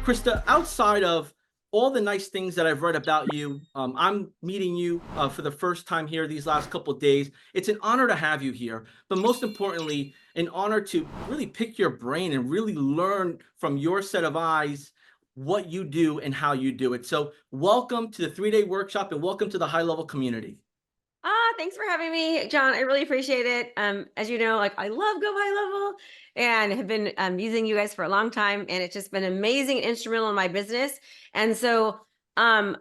Krista, outside of all the nice things that I've read about you, I'm meeting you for the first time here these last couple of days. It's an honor to have you here, but most importantly, an honor to really pick your brain and really learn from your set of eyes what you do and how you do it. So welcome to the 3-day workshop and welcome to the high level community. Thanks for having me, John. I really appreciate it. As you know, I love Go High Level and have been using you guys for a long time, and it's just been amazing and instrumental in my business. And so the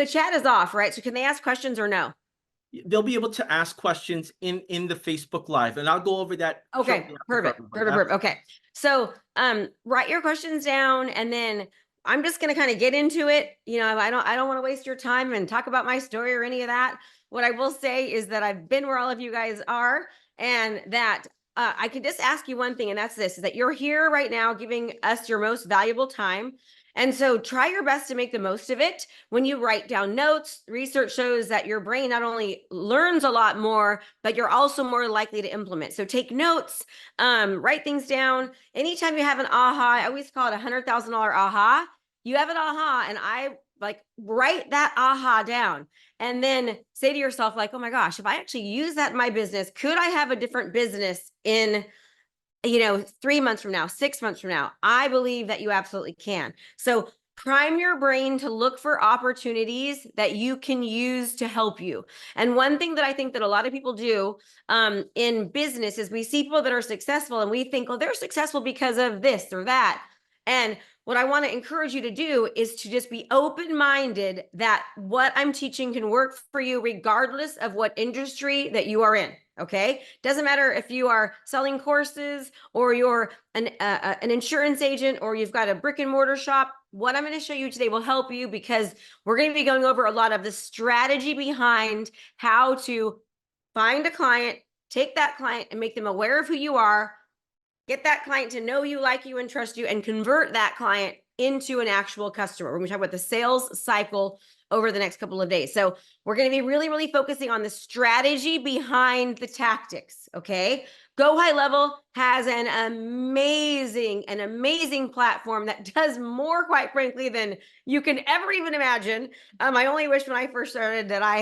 chat is off, right? So can they ask questions or no? They'll be able to ask questions in the Facebook Live, and I'll go over that. Okay, perfect. Okay. So write your questions down, and then I'm just gonna kind of get into it. I don't want to waste your time and talk about my story or any of that. What I will say is that I've been where all of you guys are, and that I can just ask you one thing, and that's this: is that you're here right now giving us your most valuable time. And so try your best to make the most of it. When you write down notes, research shows that your brain not only learns a lot more, but you're also more likely to implement. So take notes, write things down. Anytime you have an aha, I always call it $100,000 aha. You have an aha, and I write that aha down, and then say to yourself, oh my gosh, if I actually use that in my business, could I have a different business in 3 months from now, 6 months from now? I believe that you absolutely can. So prime your brain to look for opportunities that you can use to help you. And one thing that I think that a lot of people do in business is we see people that are successful and we think, oh, they're successful because of this or that. And what I want to encourage you to do is to just be open-minded that what I'm teaching can work for you regardless of what industry that you are in. Okay. Doesn't matter if you are selling courses or you're an insurance agent or you've got a brick and mortar shop. What I'm going to show you today will help you, because we're going to be going over a lot of the strategy behind how to find a client, take that client and make them aware of who you are, get that client to know you, like you, and trust you, and convert that client into an actual customer. We're going to talk about the sales cycle over the next couple of days. So we're going to be really, really focusing on the strategy behind the tactics. Okay. Go High Level has an amazing platform that does more, quite frankly, than you can ever even imagine. I only wish when I first started that I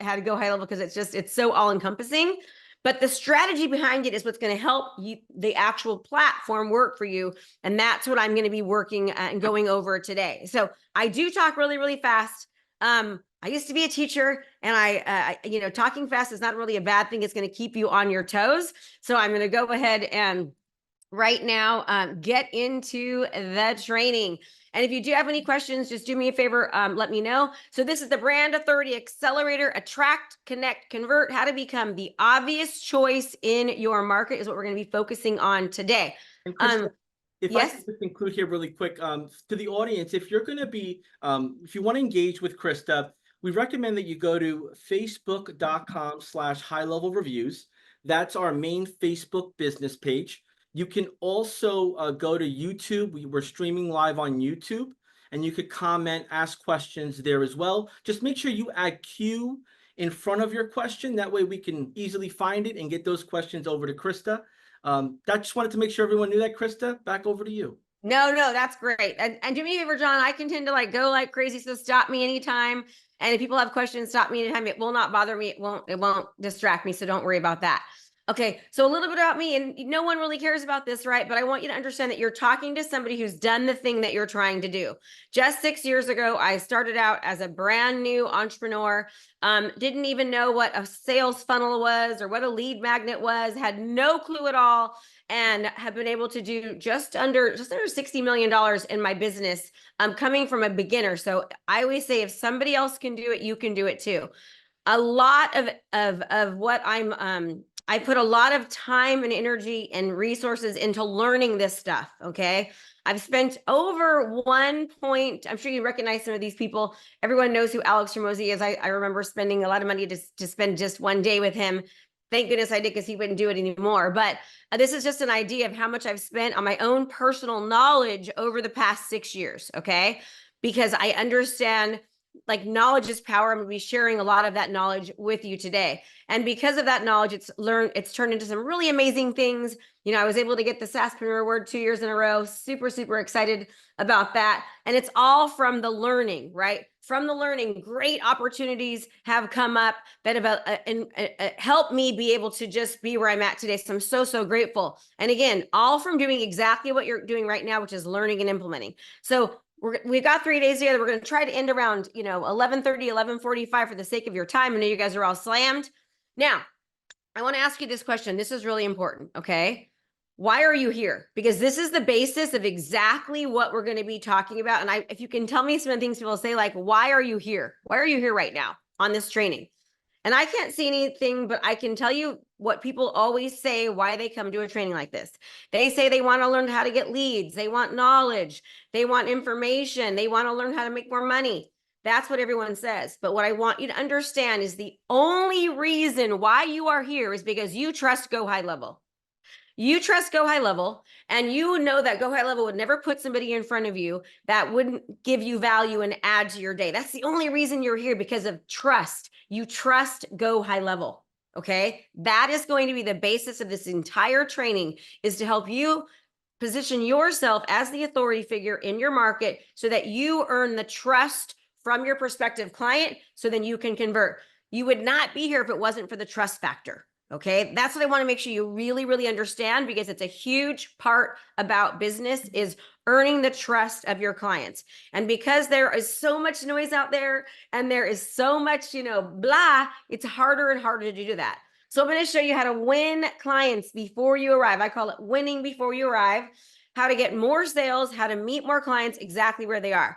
had Go High Level, because it's so all encompassing. But the strategy behind it is what's going to help you, the actual platform, work for you. And that's what I'm going to be working and going over today. So I do talk really, really fast. I used to be a teacher, and I talking fast is not really a bad thing. It's going to keep you on your toes. So I'm going to go ahead and right now get into the training. And if you do have any questions, just do me a favor, let me know. So this is the Brand Authority Accelerator: Attract, Connect, Convert, how to become the obvious choice in your market is what we're going to be focusing on today. And Krista, if yes? I could just include here really quick, to the audience, if you're going to be, if you want to engage with Krista, we recommend that you go to facebook.com/high-level-reviews. That's our main Facebook business page. You can also go to YouTube. We're streaming live on YouTube, and you could comment, ask questions there as well. Just make sure you add Q in front of your question. That way we can easily find it and get those questions over to Krista. I just wanted to make sure everyone knew that. Krista, back over to you. No, that's great. And do me a favor, John, I can tend to go like crazy. So stop me anytime. And if people have questions, stop me anytime. It will not bother me. It won't distract me. So don't worry about that. Okay. So a little bit about me, and no one really cares about this, right? But I want you to understand that you're talking to somebody who's done the thing that you're trying to do. Just 6 years ago, I started out as a brand new entrepreneur. Didn't even know what a sales funnel was or what a lead magnet was, had no clue at all, and have been able to do just under $60 million in my business, coming from a beginner. So I always say, if somebody else can do it, you can do it too. A lot of what I put a lot of time and energy and resources into learning this stuff. Okay. I've spent over I'm sure you recognize some of these people. Everyone knows who Alex Hormozi is. I remember spending a lot of money to spend just one day with him. Thank goodness I did, because he wouldn't do it anymore. But this is just an idea of how much I've spent on my own personal knowledge over the past 6 years. Okay. Because I understand like knowledge is power. I'm going to be sharing a lot of that knowledge with you today. And because of that knowledge, it's turned into some really amazing things. You know, I was able to get the SaaSpreneur Award 2 years in a row. Super, super excited about that. And it's all from the learning, right? From the learning, great opportunities have come up that have helped me be able to just be where I'm at today. So I'm so, so grateful. And again, all from doing exactly what you're doing right now, which is learning and implementing. So we've got 3 days together. We're going to try to end around, 11:30, 11:45 for the sake of your time. I know you guys are all slammed. Now, I want to ask you this question. This is really important. Okay. Why are you here? Because this is the basis of exactly what we're going to be talking about. And if you can tell me some of the things people say, like, why are you here? Why are you here right now on this training? And I can't see anything, but I can tell you what people always say, why they come to a training like this. They say they want to learn how to get leads. They want knowledge. They want information. They want to learn how to make more money. That's what everyone says. But what I want you to understand is the only reason why you are here is because you trust Go High Level. You trust Go High Level, and you know that Go High Level would never put somebody in front of you that wouldn't give you value and add to your day. That's the only reason you're here, because of trust. You trust Go High Level, okay? That is going to be the basis of this entire training, is to help you position yourself as the authority figure in your market so that you earn the trust from your prospective client, so then you can convert. You would not be here if it wasn't for the trust factor. Okay, that's what I want to make sure you really, really understand, because it's a huge part about business, is earning the trust of your clients. And because there is so much noise out there and there is so much, blah, it's harder and harder to do that. So I'm going to show you how to win clients before you arrive. I call it winning before you arrive, how to get more sales, how to meet more clients exactly where they are.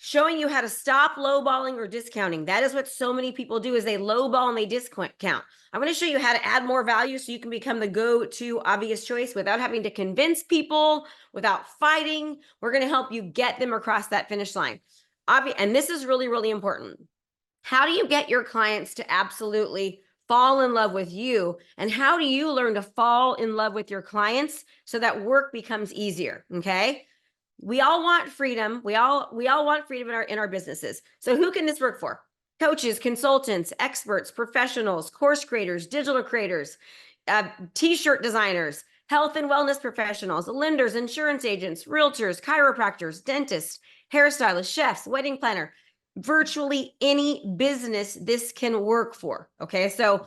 Showing you how to stop lowballing or discounting. That is what so many people do, is they lowball and they discount. I'm going to show you how to add more value so you can become the go-to obvious choice without having to convince people, without fighting. We're going to help you get them across that finish line. And this is really, really important. How do you get your clients to absolutely fall in love with you? And how do you learn to fall in love with your clients so that work becomes easier? Okay. We all want freedom. We all want freedom in our businesses. So who can this work for? Coaches, consultants, experts, professionals, course creators, digital creators, t-shirt designers, health and wellness professionals, lenders, insurance agents, realtors, chiropractors, dentists, hairstylists, chefs, wedding planner. Virtually any business this can work for. Okay, so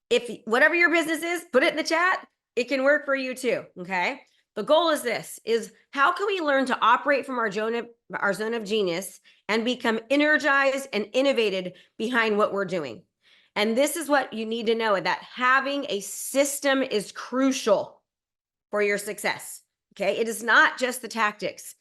if whatever your business is, put it in the chat. It can work for you too. Okay. The goal is this, is how can we learn to operate from our zone of genius and become energized and innovated behind what we're doing? And this is what you need to know, that having a system is crucial for your success. Okay. It is not just the tactics.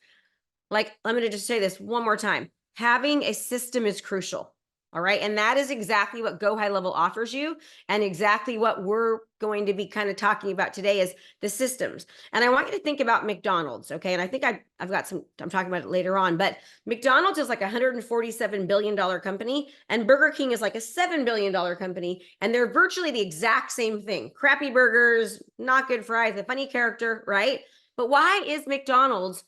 Like, I'm going to just say this one more time. Having a system is crucial. All right. And that is exactly what Go High Level offers you, and exactly what we're going to be kind of talking about today is the systems. And I want you to think about McDonald's. Okay. And I think I'm talking about it later on, but McDonald's is like a $147 billion company, and Burger King is like a $7 billion company. And they're virtually the exact same thing. Crappy burgers, not good fries, a funny character, right? But why is McDonald's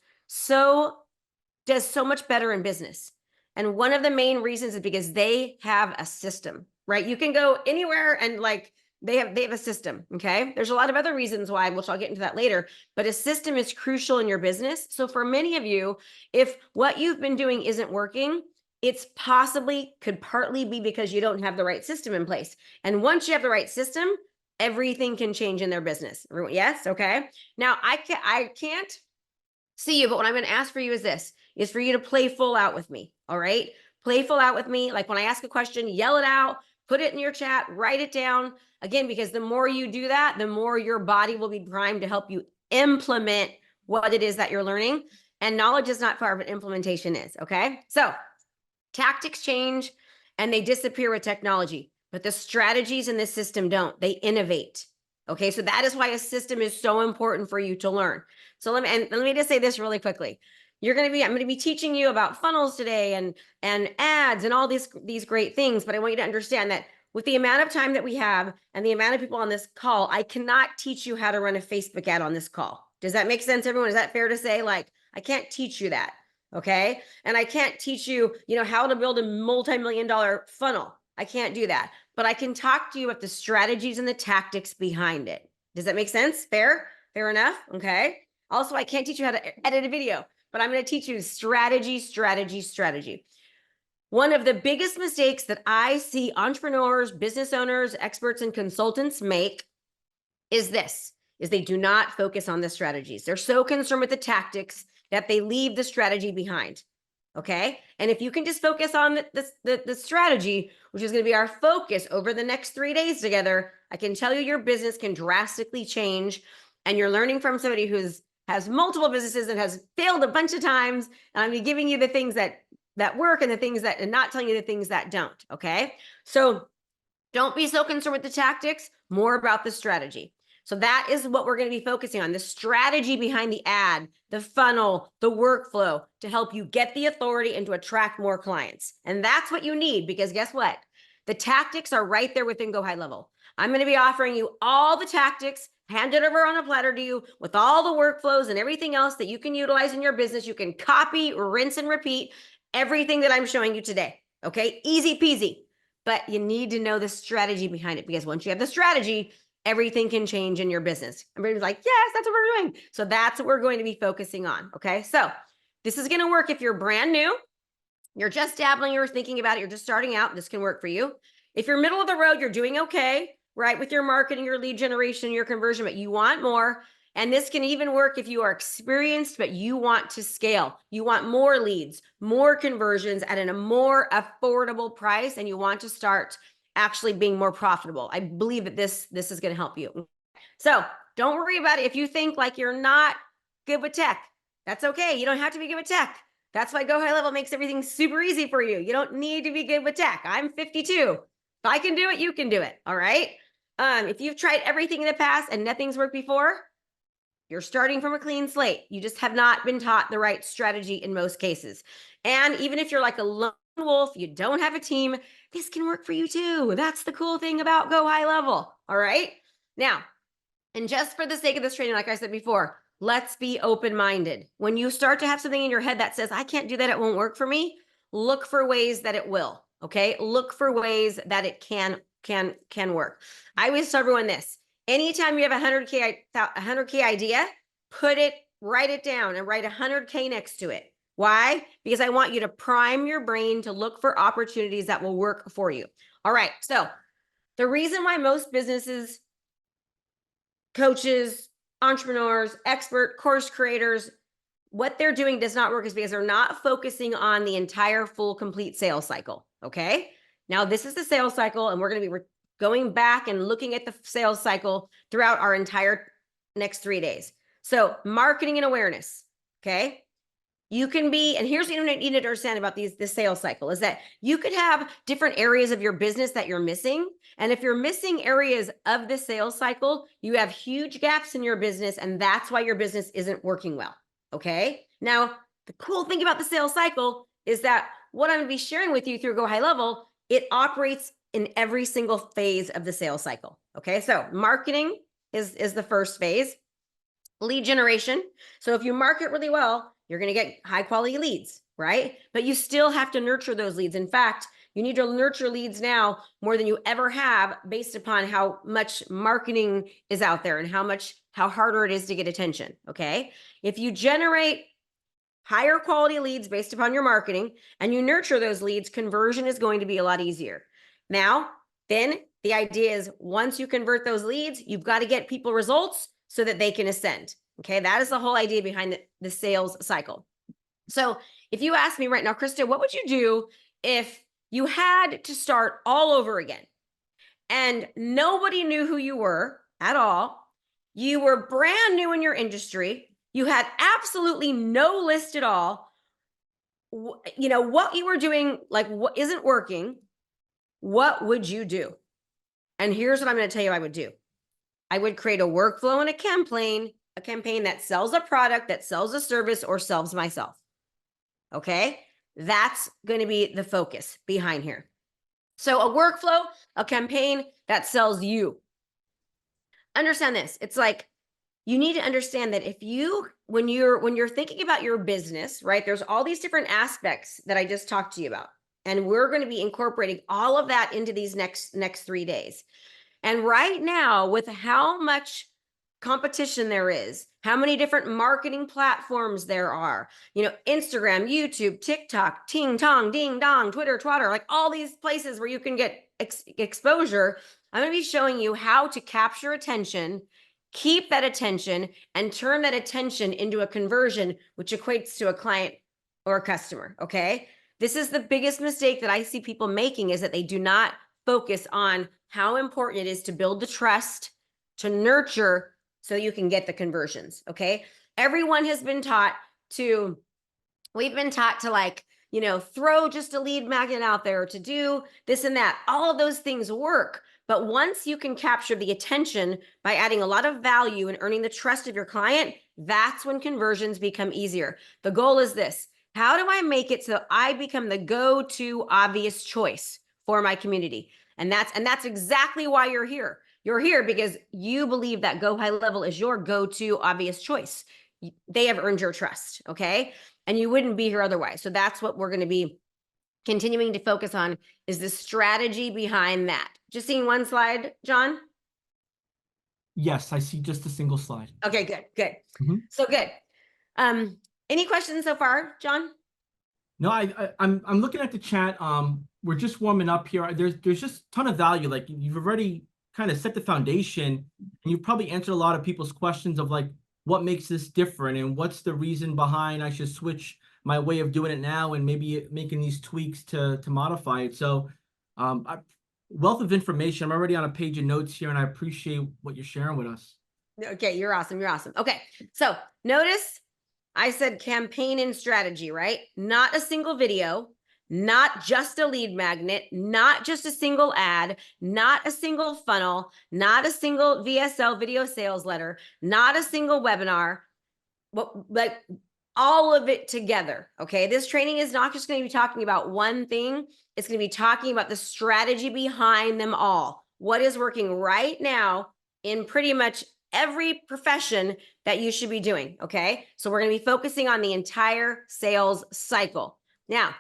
does so much better in business? And one of the main reasons is because they have a system, right? You can go anywhere and they have a system. Okay. There's a lot of other reasons why, which I'll get into that later, but a system is crucial in your business. So for many of you, if what you've been doing isn't working, it's could partly be because you don't have the right system in place. And once you have the right system, everything can change in their business. Yes. Okay. Now I can't see you, but what I'm going to ask for you is for you to play full out with me. All right. Play full out with me. Like when I ask a question, yell it out, put it in your chat, write it down. Again, because the more you do that, the more your body will be primed to help you implement what it is that you're learning. And knowledge is not far, but implementation is. Okay. So tactics change and they disappear with technology, but the strategies in this system don't. They innovate. Okay. So that is why a system is so important for you to learn. So let me just say this really quickly. I'm going to be teaching you about funnels today and ads and all these great things. But I want you to understand that with the amount of time that we have and the amount of people on this call, I cannot teach you how to run a Facebook ad on this call. Does that make sense, everyone? Is that fair to say? Like, I can't teach you that. Okay. And I can't teach you, how to build a multi-million-dollar funnel. I can't do that, but I can talk to you about the strategies and the tactics behind it. Does that make sense? Fair enough. Okay. Also, I can't teach you how to edit a video, but I'm going to teach you strategy. One of the biggest mistakes that I see entrepreneurs, business owners, experts, and consultants make is they do not focus on the strategies. They're so concerned with the tactics that they leave the strategy behind. Okay. And if you can just focus on the strategy, which is going to be our focus over the next 3 days together, I can tell you your business can drastically change. And you're learning from somebody has multiple businesses and has failed a bunch of times. And I'm giving you the things that work and the things and not telling you the things that don't. Okay. So don't be so concerned with the tactics, more about the strategy. So that is what we're going to be focusing on, the strategy behind the ad, the funnel, the workflow to help you get the authority and to attract more clients. And that's what you need, because guess what? The tactics are right there within Go High Level. I'm going to be offering you all the tactics, handed over on a platter to you with all the workflows and everything else that you can utilize in your business. You can copy, rinse, and repeat everything that I'm showing you today. Okay, easy peasy. But you need to know the strategy behind it, because once you have the strategy, everything can change in your business. Everybody's like, yes, that's what we're doing. So that's what we're going to be focusing on. Okay. So this is going to work if you're brand new, you're just dabbling, you're thinking about it, you're just starting out. This can work for you. If you're middle of the road, you're doing okay, right? With your marketing, your lead generation, your conversion, but you want more. And this can even work if you are experienced, but you want to scale. You want more leads, more conversions at a more affordable price, and you want to start actually being more profitable. I believe that this is going to help you. So don't worry about it. If you think like you're not good with tech, that's okay. You don't have to be good with tech. That's why Go High Level makes everything super easy for you. You don't need to be good with tech. I'm 52. If I can do it, you can do it. All right. If you've tried everything in the past and nothing's worked before, you're starting from a clean slate. You just have not been taught the right strategy in most cases. And even if you're like a lone wolf, you don't have a team, this can work for you too. That's the cool thing about Go High Level. All right. Now, and just for the sake of this training, like I said before, let's be open-minded. When you start to have something in your head that says, I can't do that, it won't work for me, look for ways that it will. Okay. Look for ways that it can work. I always tell everyone this. Anytime you have a 100K idea, write it down and write 100K next to it. Why? Because I want you to prime your brain to look for opportunities that will work for you. All right. So the reason why most businesses, coaches, entrepreneurs, expert course creators, what they're doing does not work is because they're not focusing on the entire full complete sales cycle. Okay. Now this is the sales cycle, and we're going to be going back and looking at the sales cycle throughout our entire next 3 days. So marketing and awareness. Okay. You can be, and here's what you need to understand about this sales cycle is that you could have different areas of your business that you're missing. And if you're missing areas of the sales cycle, you have huge gaps in your business, and that's why your business isn't working well. Okay. Now, the cool thing about the sales cycle is that what I'm going to be sharing with you through Go High Level, it operates in every single phase of the sales cycle. Okay. So marketing is the first phase. Lead generation. So if you market really well, you're going to get high quality leads, right? But you still have to nurture those leads. In fact, you need to nurture leads now more than you ever have, based upon how much marketing is out there and how harder it is to get attention. Okay. If you generate higher quality leads based upon your marketing and you nurture those leads, conversion is going to be a lot easier. Now, then the idea is once you convert those leads, you've got to get people results so that they can ascend. Okay. That is the whole idea behind the sales cycle. So if you ask me right now, Krista, what would you do if you had to start all over again and nobody knew who you were at all? You were brand new in your industry. You had absolutely no list at all. You know, what you were doing, like what isn't working. What would you do? And here's what I'm going to tell you I would do. I would create a workflow and a campaign that sells a product, that sells a service, or sells myself. Okay. That's going to be the focus behind here. So a workflow, a campaign that sells you. Understand this. It's like you need to understand that when you're thinking about your business, right, there's all these different aspects that I just talked to you about. And we're going to be incorporating all of that into these next 3 days. And right now, with how much competition there is, how many different marketing platforms there are, Instagram, YouTube, TikTok, Ting Tong, Ding Dong, Twitter, Twatter, like all these places where you can get exposure. I'm going to be showing you how to capture attention, keep that attention, and turn that attention into a conversion, which equates to a client or a customer. Okay. This is the biggest mistake that I see people making, is that they do not focus on how important it is to build the trust, to nurture, so you can get the conversions. Okay. Everyone has been taught to, we've been taught to, like, throw just a lead magnet out there, to do this and that. All of those things work. But once you can capture the attention by adding a lot of value and earning the trust of your client, that's when conversions become easier. The goal is this: how do I make it so I become the go-to obvious choice for my community? And that's exactly why you're here. You're here because you believe that Go High Level is your go-to obvious choice. They have earned your trust, okay? And you wouldn't be here otherwise. So that's what we're going to be continuing to focus on, is the strategy behind that. Just seeing one slide, John? Yes, I see just a single slide. Okay, good. So good. Any questions so far, John? No, I'm looking at the chat. We're just warming up here. There's just a ton of value. Like, you've already kind of set the foundation, and you've probably answered a lot of people's questions of, like, what makes this different and what's the reason behind I should switch my way of doing it now and maybe making these tweaks to modify it. So, wealth of information. I'm already on a page of notes here, and I appreciate what you're sharing with us. Okay, you're awesome. Okay, so notice I said campaign and strategy, right? Not a single video, not just a lead magnet, not just a single ad, not a single funnel, not a single VSL, video sales letter, not a single webinar, like all of it together. Okay. This training is not just going to be talking about one thing. It's going to be talking about the strategy behind them all. What is working right now in pretty much every profession that you should be doing. Okay. So we're going to be focusing on the entire sales cycle. Now,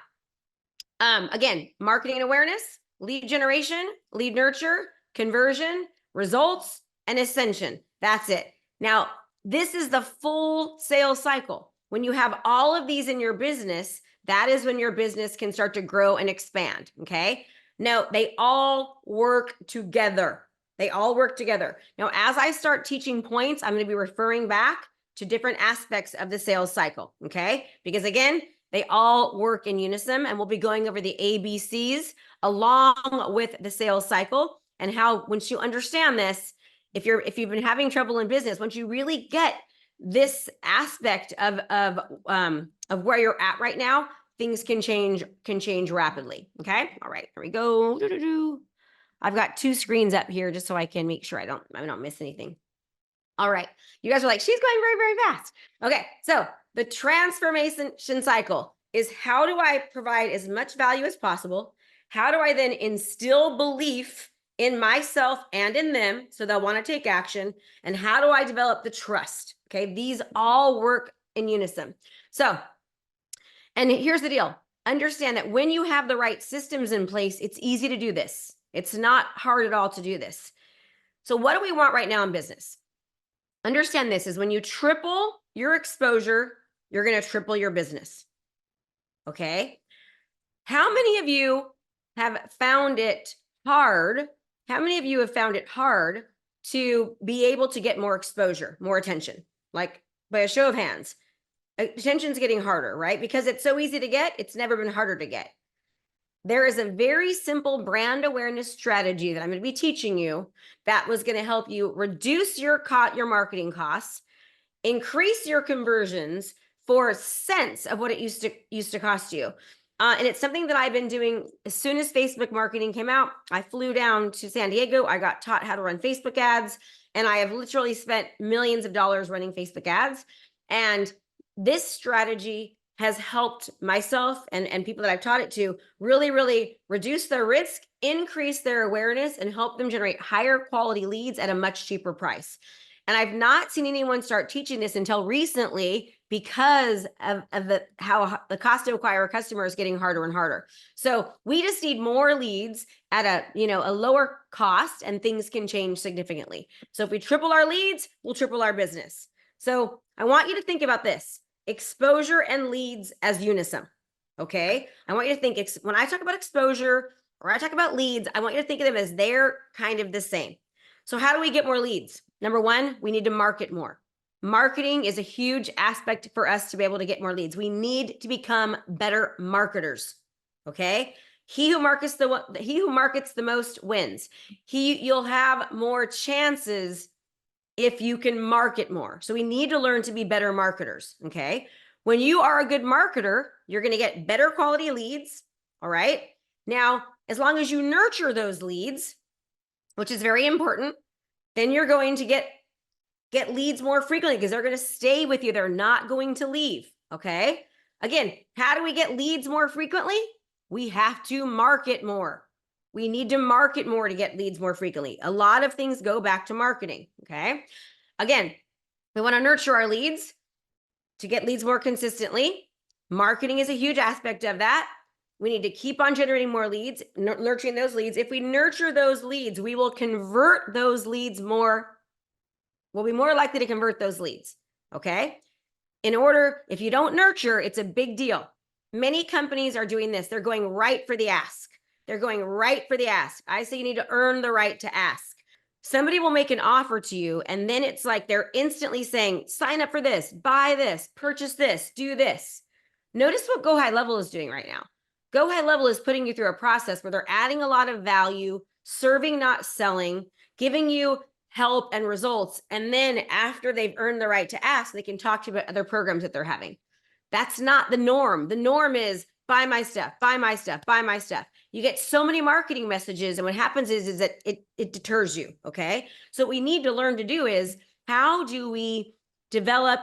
again, marketing and awareness, lead generation, lead nurture, conversion, results, and ascension. That's it. Now, this is the full sales cycle. When you have all of these in your business, that is when your business can start to grow and expand. Okay. Now, they all work together. Now, as I start teaching points, I'm going to be referring back to different aspects of the sales cycle. Okay. Because again, they all work in unison, and we'll be going over the ABCs along with the sales cycle, and how, once you understand this, if you've been having trouble in business, once you really get this aspect of where you're at right now, things can change rapidly. Okay. All right, here we go. I've got 2 screens up here just so I can make sure I don't miss anything. All right. You guys are like, she's going very, very fast. Okay. So the transformation cycle is, how do I provide as much value as possible? How do I then instill belief in myself and in them so they'll want to take action? And how do I develop the trust? Okay. These all work in unison. So, and here's the deal. Understand that when you have the right systems in place, it's easy to do this. It's not hard at all to do this. So what do we want right now in business? Understand this is, when you triple your exposure, you're going to triple your business. Okay. How many of you have found it hard? How many of you have found it hard to be able to get more exposure, more attention? Like, by a show of hands, attention's getting harder, right? Because it's so easy to get, it's never been harder to get. There is a very simple brand awareness strategy that I'm going to be teaching you that was going to help you reduce your marketing costs, increase your conversions for cents of what it used to cost you. And it's something that I've been doing as soon as Facebook marketing came out. I flew down to San Diego. I got taught how to run Facebook ads, and I have literally spent millions of dollars running Facebook ads. And this strategy has helped myself and people that I've taught it to really, really reduce their risk, increase their awareness, and help them generate higher quality leads at a much cheaper price. And I've not seen anyone start teaching this until recently because of how the cost to acquire a customer is getting harder and harder. So we just need more leads at a lower cost, and things can change significantly. So if we triple our leads, we'll triple our business. So I want you to think about this: exposure and leads as unison. Okay. I want you to think, when I talk about exposure or I talk about leads, I want you to think of them as they're kind of the same. So how do we get more leads? Number one, we need to market more. Marketing is a huge aspect for us to be able to get more leads. We need to become better marketers. Okay. He who markets the most wins. You'll have more chances if you can market more. So we need to learn to be better marketers. Okay. When you are a good marketer, you're going to get better quality leads. All right. Now, as long as you nurture those leads, which is very important, then you're going to get leads more frequently because they're going to stay with you. They're not going to leave. Okay. Again, how do we get leads more frequently? We have to market more. We need to market more to get leads more frequently. A lot of things go back to marketing. Okay. Again, we want to nurture our leads to get leads more consistently. Marketing is a huge aspect of that. We need to keep on generating more leads, nurturing those leads. If we nurture those leads, we will convert those leads more. We'll be more likely to convert those leads. Okay. If you don't nurture, it's a big deal. Many companies are doing this. They're going right for the ask. They're going right for the ask. I say you need to earn the right to ask. Somebody will make an offer to you, and then it's like they're instantly saying, sign up for this, buy this, purchase this, do this. Notice what Go High Level is doing right now. Go High Level is putting you through a process where they're adding a lot of value, serving, not selling, giving you help and results. And then after they've earned the right to ask, they can talk to you about other programs that they're having. That's not the norm. The norm is buy my stuff, buy my stuff, buy my stuff. You get so many marketing messages, and what happens is that it deters you. Okay. So what we need to learn to do is, how do we develop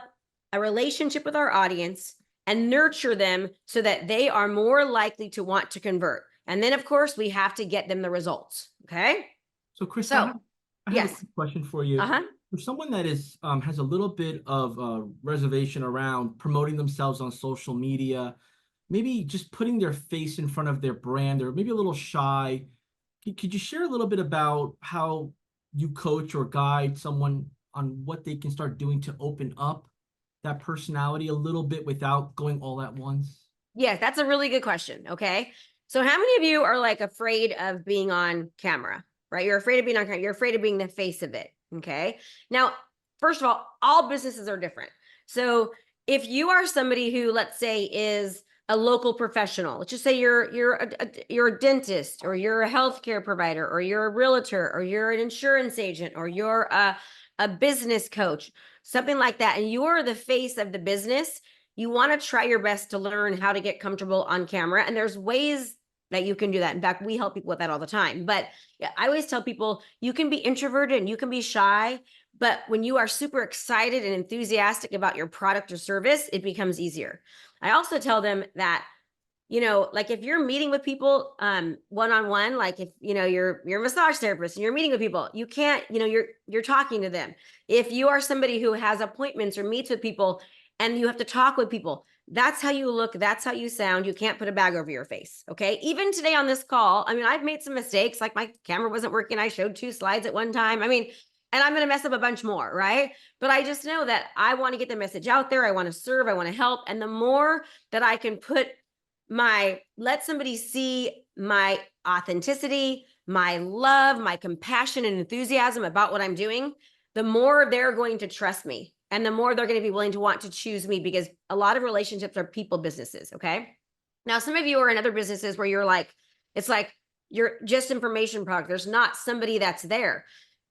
a relationship with our audience and nurture them so that they are more likely to want to convert? And then, of course, we have to get them the results. Okay. So, Krista, I have yes. a quick question for you. For someone that is has a little bit of reservation around promoting themselves on social media, maybe just putting their face in front of their brand, or maybe a little shy, could you share a little bit about how you coach or guide someone on what they can start doing to open up that personality a little bit without going all at once? Yes, that's a really good question. Okay. So how many of you are like afraid of being on camera, right? You're afraid of being on camera. You're afraid of being the face of it. Okay. Now, first of all businesses are different. So if you are somebody who, let's say, is a local professional, let's just say you're a dentist, or you're a healthcare provider, or you're a realtor, or you're an insurance agent, or you're a business coach, something like that, and you're the face of the business, you want to try your best to learn how to get comfortable on camera. And there's ways that you can do that. In fact, we help people with that all the time. But I always tell people, you can be introverted and you can be shy, but when you are super excited and enthusiastic about your product or service, it becomes easier. I also tell them that, like if you're meeting with people one-on-one, like if, you're a massage therapist and you're meeting with people, you can't, you're talking to them. If you are somebody who has appointments or meets with people and you have to talk with people, that's how you look. That's how you sound. You can't put a bag over your face. Okay. Even today on this call, I've made some mistakes. Like my camera wasn't working. I showed 2 slides at one time. And I'm going to mess up a bunch more. Right. But I just know that I want to get the message out there. I want to serve. I want to help. And the more that I can let somebody see my authenticity, my love, my compassion and enthusiasm about what I'm doing, the more they're going to trust me. And the more they're going to be willing to want to choose me, because a lot of relationships are people businesses. Okay. Now, some of you are in other businesses where it's like you're just information product. There's not somebody that's there.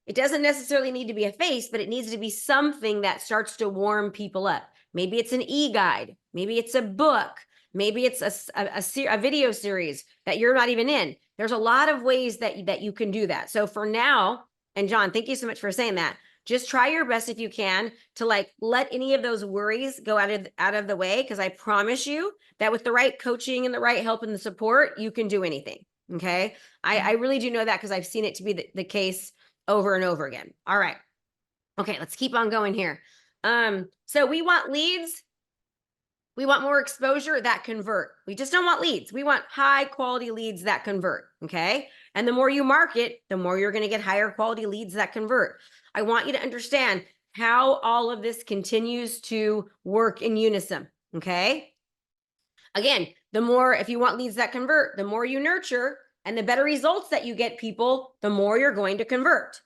It doesn't necessarily need to be a face, but it needs to be something that starts to warm people up. Maybe it's an e-guide. Maybe it's a book. Maybe it's a video series that you're not even in. There's a lot of ways that you can do that. So for now, and John, thank you so much for saying that. Just try your best if you can to let any of those worries go out of the way, because I promise you that with the right coaching and the right help and the support, you can do anything. Okay. I really do know that, because I've seen it to be the case over and over again. All right. Okay, let's keep on going here. So we want leads. We want more exposure that convert. We just don't want leads. We want high quality leads that convert. Okay. And the more you market, the more you're going to get higher quality leads that convert. I want you to understand how all of this continues to work in unison. Okay. Again, the more, if you want leads that convert, the more you nurture and the better results that you get, people, the more you're going to convert.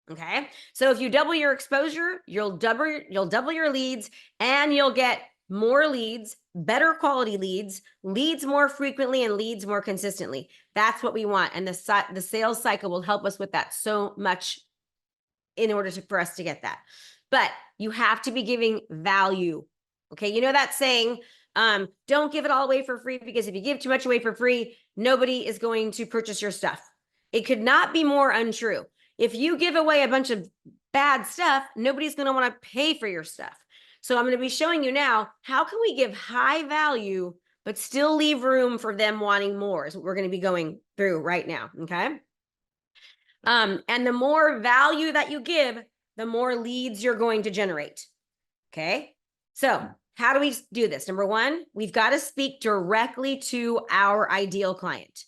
Okay. So if you double your exposure, you'll double your leads, and you'll get more leads, better quality leads, leads more frequently, and leads more consistently. That's what we want. And the sales cycle will help us with that so much in order for us to get that. But you have to be giving value. Okay. You know that saying, don't give it all away for free, because if you give too much away for free, nobody is going to purchase your stuff. It could not be more untrue. If you give away a bunch of bad stuff, nobody's going to want to pay for your stuff. So I'm going to be showing you now, how can we give high value, but still leave room for them wanting more, is what we're going to be going through right now. Okay. And the more value that you give, the more leads you're going to generate. Okay. So how do we do this? Number one, we've got to speak directly to our ideal client.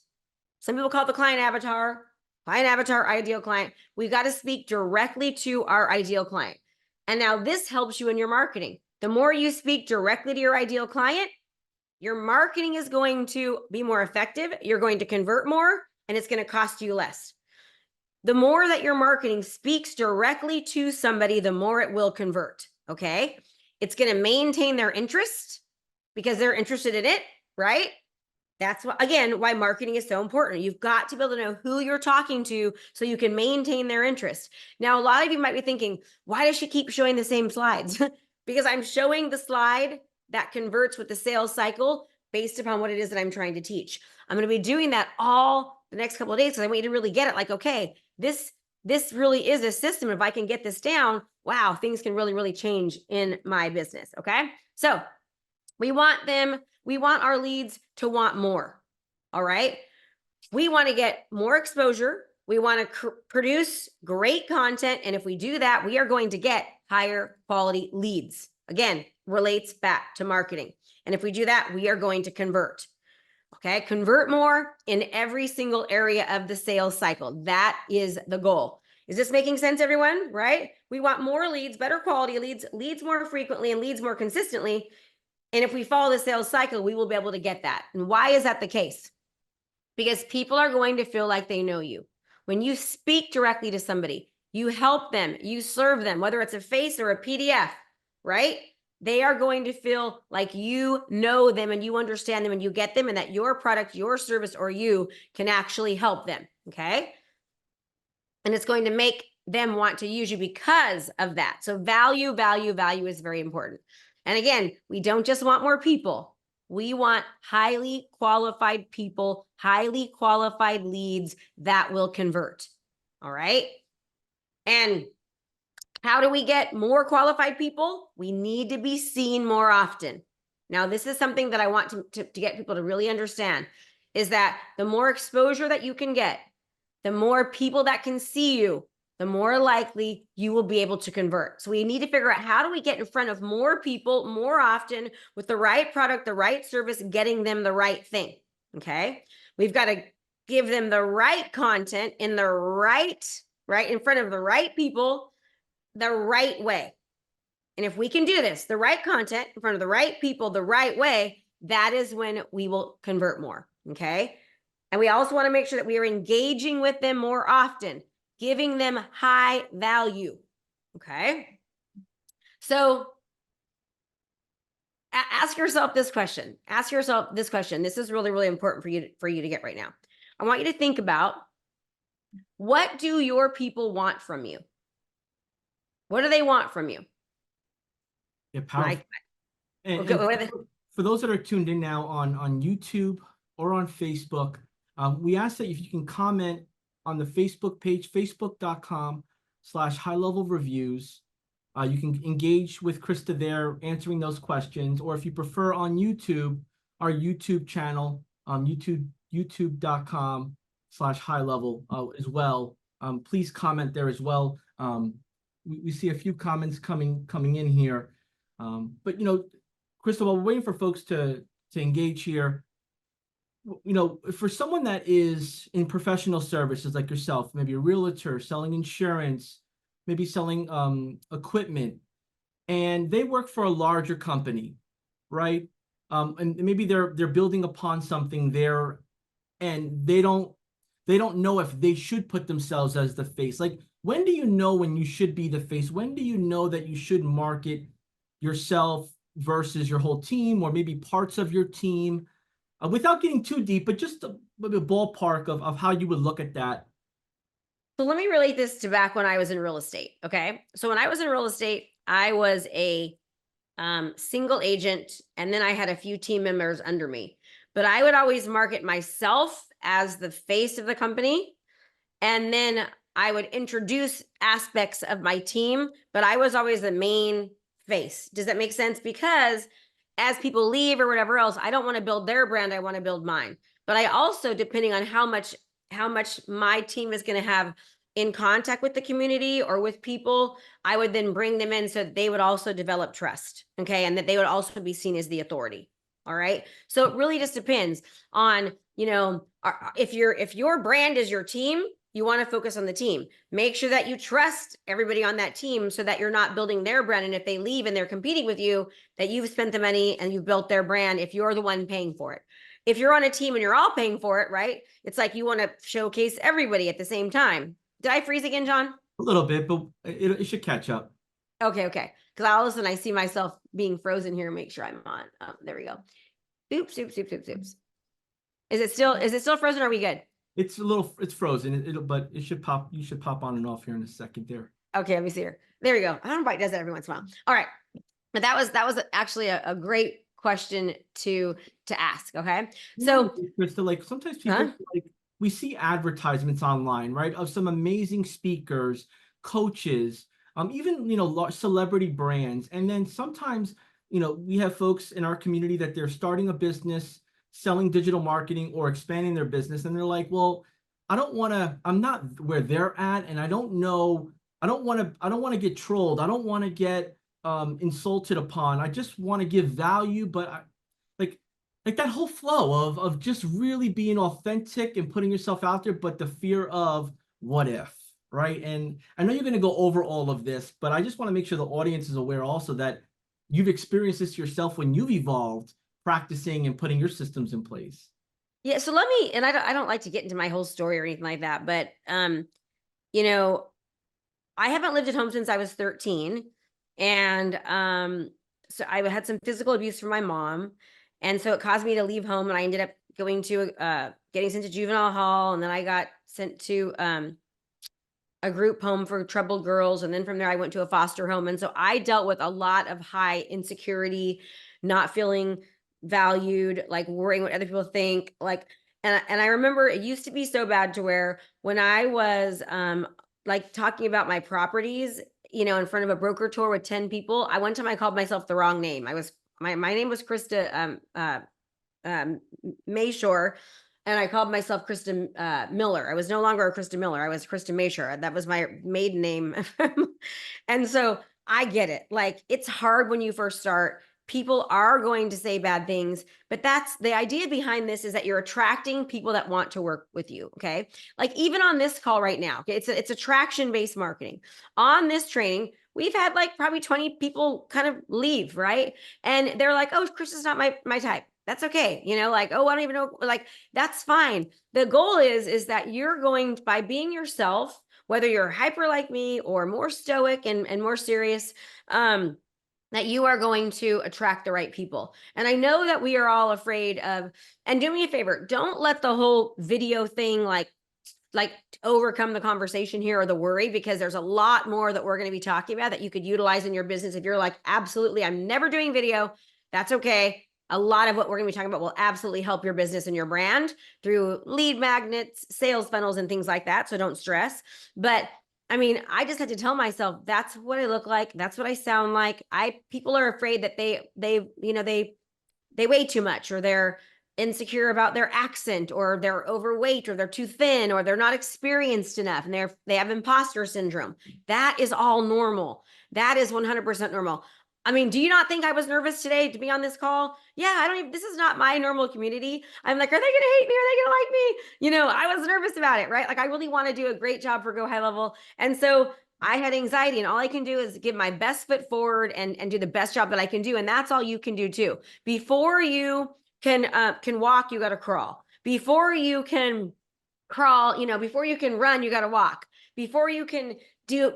Some people call it the client avatar, ideal client. We've got to speak directly to our ideal client. And now this helps you in your marketing. The more you speak directly to your ideal client, your marketing is going to be more effective. You're going to convert more, and it's going to cost you less. The more that your marketing speaks directly to somebody, the more it will convert. Okay. It's going to maintain their interest because they're interested in it, right? That's what, again, why marketing is so important. You've got to be able to know who you're talking to so you can maintain their interest. Now, a lot of you might be thinking, why does she keep showing the same slides? Because I'm showing the slide that converts with the sales cycle based upon what it is that I'm trying to teach. I'm going to be doing that all the next couple of days because I want you to really get it. Like, okay, this really is a system. If I can get this down, wow, things can really, really change in my business. Okay. So we want our leads to want more. All right. We want to get more exposure. We want to produce great content. And if we do that, we are going to get higher quality leads. Again, relates back to marketing. And if we do that, we are going to convert. Okay. Convert more in every single area of the sales cycle. That is the goal. Is this making sense, everyone? Right? We want more leads, better quality leads, leads more frequently, and leads more consistently. And if we follow the sales cycle, we will be able to get that. And why is that the case? Because people are going to feel like they know you. When you speak directly to somebody, you help them, you serve them, whether it's a face or a PDF, right? They are going to feel like you know them and you understand them and you get them, and that your product, your service, or you can actually help them. Okay. And it's going to make them want to use you because of that. So value is very important. And again, we don't just want more people. We want highly qualified people, highly qualified leads that will convert. All right. And how do we get more qualified people? We need to be seen more often. Now, this is something that I want to get people to really understand, is that the more exposure that you can get, the more people that can see you, the more likely you will be able to convert. So we need to figure out, how do we get in front of more people more often with the right product, the right service, getting them the right thing. Okay. We've got to give them the right content in the right in front of the right people, the right way. And if we can do this, the right content in front of the right people, the right way, that is when we will convert more. Okay. And we also want to make sure that we are engaging with them more often, giving them high value. Okay. So ask yourself this question. This is really, really important for you to get right now. I want you to think about, what do your people want from you? What do they want from you? Yeah, powerful. And for those that are tuned in now on YouTube or on Facebook, we ask that if you can comment on the Facebook page, facebook.com/high-level-reviews. You can engage with Krista there, answering those questions. Or if you prefer, on YouTube, our YouTube channel, youtube.com/high-level as well. Please comment there as well. we see a few comments coming in here. But Crystal, while we're waiting for folks to engage here, for someone that is in professional services like yourself, maybe a realtor selling insurance, maybe selling equipment, and they work for a larger company, right? And maybe they're building upon something there, and they don't know if they should put themselves as the face. Like, when do you know when you should be the face? When do you know that you should market yourself versus your whole team, or maybe parts of your team, without getting too deep, but just a ballpark of how you would look at that? So let me relate this to back when I was in real estate. Okay. So when I was in real estate, I was a single agent, and then I had a few team members under me. But I would always market myself as the face of the company, and then I would introduce aspects of my team, but I was always the main face. Does that make sense? Because as people leave or whatever else, I don't want to build their brand. I want to build mine. But I also, depending on how much my team is going to have in contact with the community or with people, I would then bring them in so that they would also develop trust. Okay. And that they would also be seen as the authority. All right. So it really just depends on, if your brand is your team, you want to focus on the team. Make sure that you trust everybody on that team so that you're not building their brand. And if they leave and they're competing with you, that you've spent the money and you've built their brand if you're the one paying for it. If you're on a team and you're all paying for it, right? It's like you want to showcase everybody at the same time. Did I freeze again, John? A little bit, but it should catch up. Okay. Because all of a sudden I see myself being frozen here. Make sure I'm on. There we go. Oops. Is it still frozen? Or are we good? It's frozen. But it should pop. You should pop on and off here in a second there. Okay, let me see here. There we go. I don't know why it does that every once in a while. All right. But that was actually a great question to ask. Okay. So Krista, like, sometimes people, like, we see advertisements online, right, of some amazing speakers, coaches, even large celebrity brands. And then sometimes, we have folks in our community that they're starting a business, selling digital marketing or expanding their business, and they're like, well, I'm not where they're at, and I don't want to get trolled. I don't want to get insulted upon. I just want to give value, but like that whole flow of just really being authentic and putting yourself out there, but the fear of what if, right? And I know you're going to go over all of this, but I just want to make sure the audience is aware also that you've experienced this yourself when you've evolved, practicing and putting your systems in place. Yeah. So let me, and I don't like to get into my whole story or anything like that, but I haven't lived at home since I was 13. And so I had some physical abuse from my mom. And so it caused me to leave home, and I ended up going to getting sent to juvenile hall, and then I got sent to a group home for troubled girls, and then from there I went to a foster home. And so I dealt with a lot of high insecurity, not feeling valued, like worrying what other people think, like, and I remember it used to be so bad to where when I was like talking about my properties, in front of a broker tour with 10 people, I one time I called myself the wrong name. My name was Krista Mashore, and I called myself Krista Miller. I was no longer a Krista Miller. I was Krista Mashore. That was my maiden name. And so I get it. Like, it's hard when you first start. People are going to say bad things, but that's the idea behind this, is that you're attracting people that want to work with you. Okay. Like, even on this call right now, okay, it's attraction-based marketing. On this training, we've had like probably 20 people kind of leave, right? And they're like, oh, Krista's not my type. That's okay. Like, oh, I don't even know. Like, that's fine. The goal is that you're going, by being yourself, whether you're hyper like me or more stoic and more serious, that you are going to attract the right people. And I know that we are all afraid of, and do me a favor, don't let the whole video thing like overcome the conversation here or the worry, because there's a lot more that we're going to be talking about that you could utilize in your business. If you're like, absolutely, I'm never doing video, that's okay. A lot of what we're going to be talking about will absolutely help your business and your brand through lead magnets, sales funnels, and things like that. So don't stress. But I mean, I just had to tell myself, that's what I look like. That's what I sound like. People are afraid that they weigh too much, or they're insecure about their accent, or they're overweight, or they're too thin, or they're not experienced enough, and they have imposter syndrome. That is all normal. That is 100% normal. I mean, do you not think I was nervous today to be on this call? Yeah, I don't even, this is not my normal community. I'm like, are they going to hate me? Are they going to like me? You know, I was nervous about it, right? Like, I really want to do a great job for Go High Level. And so I had anxiety, and all I can do is give my best foot forward and do the best job that I can do. And that's all you can do too. Before you can walk, you got to crawl. Before you can crawl, you know, before you can run, you got to walk. Before you can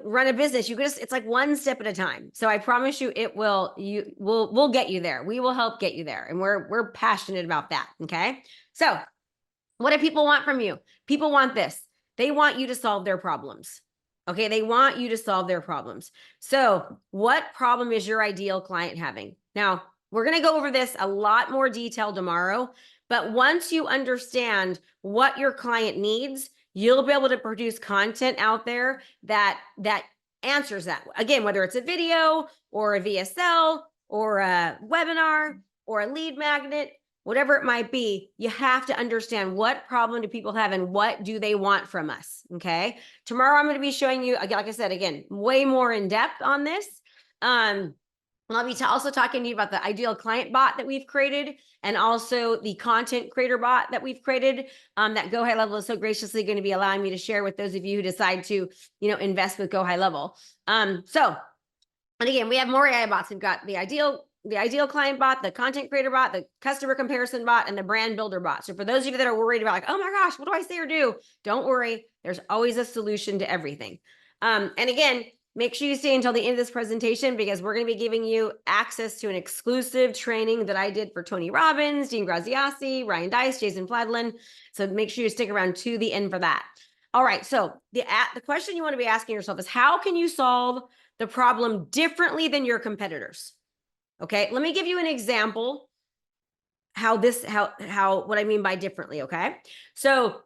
run a business, it's like one step at a time. So I promise you, we'll get you there. We will help get you there. And we're passionate about that. Okay. So what do people want from you? People want this. They want you to solve their problems. Okay. They want you to solve their problems. So what problem is your ideal client having? Now, we're going to go over this a lot more detail tomorrow, but once you understand what your client needs, you'll be able to produce content out there that answers that. Again, whether it's a video or a VSL or a webinar or a lead magnet, whatever it might be, you have to understand what problem do people have and what do they want from us, okay? Tomorrow, I'm going to be showing you, like I said, again, way more in depth on this. I'll be also talking to you about the ideal client bot that we've created, and also the content creator bot that we've created, that Go High Level is so graciously going to be allowing me to share with those of you who decide to, you know, invest with Go High Level. And again, we have more AI bots. We've got the ideal client bot, the content creator bot, the customer comparison bot, and the brand builder bot. So for those of you that are worried about like, oh my gosh, what do I say or do? Don't worry. There's always a solution to everything. And again, make sure you stay until the end of this presentation, because we're going to be giving you access to an exclusive training that I did for Tony Robbins, Dean Graziassi, Ryan Dice, Jason Fladlin. So make sure you stick around to the end for that. All right. So the question you want to be asking yourself is, how can you solve the problem differently than your competitors? Okay. Let me give you an example what I mean by differently. Okay. So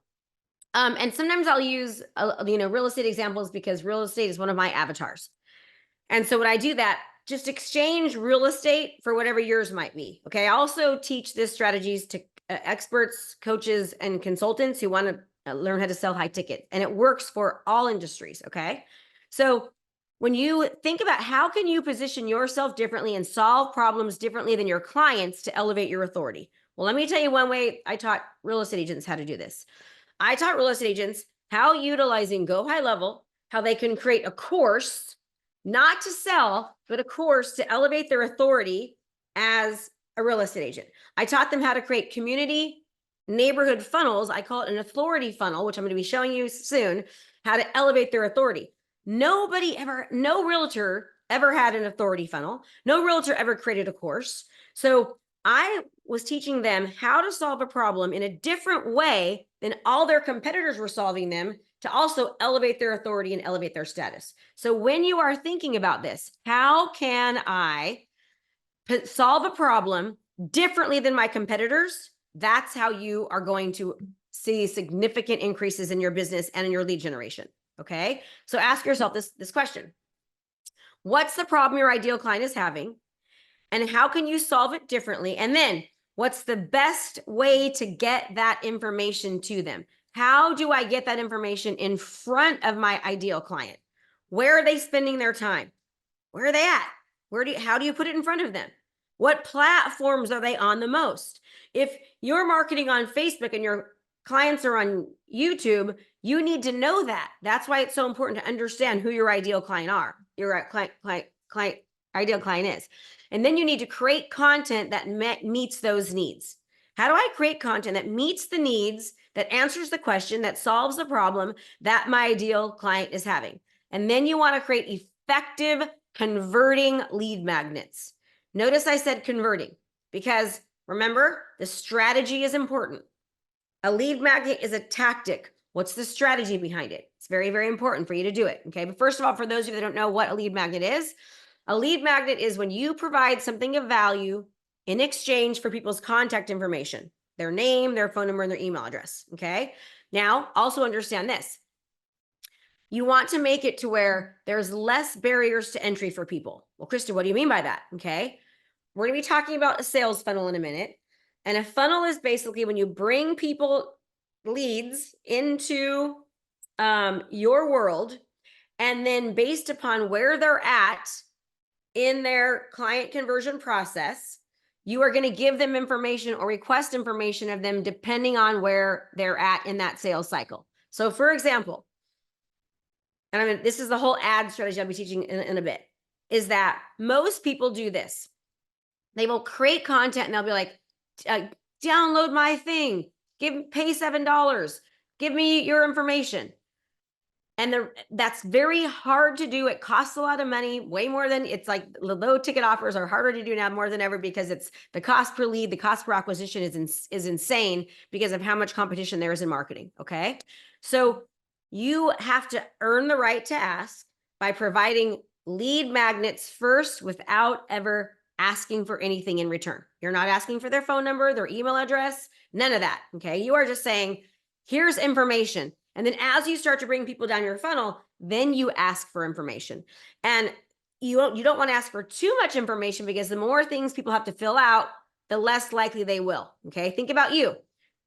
and sometimes I'll use, real estate examples, because real estate is one of my avatars. And so when I do that, just exchange real estate for whatever yours might be. Okay. I also teach this strategies to experts, coaches, and consultants who want to learn how to sell high ticket, and it works for all industries. Okay. So when you think about how can you position yourself differently and solve problems differently than your clients to elevate your authority? Well, let me tell you one way I taught real estate agents how to do this. I taught real estate agents how, utilizing Go High Level, how they can create a course, not to sell, but a course to elevate their authority as a real estate agent. I taught them how to create community neighborhood funnels. I call it an authority funnel, which I'm going to be showing you soon, how to elevate their authority. No realtor ever had an authority funnel. No realtor ever created a course. So I was teaching them how to solve a problem in a different way than all their competitors were solving them, to also elevate their authority and elevate their status. So when you are thinking about this, how can I solve a problem differently than my competitors? That's how you are going to see significant increases in your business and in your lead generation. Okay. So ask yourself this question. What's the problem your ideal client is having? And how can you solve it differently? And then what's the best way to get that information to them? How do I get that information in front of my ideal client? Where are they spending their time? Where are they at? How do you put it in front of them? What platforms are they on the most? If you're marketing on Facebook and your clients are on YouTube, you need to know that. That's why it's so important to understand who your ideal client ideal client is. And then you need to create content that meets those needs. How do I create content that meets the needs, that answers the question, that solves the problem that my ideal client is having? And then you want to create effective converting lead magnets. Notice I said converting, because remember, the strategy is important. A lead magnet is a tactic. What's the strategy behind it? It's very, very important for you to do it. Okay. But first of all, for those of you that don't know what a lead magnet is, a lead magnet is when you provide something of value in exchange for people's contact information, their name, their phone number, and their email address. Okay. Now, also understand this. You want to make it to where there's less barriers to entry for people. Well, Krista, what do you mean by that? Okay. We're going to be talking about a sales funnel in a minute. And a funnel is basically when you bring people leads into your world, and then based upon where they're at in their client conversion process, you are going to give them information or request information of them depending on where they're at in that sales cycle. So for example, and I mean, this is the whole ad strategy I'll be teaching in a bit, is that most people do this. They will create content and they'll be like, download my thing, pay $7, give me your information. And that's very hard to do. It costs a lot of money, way more than, it's like low ticket offers are harder to do now more than ever, because it's the cost per lead, the cost per acquisition is insane because of how much competition there is in marketing. Okay. So you have to earn the right to ask by providing lead magnets first without ever asking for anything in return. You're not asking for their phone number, their email address, none of that. Okay. You are just saying, here's information. And then as you start to bring people down your funnel, then you ask for information. And you don't want to ask for too much information, because the more things people have to fill out, the less likely they will. Okay. Think about you.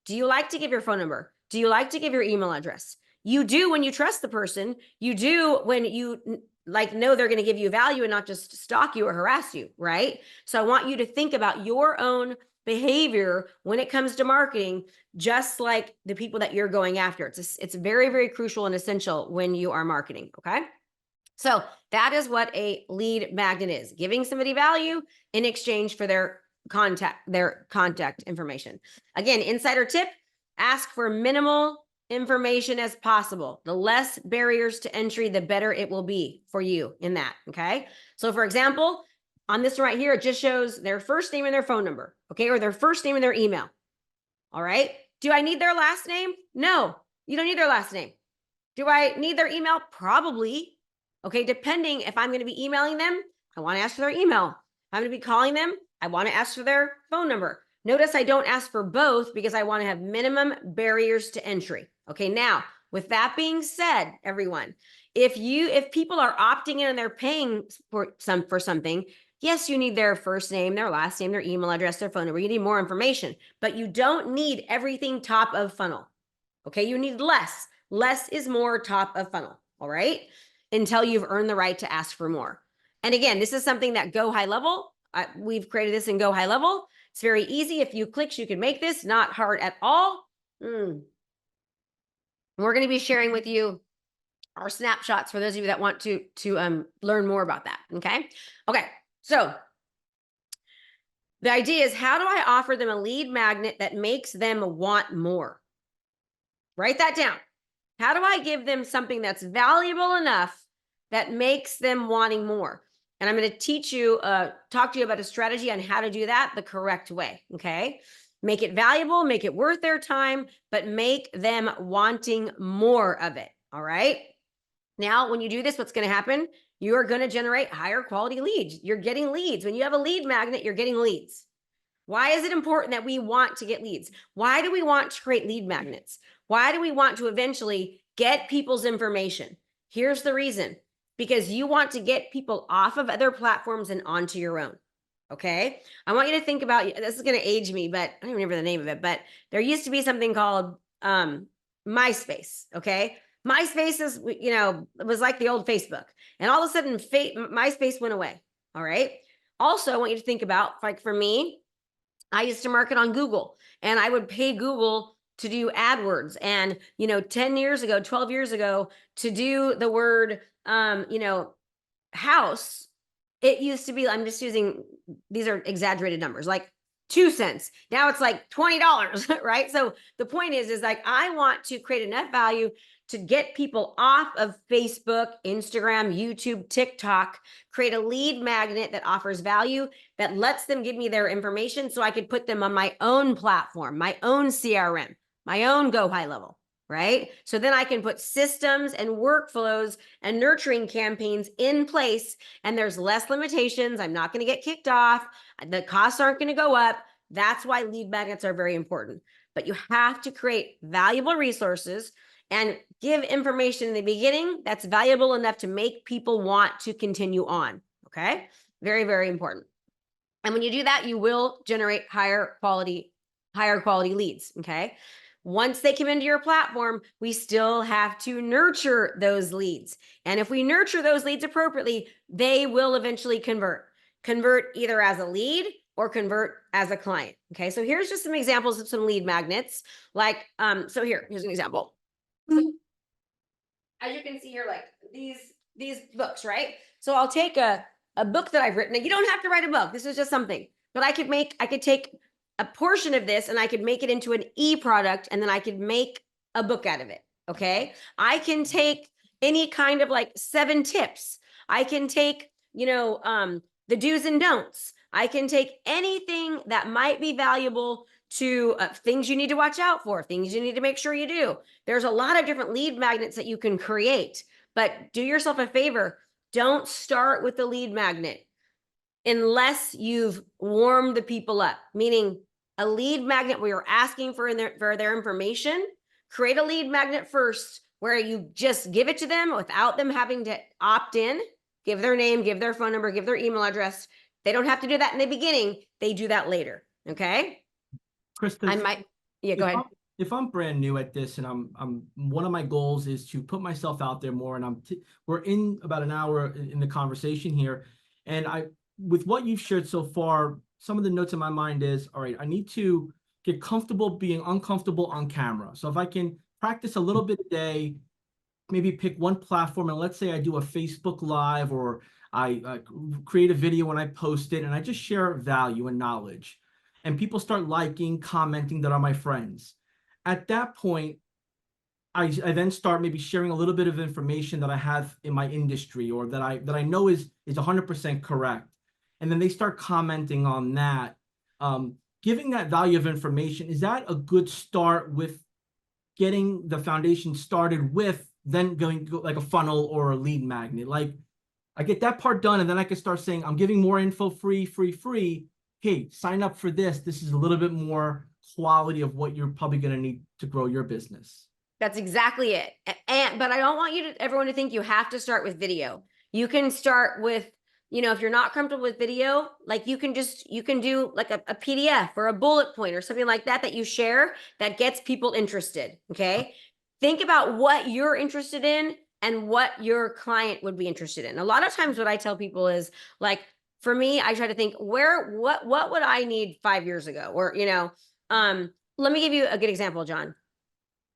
Do you like to give your phone number? Do you like to give your email address? You do when you trust the person. You do when you know they're going to give you value and not just stalk you or harass you, right? So I want you to think about your own behavior when it comes to marketing, just like the people that you're going after. It's very, very crucial and essential when you are marketing. Okay. So that is what a lead magnet is: giving somebody value in exchange for their contact information. Again, insider tip: ask for minimal information as possible. The less barriers to entry, the better it will be for you in that. Okay. So for example, on this right here, it just shows their first name and their phone number. Okay. Or their first name and their email. All right. Do I need their last name? No, you don't need their last name. Do I need their email? Probably. Okay. Depending, if I'm going to be emailing them, I want to ask for their email. If I'm going to be calling them, I want to ask for their phone number. Notice I don't ask for both because I want to have minimum barriers to entry. Okay. Now, with that being said, everyone, if people are opting in and they're paying for something, yes, you need their first name, their last name, their email address, their phone number. You need more information, but you don't need everything top of funnel. Okay. You need less. Less is more top of funnel. All right. Until you've earned the right to ask for more. And again, this is something that Go High Level, we've created this in Go High Level. It's very easy. A few clicks, you can make this, not hard at all. We're going to be sharing with you our snapshots for those of you that want to learn more about that. Okay. Okay. So the idea is, how do I offer them a lead magnet that makes them want more? Write that down. How do I give them something that's valuable enough that makes them wanting more? And I'm going to talk to you about a strategy on how to do that the correct way. Okay. Make it valuable, make it worth their time, but make them wanting more of it. All right. Now, when you do this, what's going to happen? You're going to generate higher quality leads. You're getting leads. When you have a lead magnet, you're getting leads. Why is it important that we want to get leads? Why do we want to create lead magnets? Why do we want to eventually get people's information? Here's the reason: because you want to get people off of other platforms and onto your own. Okay. I want you to think about, this is going to age me, but I don't even remember the name of it, but there used to be something called MySpace. Okay. MySpace is, it was like the old Facebook, and all of a sudden MySpace went away. All right. Also, I want you to think about, like for me, I used to market on Google, and I would pay Google to do AdWords. And, 10 years ago, 12 years ago, to do the word, house, it used to be, I'm just using, these are exaggerated numbers, like 2 cents. Now it's like $20, right? So the point is like, I want to create enough value to get people off of Facebook, Instagram, YouTube, TikTok, create a lead magnet that offers value, that lets them give me their information so I could put them on my own platform, my own CRM, my own Go High Level, right? So then I can put systems and workflows and nurturing campaigns in place, and there's less limitations. I'm not going to get kicked off. The costs aren't going to go up. That's why lead magnets are very important. But you have to create valuable resources and give information in the beginning that's valuable enough to make people want to continue on. Okay. Very, very important. And when you do that, you will generate higher quality higher quality leads. Okay. Once they come into your platform, we still have to nurture those leads. And if we nurture those leads appropriately, they will eventually convert either as a lead or convert as a client. Okay. So here's just some examples of some lead magnets. Like, so here's an example. As you can see here, like these books, right? So I'll take a book that I've written. You don't have to write a book. This is just something. But I could take a portion of this and I could make it into an e-product, and then I could make a book out of it. Okay. I can take any kind of like 7 tips. I can take, the do's and don'ts. I can take anything that might be valuable to things you need to watch out for, things you need to make sure you do. There's a lot of different lead magnets that you can create, but do yourself a favor. Don't start with the lead magnet unless you've warmed the people up, meaning a lead magnet where you're asking for their information. Create a lead magnet first where you just give it to them without them having to opt in, give their name, give their phone number, give their email address. They don't have to do that in the beginning. They do that later. Okay. Krista, go ahead. If I'm brand new at this, and I'm one of my goals is to put myself out there more, and we're in about an hour in the conversation here, and with what you've shared so far, some of the notes in my mind is, all right, I need to get comfortable being uncomfortable on camera. So if I can practice a little bit a day, maybe pick one platform, and let's say I do a Facebook Live, or I create a video and I post it, and I just share value and knowledge, and people start liking, commenting that are my friends. At that point, I then start maybe sharing a little bit of information that I have in my industry, or that I know is 100% correct. And then they start commenting on that. Giving that value of information, is that a good start with getting the foundation started with then going like a funnel or a lead magnet? Like, I get that part done, and then I can start saying, I'm giving more info, free. Hey, sign up for this. This is a little bit more quality of what you're probably going to need to grow your business. That's exactly it. But I don't want everyone to think you have to start with video. You can start with, if you're not comfortable with video, like you can do like a PDF or a bullet point or something like that you share that gets people interested. Okay. Think about what you're interested in and what your client would be interested in. A lot of times what I tell people is, like, for me, I try to think what would I need 5 years ago? Or, let me give you a good example, John.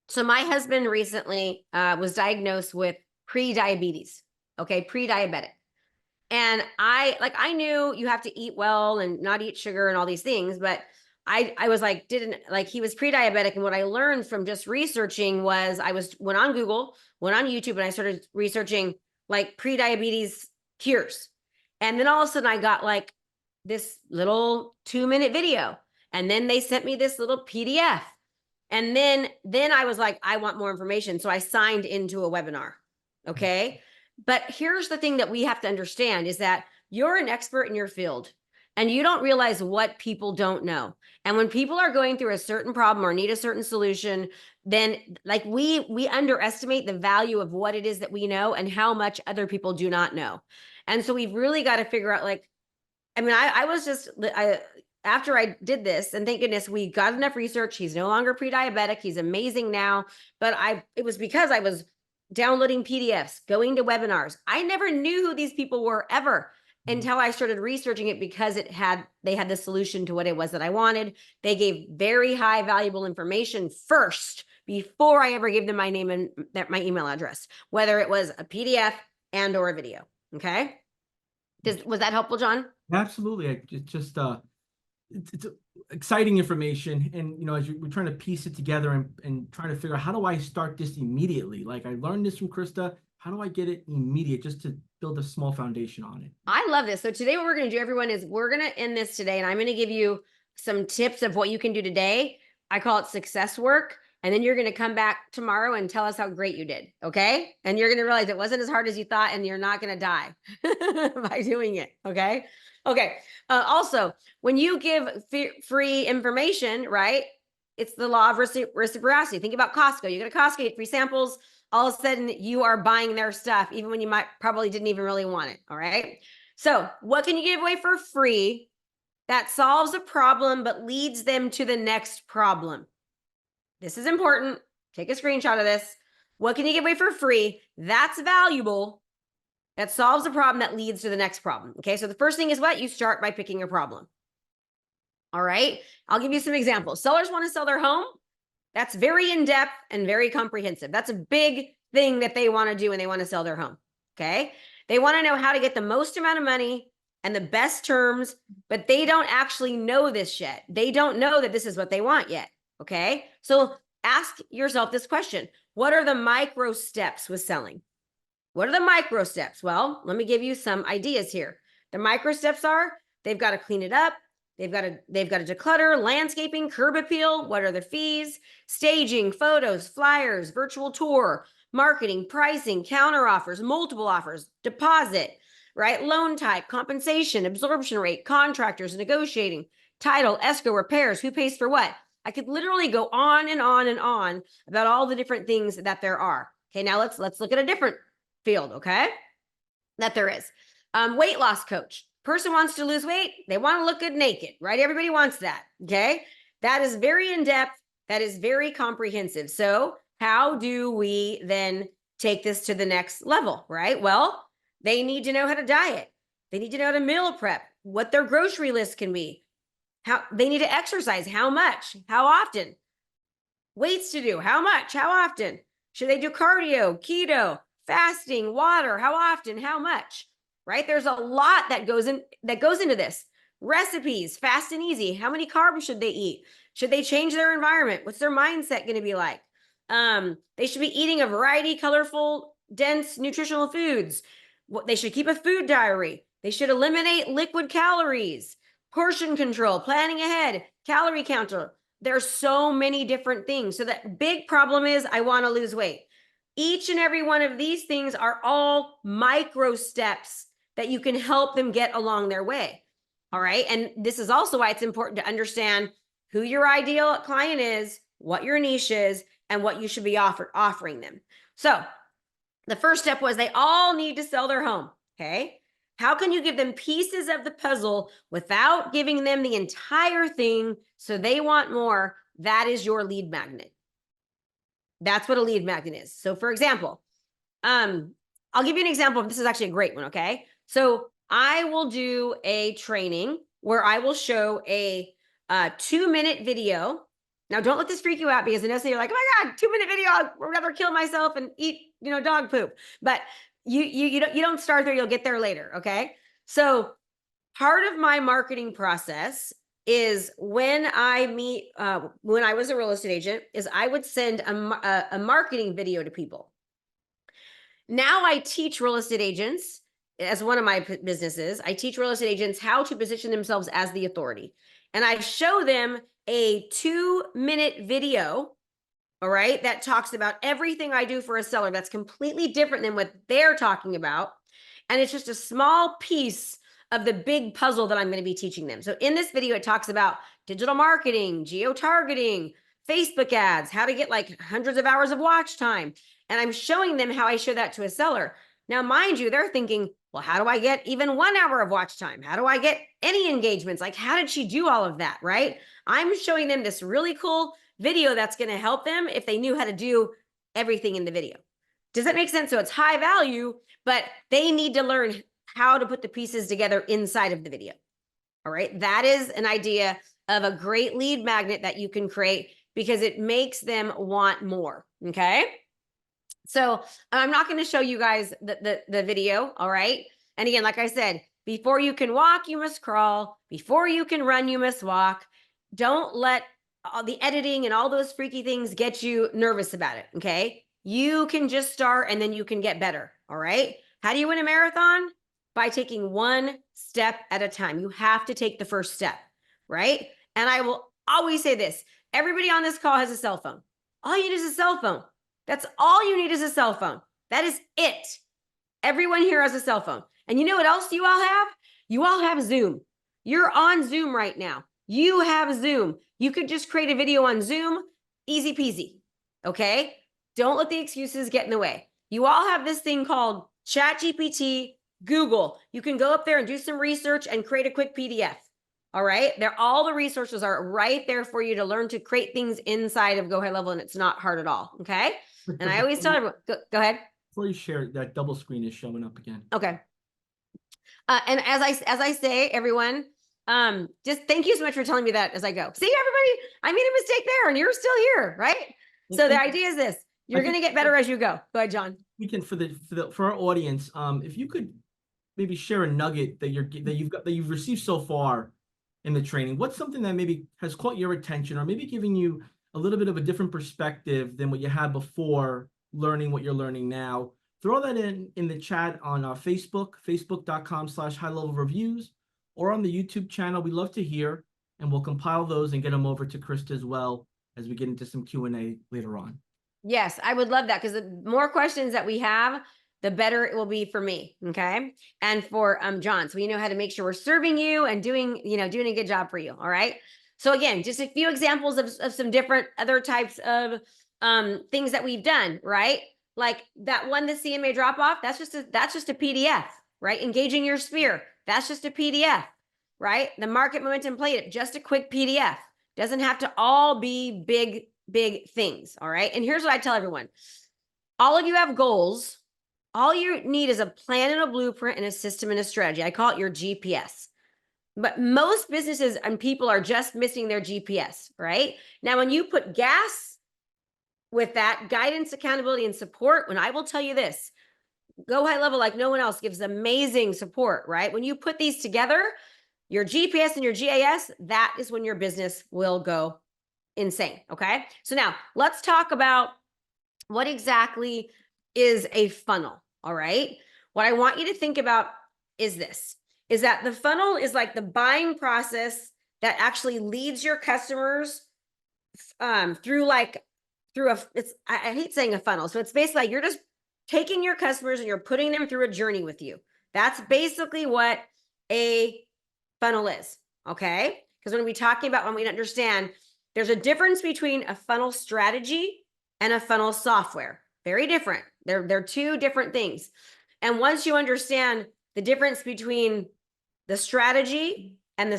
So my husband recently was diagnosed with pre-diabetes. Okay. Pre-diabetic. And I knew you have to eat well and not eat sugar and all these things, but I was like, he was pre-diabetic. And what I learned from just researching was went on Google, went on YouTube, and I started researching like pre-diabetes cures. And then all of a sudden I got like this little 2-minute video. And then they sent me this little PDF. And then I was like, I want more information. So I signed into a webinar. Okay. But here's the thing that we have to understand is that you're an expert in your field and you don't realize what people don't know. And when people are going through a certain problem or need a certain solution, then like we underestimate the value of what it is that we know and how much other people do not know. And so we've really got to figure out, like, after I did this, and thank goodness we got enough research, he's no longer pre-diabetic. He's amazing now. But it was because I was downloading PDFs, going to webinars. I never knew who these people were ever until I started researching it, because they had the solution to what it was that I wanted. They gave very high valuable information first before I ever gave them my name and my email address, whether it was a PDF and or a video. Okay. Was that helpful, John? Absolutely. It's exciting information. And, as we're trying to piece it together and trying to figure out, how do I start this immediately? Like, I learned this from Krista. How do I get it immediate, just to build a small foundation on it? I love this. So today what we're going to do, everyone, is we're going to end this today, and I'm going to give you some tips of what you can do today. I call it success work. And then you're going to come back tomorrow and tell us how great you did. Okay. And you're going to realize it wasn't as hard as you thought, and you're not going to die by doing it. Okay. Okay. Also, when you give free information, right, it's the law of reciprocity. Think about Costco. You go to Costco, get free samples. All of a sudden, you are buying their stuff, even when you probably didn't even really want it. All right. So what can you give away for free that solves a problem but leads them to the next problem. This is important. Take a screenshot of this. What can you give away for free? That's valuable. That solves a problem that leads to the next problem. Okay, so the first thing is what? You start by picking a problem. All right, I'll give you some examples. Sellers want to sell their home. That's very in-depth and very comprehensive. That's a big thing that they want to do when they want to sell their home. Okay, they want to know how to get the most amount of money and the best terms, but they don't actually know this yet. They don't know that this is what they want yet. Okay, so ask yourself this question. What are the micro steps with selling? What are the micro steps? Well, let me give you some ideas here. The micro steps are they've got to clean it up. They've got to declutter, landscaping, curb appeal. What are the fees? Staging, photos, flyers, virtual tour, marketing, pricing, counter offers, multiple offers, deposit, right? Loan type, compensation, absorption rate, contractors, negotiating, title, escrow, repairs, who pays for what? I could literally go on and on and on about all the different things that there are. Okay, now let's look at a different field, okay? That there is. Weight loss coach. Person wants to lose weight. They want to look good naked, right? Everybody wants that, okay? That is very in-depth. That is very comprehensive. So how do we then take this to the next level, right? Well, they need to know how to diet. They need to know how to meal prep, what their grocery list can be. How they need to exercise, how much, how often, weights to do, how much, how often, should they do cardio, keto, fasting, water, how often, how much, right? There's a lot that goes into this. Recipes, fast and easy. How many carbs should they eat? Should they change their environment? What's their mindset going to be like? They should be eating a variety, colorful, dense, nutritional foods. They should keep a food diary. They should eliminate liquid calories, portion control, planning ahead, calorie counter. There's so many different things. So that big problem is I want to lose weight. Each and every one of these things are all micro steps that you can help them get along their way. All right. And this is also why it's important to understand who your ideal client is, what your niche is, and what you should be offering them. So the first step was they all need to sell their home. Okay. How can you give them pieces of the puzzle without giving them the entire thing so they want more? That is your lead magnet. That's what a lead magnet is. So for example, I'll give you an example of this is actually a great one. Okay. So I will do a training where I will show a 2-minute video. Now, don't let this freak you out because I know you're like, oh my God, 2-minute video, I'd rather kill myself and eat, dog poop. But you don't start there, you'll get there later. Okay. So part of my marketing process is when I when I was a real estate agent, is I would send a marketing video to people. Now I teach real estate agents, as one of my businesses, I teach real estate agents how to position themselves as the authority. And I show them a 2-minute video, all right, that talks about everything I do for a seller that's completely different than what they're talking about. And it's just a small piece of the big puzzle that I'm going to be teaching them. So in this video, it talks about digital marketing, geo-targeting, Facebook ads, how to get like hundreds of hours of watch time. And I'm showing them how I show that to a seller. Now, mind you, they're thinking, well, how do I get even 1 hour of watch time? How do I get any engagements? Like, how did she do all of that, right? I'm showing them this really cool video that's going to help them if they knew how to do everything in the video. Does that make sense? So it's high value, but they need to learn how to put the pieces together inside of the video. All right. That is an idea of a great lead magnet that you can create because it makes them want more. Okay. So I'm not going to show you guys the video. All right. And again, like I said, before you can walk, you must crawl. Before you can run, you must walk. Don't let all the editing and all those freaky things get you nervous about it. Okay. You can just start and then you can get better. All right. How do you win a marathon? By taking one step at a time. You have to take the first step, right? And I will always say this. Everybody on this call has a cell phone. All you need is a cell phone. That's all you need is a cell phone. That is it. Everyone here has a cell phone. And you know what else you all have? You all have Zoom. You're on Zoom right now. You have Zoom. You could just create a video on Zoom. Easy peasy. Okay? Don't let the excuses get in the way. You all have this thing called ChatGPT, Google. You can go up there and do some research and create a quick PDF. All right. All the resources are right there for you to learn to create things inside of Go High Level, and it's not hard at all. Okay. And I always tell everyone, go ahead. Before you share, that double screen is showing up again. Okay. And as I say, everyone, just thank you so much for telling me that as I go. See, everybody, I made a mistake there and you're still here, right? So the idea is this, you're going to get better as you go. Go ahead, John. We can, for our audience, if you could maybe share a nugget that you've received so far in the training. What's something that maybe has caught your attention, or maybe giving you a little bit of a different perspective than what you had before learning what you're learning now? Throw that in the chat on Facebook, facebook.com/high-level-reviews, or on the YouTube channel. We love to hear, and we'll compile those and get them over to Krista as well as we get into some Q&A later on. Yes, I would love that, because the more questions that we have, the better it will be for me, okay? And for John, so we know how to make sure we're serving you and doing a good job for you, all right? So again, just a few examples of some different other types of things that we've done, right? Like that one, the CMA drop off, that's just a PDF, right? Engaging your sphere, that's just a PDF, right? The market momentum plate, just a quick PDF. Doesn't have to all be big things, all right? And here's what I tell everyone. All of you have goals. All you need is a plan and a blueprint and a system and a strategy. I call it your GPS. But most businesses and people are just missing their GPS, right? Now, when you put gas with that, guidance, accountability, and support, when I will tell you this, Go High Level like no one else gives amazing support, right? When you put these together, your GPS and your GAS, that is when your business will go insane, okay? So now let's talk about what exactly is a funnel, all right? What I want you to think about is this, is that the funnel is like the buying process that actually leads your customers through I hate saying a funnel. So it's basically like you're just taking your customers and you're putting them through a journey with you. That's basically what a funnel is, okay? Because when we understand, there's a difference between a funnel strategy and a funnel software. Very different. They're two different things. And once you understand the difference between the strategy and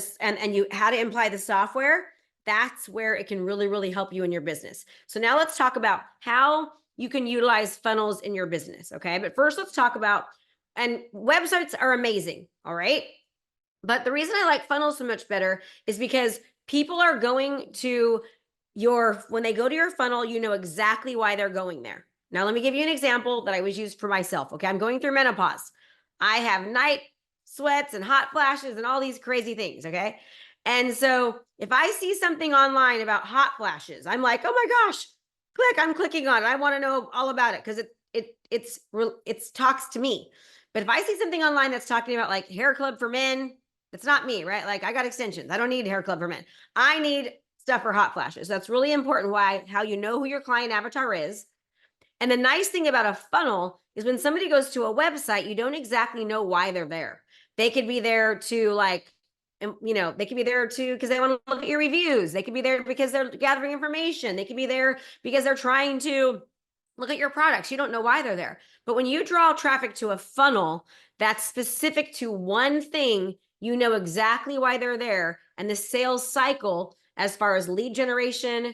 you how to apply the software, that's where it can really, really help you in your business. So now let's talk about how you can utilize funnels in your business, okay? But first, let's talk about, and websites are amazing, all right? But the reason I like funnels so much better is because people are going to when they go to your funnel, you know exactly why they're going there. Now, let me give you an example that I was used for myself. Okay. I'm going through menopause. I have night sweats and hot flashes and all these crazy things. Okay. And so if I see something online about hot flashes, I'm like, oh my gosh, I'm clicking on it. I want to know all about it because it talks to me. But if I see something online that's talking about like hair club for men, it's not me, right? Like I got extensions. I don't need hair club for men. I need stuff for hot flashes. That's really important. How you know who your client avatar is. And the nice thing about a funnel is when somebody goes to a website, you don't exactly know why they're there. They could be there to they could be there because they want to look at your reviews. They could be there because they're gathering information. They could be there because they're trying to look at your products. You don't know why they're there. But when you draw traffic to a funnel that's specific to one thing, you know exactly why they're there. And the sales cycle, as far as lead generation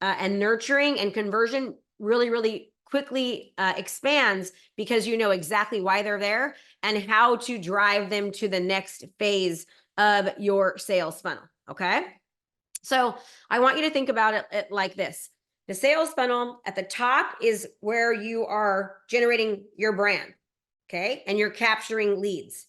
and nurturing and conversion, really, really quickly expands because you know exactly why they're there and how to drive them to the next phase of your sales funnel, okay? So I want you to think about it like this. The sales funnel at the top is where you are generating your brand, okay? And you're capturing leads.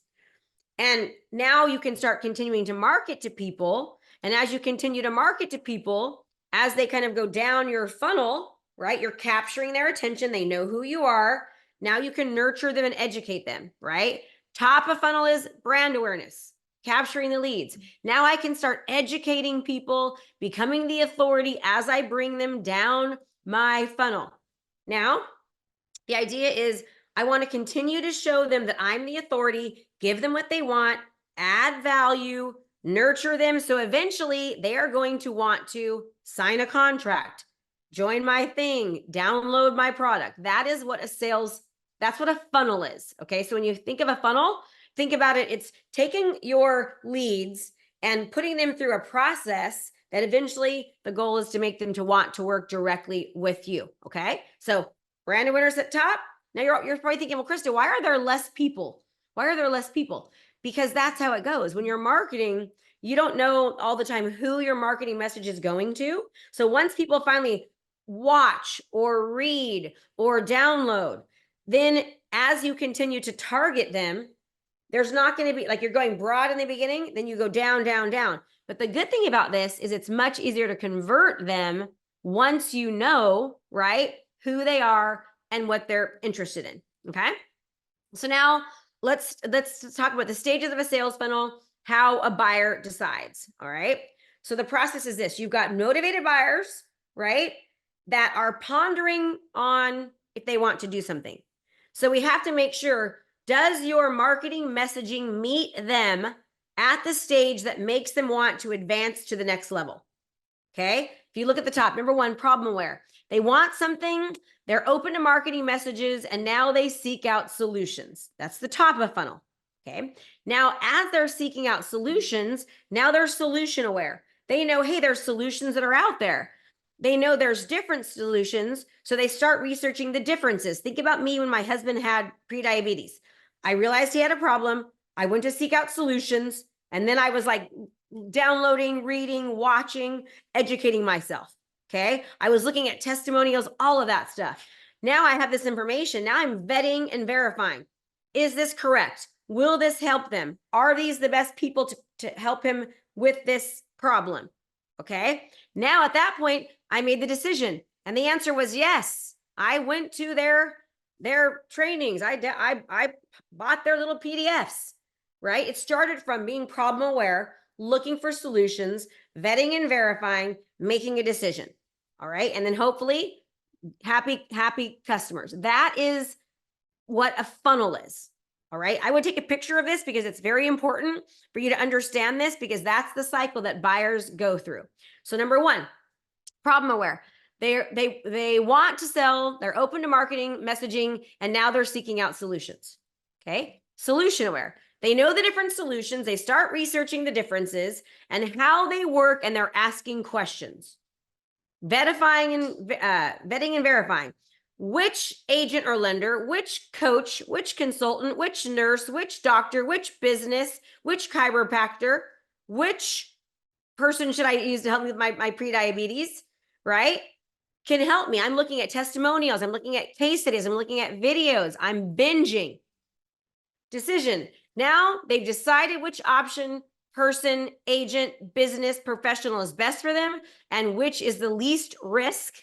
And now you can start continuing to market to people. And as you continue to market to people, as they kind of go down your funnel, right? You're capturing their attention. They know who you are. Now you can nurture them and educate them, right? Top of funnel is brand awareness, capturing the leads. Now I can start educating people, becoming the authority as I bring them down my funnel. Now, the idea is I want to continue to show them that I'm the authority, give them what they want, add value, nurture them. So eventually they are going to want to sign a contract, join my thing, download my product. That is what that's what a funnel is. Okay. So when you think of a funnel, think about it. It's taking your leads and putting them through a process that eventually the goal is to make them to want to work directly with you. Okay. So brand awareness at top. Now you're probably thinking, well, Krista, why are there less people? Why are there less people? Because that's how it goes. When you're marketing, you don't know all the time who your marketing message is going to. So once people finally watch or read or download, then as you continue to target them, there's not going to be like you're going broad in the beginning, then you go down, down, down. But the good thing about this is it's much easier to convert them once you know, right, who they are and what they're interested in. Okay. So now let's talk about the stages of a sales funnel, how a buyer decides. All right. So the process is this: you've got motivated buyers, right, that are pondering on if they want to do something. So we have to make sure, does your marketing messaging meet them at the stage that makes them want to advance to the next level? Okay. If you look at the top, number one, problem aware. They want something, they're open to marketing messages, and now they seek out solutions. That's the top of a funnel. Okay. Now, as they're seeking out solutions, now they're solution aware. They know, hey, there's solutions that are out there. They know there's different solutions. So they start researching the differences. Think about me when my husband had prediabetes. I realized he had a problem. I went to seek out solutions. And then I was like downloading, reading, watching, educating myself. Okay. I was looking at testimonials, all of that stuff. Now I have this information. Now I'm vetting and verifying. Is this correct? Will this help them? Are these the best people to help him with this problem? Okay. Now at that point, I made the decision. And the answer was yes. I went to their trainings. I bought their little PDFs, right? It started from being problem aware, looking for solutions, vetting and verifying, making a decision. All right. And then hopefully happy customers. That is what a funnel is. All right. I would take a picture of this because it's very important for you to understand this, because that's the cycle that buyers go through. So number one, problem aware. They want to sell, they're open to marketing, messaging, and now they're seeking out solutions. Okay. Solution aware. They know the different solutions. They start researching the differences and how they work, and they're asking questions. Vetting and verifying. Which agent or lender, which coach, which consultant, which nurse, which doctor, which business, which chiropractor, which person should I use to help me with my prediabetes, right? Can help me. I'm looking at testimonials. I'm looking at case studies. I'm looking at videos. I'm binging. Decision. Now they've decided which option, person, agent, business, professional is best for them and which is the least risk.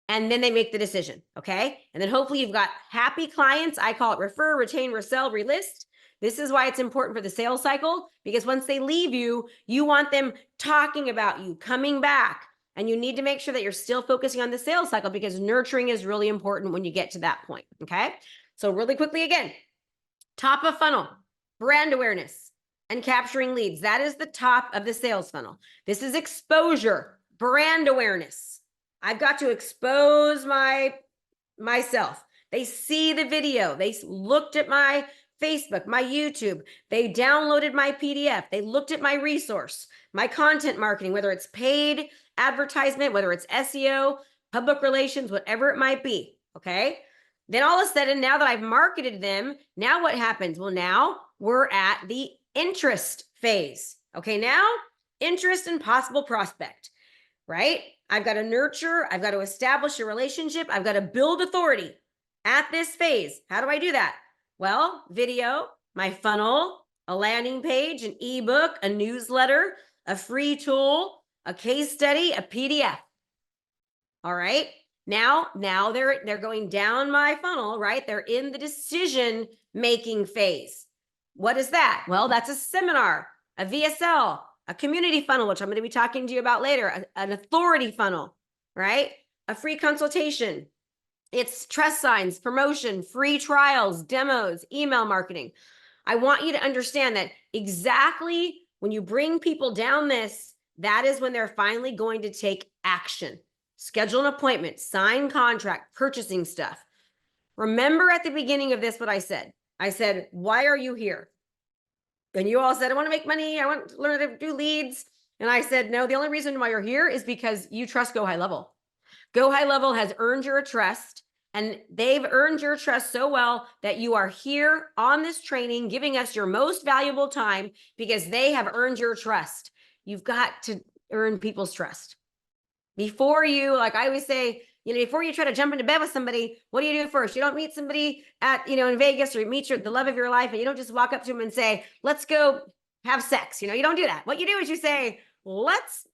And then they make the decision. Okay. And then hopefully you've got happy clients. I call it refer, retain, resell, relist. This is why it's important for the sales cycle, because once they leave you, you want them talking about you, coming back. And you need to make sure that you're still focusing on the sales cycle, because nurturing is really important when you get to that point. Okay. So really quickly again, top of funnel, brand awareness and capturing leads. That is the top of the sales funnel. This is exposure, brand awareness. I've got to expose myself. They see the video. They looked at my Facebook, my YouTube. They downloaded my PDF. They looked at my resource, my content marketing, whether it's paid advertisement, whether it's SEO, public relations, whatever it might be. Okay. Then all of a sudden, now that I've marketed them, now what happens? Well, now we're at the interest phase. Okay. Now interest and possible prospect, right? I've got to nurture. I've got to establish a relationship. I've got to build authority at this phase. How do I do that? Well, video, my funnel, a landing page, an ebook, a newsletter, a free tool, a case study, a PDF. All right. Now they're going down my funnel, right? They're in the decision-making phase. What is that? Well, that's a seminar, a VSL, a community funnel, which I'm going to be talking to you about later, an authority funnel, right? A free consultation. It's trust signs, promotion, free trials, demos, email marketing. I want you to understand that exactly when you bring people down this, that is when they're finally going to take action. Schedule an appointment, sign contract, purchasing stuff. Remember at the beginning of this what I said. I said, why are you here? And you all said, I want to make money. I want to learn how to do leads. And I said, no, the only reason why you're here is because you trust Go High Level. Go High Level has earned your trust, and they've earned your trust so well that you are here on this training, giving us your most valuable time because they have earned your trust. You've got to earn people's trust. Before you, like I always say, before you try to jump into bed with somebody, what do you do first? You don't meet somebody at, in Vegas, or meet the love of your life, and you don't just walk up to them and say, let's go have sex. You don't do that. What you do is you say,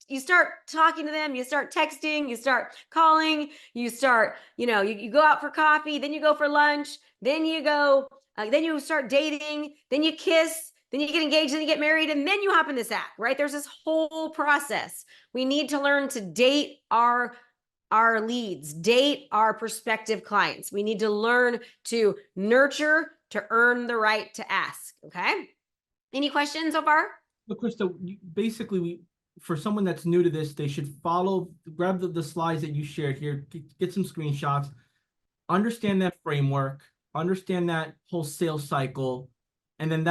you start talking to them, you start texting, you start calling, you start, you go out for coffee, then you go for lunch, then you go, then you start dating, then you kiss, then you get engaged, then you get married, and then you hop in this app, right? There's this whole process. We need to learn to date our leads, date our prospective clients. We need to learn to nurture to earn the right to ask. Okay. Any questions so far? Well, Krista, basically, for someone that's new to this, they should grab the slides that you shared here, get some screenshots, understand that framework, understand that whole sales cycle, and then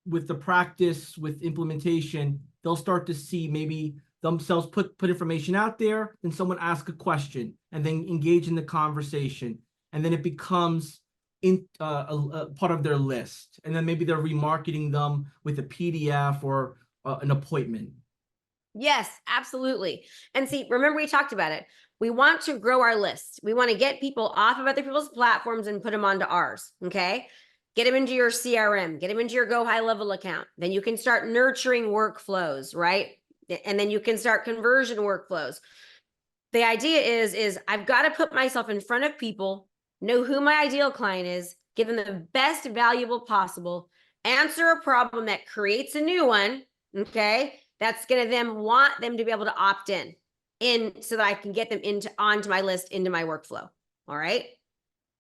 with the practice, with implementation, they'll start to see maybe themselves put information out there, and someone ask a question, and then engage in the conversation, and then it becomes a part of their list, and then maybe they're remarketing them with a PDF or an appointment. Yes, absolutely. And see, remember we talked about it. We want to grow our list. We want to get people off of other people's platforms and put them onto ours. Okay. Get them into your CRM, get them into your Go High Level account. Then you can start nurturing workflows, right? And then you can start conversion workflows. The idea is I've got to put myself in front of people, know who my ideal client is, give them the best valuable possible, answer a problem that creates a new one. Okay. That's going to want them to be able to opt in so that I can get them onto my list, into my workflow. All right.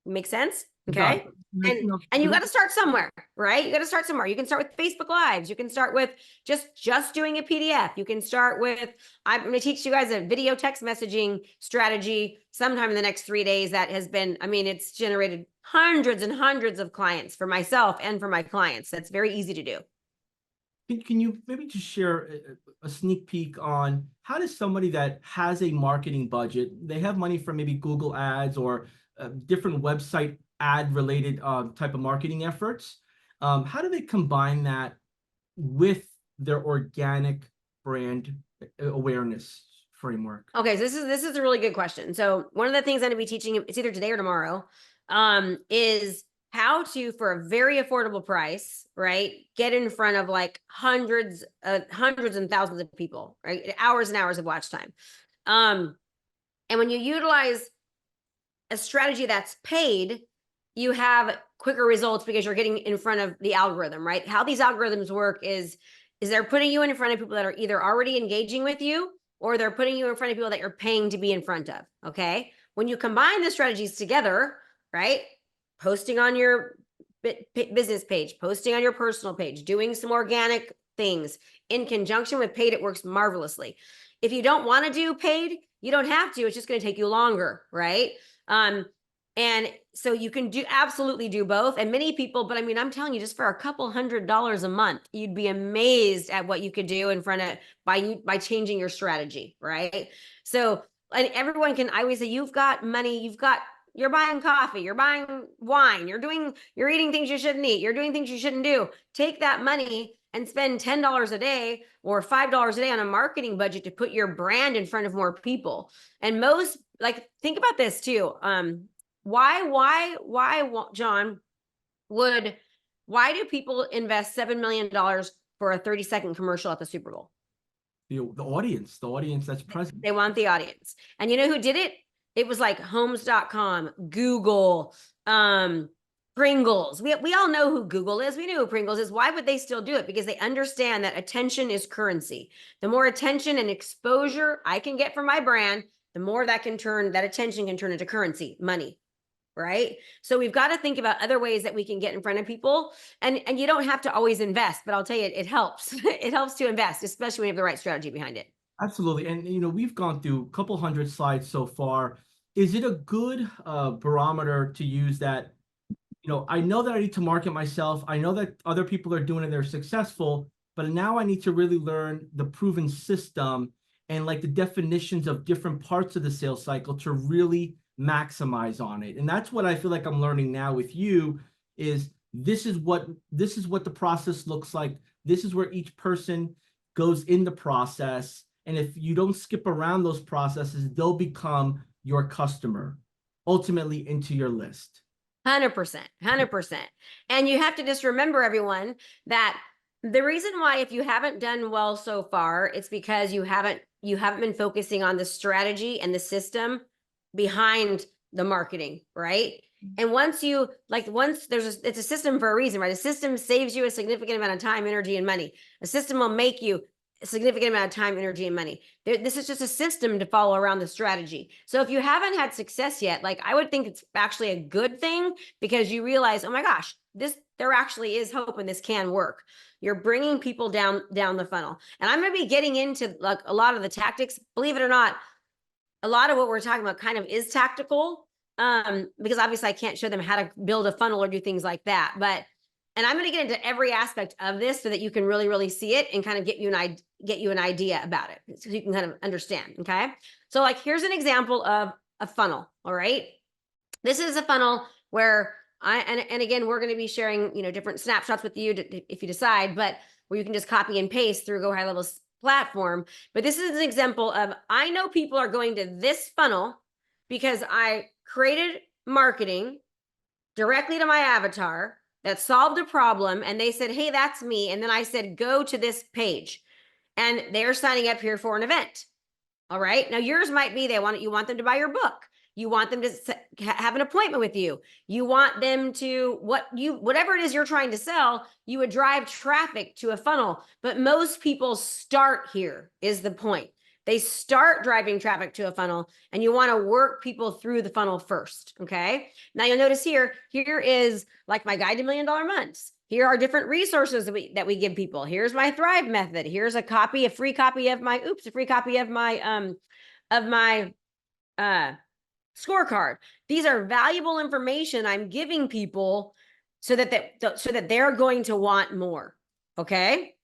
Make sense? Okay. And you got to start somewhere, right? You got to start somewhere. You can start with Facebook Lives. You can start with just doing a PDF. You can start with, I'm going to teach you guys a video text messaging strategy sometime in the next 3 days. That has been, it's generated hundreds and hundreds of clients for myself and for my clients. That's very easy to do. Can you maybe just share a sneak peek on how does somebody that has a marketing budget, they have money for maybe Google ads or different website ad related type of marketing efforts, how do they combine that with their organic brand awareness framework? Okay, so this is a really good question. So one of the things I'm going to be teaching, it's either today or tomorrow, is how to, for a very affordable price, right, get in front of like hundreds and thousands of people, right, hours and hours of watch time. And when you utilize a strategy that's paid, you have quicker results because you're getting in front of the algorithm, right? How these algorithms work is they're putting you in front of people that are either already engaging with you, or they're putting you in front of people that you're paying to be in front of. Okay. When you combine the strategies together, right? Posting on your business page, posting on your personal page, doing some organic things in conjunction with paid, it works marvelously. If you don't want to do paid, you don't have to. It's just going to take you longer, right? And so you can absolutely do both. And many people, but I'm telling you, just for a couple $100 a month, you'd be amazed at what you could do in front of by changing your strategy, right? So, and everyone can, I always say, you've got money, you're buying coffee, you're buying wine, you're eating things you shouldn't eat, you're doing things you shouldn't do. Take that money and spend $10 a day or $5 a day on a marketing budget to put your brand in front of more people. And think about this too. Why, John, why do people invest $7 million for a 30-second commercial at the Super Bowl? The audience that's present. They want the audience. And you know who did it? It was like homes.com, Google, Pringles. We all know who Google is. We know who Pringles is. Why would they still do it? Because they understand that attention is currency. The more attention and exposure I can get from my brand, the more that attention can turn into currency, money. Right? So we've got to think about other ways that we can get in front of people, and you don't have to always invest, but I'll tell you, it helps. It helps to invest, especially when you have the right strategy behind it. Absolutely. And, we've gone through a couple hundred slides so far. Is it a good barometer to use that I know that I need to market myself. I know that other people are doing it, they're successful, but now I need to really learn the proven system and like the definitions of different parts of the sales cycle to really maximize on it. And that's what I feel like I'm learning now with you is this is what the process looks like. This is where each person goes in the process. And if you don't skip around those processes, they'll become your customer, ultimately into your list. 100%, 100%. And you have to just remember, everyone, that the reason why if you haven't done well so far, it's because you haven't been focusing on the strategy and the system behind the marketing, right? And once it's a system for a reason, right? A system saves you a significant amount of time, energy, and money. A system will make you a significant amount of time, energy, and money. This is just a system to follow around the strategy. So if you haven't had success yet, like I would think it's actually a good thing because you realize, oh my gosh, there actually is hope and this can work. You're bringing people down the funnel. And I'm going to be getting into like a lot of the tactics. Believe it or not, a lot of what we're talking about kind of is tactical, because obviously I can't show them how to build a funnel or do things like that. And I'm going to get into every aspect of this so that you can really, really see it and kind of get you an idea about it so you can kind of understand. Okay. So like, here's an example of a funnel. All right. This is a funnel where and again, we're going to be sharing, different snapshots with you if you decide, but where you can just copy and paste through Go High Level's platform. But this is an example of, I know people are going to this funnel because I created marketing directly to my avatar that solved a problem. And they said, hey, that's me. And then I said, go to this page. And they're signing up here for an event. All right. Now yours might be, you want them to buy your book. You want them to have an appointment with you. You want them to, whatever it is you're trying to sell, you would drive traffic to a funnel. But most people start here is the point. They start driving traffic to a funnel and you want to work people through the funnel first. Okay. Now you'll notice here is like my guide to $1 million months. Here are different resources that we give people. Here's my Thrive method. Here's a free copy of my scorecard. These are valuable information I'm giving people so that they're going to want more. Okay.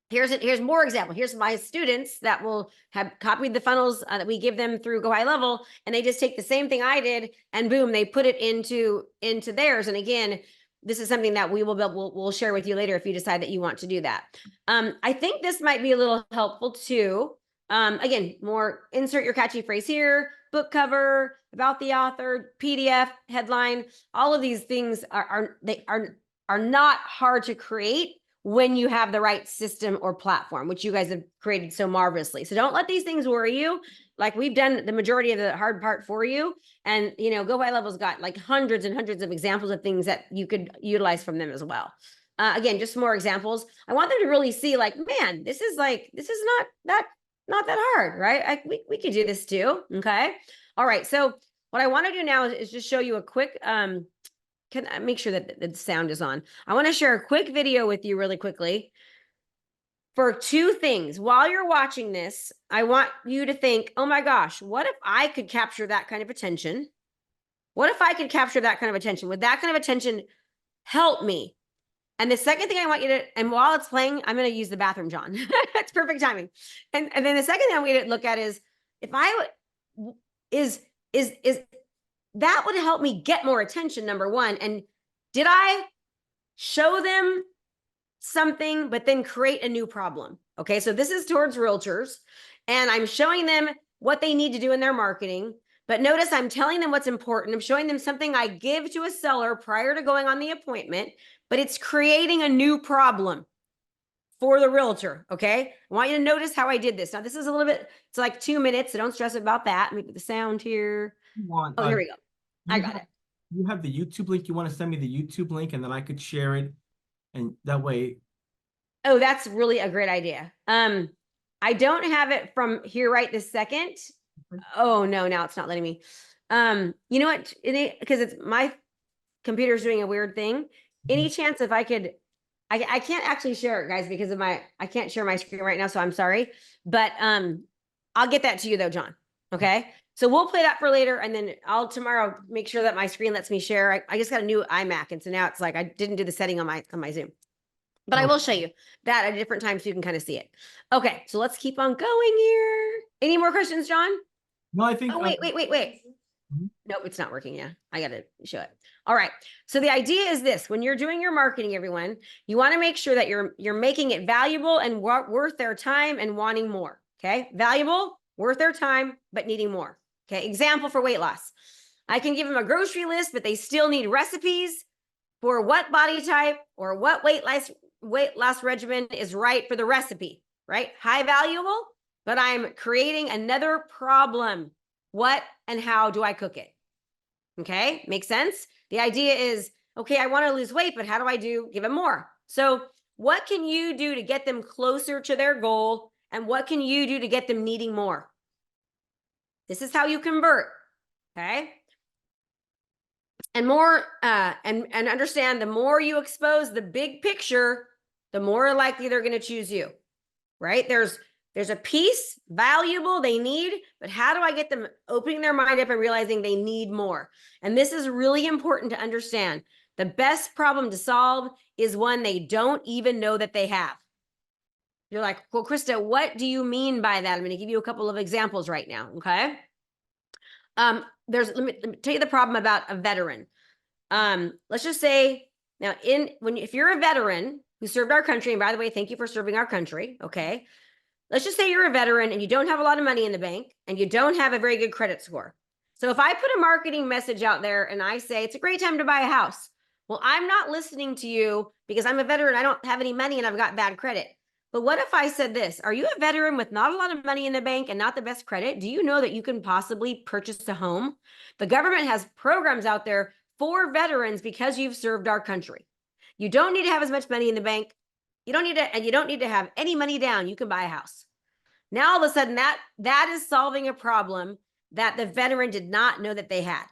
Here's more example. Here's my students that will have copied the funnels that we give them through Go High Level, and they just take the same thing I did and boom, they put it into theirs. And again, this is something that we'll share with you later if you decide that you want to do that. I think this might be a little helpful too. Again, more insert your catchy phrase here, book cover, about the author, PDF, headline. All of these things are not hard to create when you have the right system or platform, which you guys have created so marvelously. So don't let these things worry you. Like we've done the majority of the hard part for you. And, Go High Level's got like hundreds and hundreds of examples of things that you could utilize from them as well. Again, just some more examples. I want them to really see like, man, this is not that hard, right? We could do this too. Okay. All right. So what I want to do now is just show you a quick, can I make sure that the sound is on? I want to share a quick video with you really quickly for two things. While you're watching this, I want you to think, oh my gosh, what if I could capture that kind of attention? What if I could capture that kind of attention? Would that kind of attention help me? And the second thing I want you to, and while it's playing, I'm going to use the bathroom, John. It's perfect timing. And then the second thing I'm going to look at is if I would, is that would help me get more attention, number one. And did I show them something, but then create a new problem? Okay, so this is towards realtors, and I'm showing them what they need to do in their marketing. But notice I'm telling them what's important. I'm showing them something I give to a seller prior to going on the appointment, but it's creating a new problem for the realtor. Okay, I want you to notice how I did this. Now, this is a little bit, it's like 2 minutes, so don't stress about that. Let me put the sound here. Oh, here we go. I got it. You have the YouTube link. You want to send me the YouTube link and then I could share it. And that way. Oh, that's really a great idea. I don't have it from here right this second. Oh no, now it's not letting me. You know what? Because it's my computer's doing a weird thing. Any chance if I could, I can't actually share it, guys, because of I can't share my screen right now. So I'm sorry, but I'll get that to you though, John. Okay. So we'll play that for later. And then I'll tomorrow make sure that my screen lets me share. I just got a new iMac. And so now it's like, I didn't do the setting on my Zoom, but I will show you that at a different time so you can kind of see it. Okay. So let's keep on going here. Any more questions, John? No, I think. Oh, wait. Mhm. Nope, it's not working. Yeah, I got to show it. All right. So the idea is this: when you're doing your marketing, everyone, you want to make sure that you're making it valuable and worth their time and wanting more. Okay, valuable, worth their time, but needing more. Okay. Example for weight loss: I can give them a grocery list, but they still need recipes for what body type or what weight loss regimen is right for the recipe. Right? High valuable, but I'm creating another problem. What and how do I cook it? Okay, makes sense. The idea is, okay, I want to lose weight, but how do I give them more? So what can you do to get them closer to their goal? And what can you do to get them needing more? This is how you convert. Okay. And more, and understand, the more you expose the big picture, the more likely they're going to choose you, right? There's a piece valuable they need, but how do I get them opening their mind up and realizing they need more? And this is really important to understand. The best problem to solve is one they don't even know that they have. You're like, well, Krista, what do you mean by that? I'm going to give you a couple of examples right now. Okay. Let me tell you the problem about a veteran. Let's just say now if you're a veteran who served our country, and by the way, thank you for serving our country. Okay. Let's just say you're a veteran and you don't have a lot of money in the bank and you don't have a very good credit score. So if I put a marketing message out there and I say, it's a great time to buy a house. Well, I'm not listening to you because I'm a veteran. I don't have any money and I've got bad credit. But what if I said this? Are you a veteran with not a lot of money in the bank and not the best credit? Do you know that you can possibly purchase a home? The government has programs out there for veterans because you've served our country. You don't need to have as much money in the bank. You don't need to have any money down. You can buy a house. Now, all of a sudden, that is solving a problem that the veteran did not know that they had.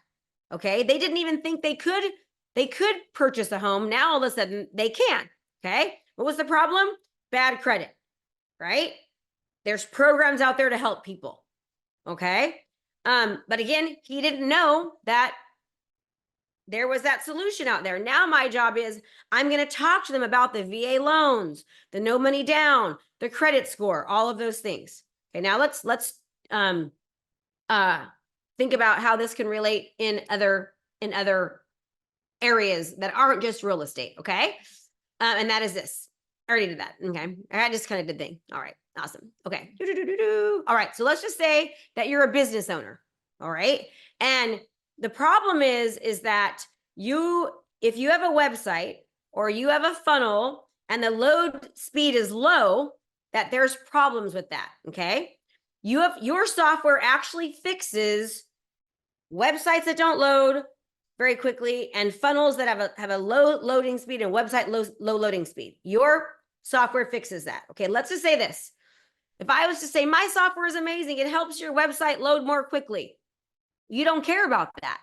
Okay. They didn't even think they could purchase a home. Now, all of a sudden they can. Okay. What was the problem? Bad credit, right? There's programs out there to help people. Okay. But again, he didn't know that there was that solution out there. Now my job is I'm going to talk to them about the VA loans, the no money down, the credit score, all of those things. Okay, now let's think about how this can relate in other areas that aren't just real estate. Okay, and that is this. I already did that. Okay, I just kind of did thing. All right, awesome. Okay, all right. So let's just say that you're a business owner. All right, and the problem is that if you have a website or you have a funnel and the load speed is low, that there's problems with that. Okay. Your software actually fixes websites that don't load very quickly and funnels that have a low loading speed and website low loading speed. Your software fixes that. Okay. Let's just say this. If I was to say my software is amazing, it helps your website load more quickly. You don't care about that.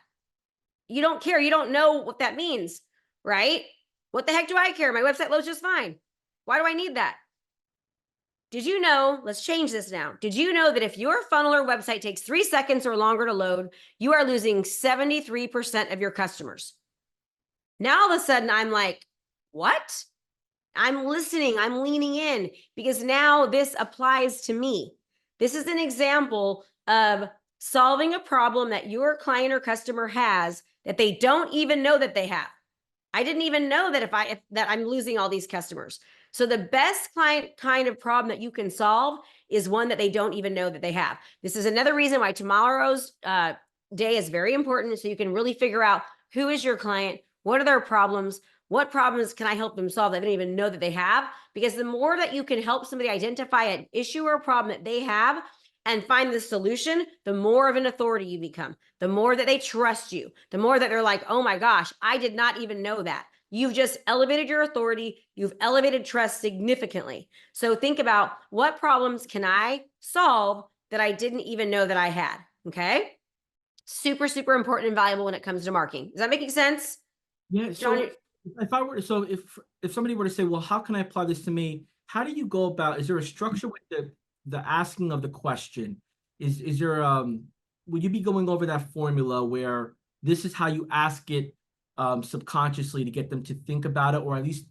You don't care. You don't know what that means, right? What the heck do I care? My website loads just fine. Why do I need that? Did you know, let's change this now. Did you know that if your funnel or website takes 3 seconds or longer to load, you are losing 73% of your customers? Now, all of a sudden, I'm like, what? I'm listening. I'm leaning in because now this applies to me. This is an example of solving a problem that your client or customer has that they don't even know that they have. I didn't even know that that I'm losing all these customers. So the best client kind of problem that you can solve is one that they don't even know that they have. This is another reason why tomorrow's day is very important. So you can really figure out who is your client, what are their problems, what problems can I help them solve that they don't even know that they have? Because the more that you can help somebody identify an issue or a problem that they have and find the solution, the more of an authority you become, the more that they trust you, the more that they're like, oh my gosh, I did not even know that. You've just elevated your authority. You've elevated trust significantly. So think about what problems can I solve that I didn't even know that I had. Okay. Super, super important and valuable when it comes to marketing. Is that making sense? Yeah. John, So if somebody were to say, well, how can I apply this to me? How do you go about, is there a structure with the asking of the question? Is there will you be going over that formula where this is how you ask it subconsciously to get them to think about it, or at least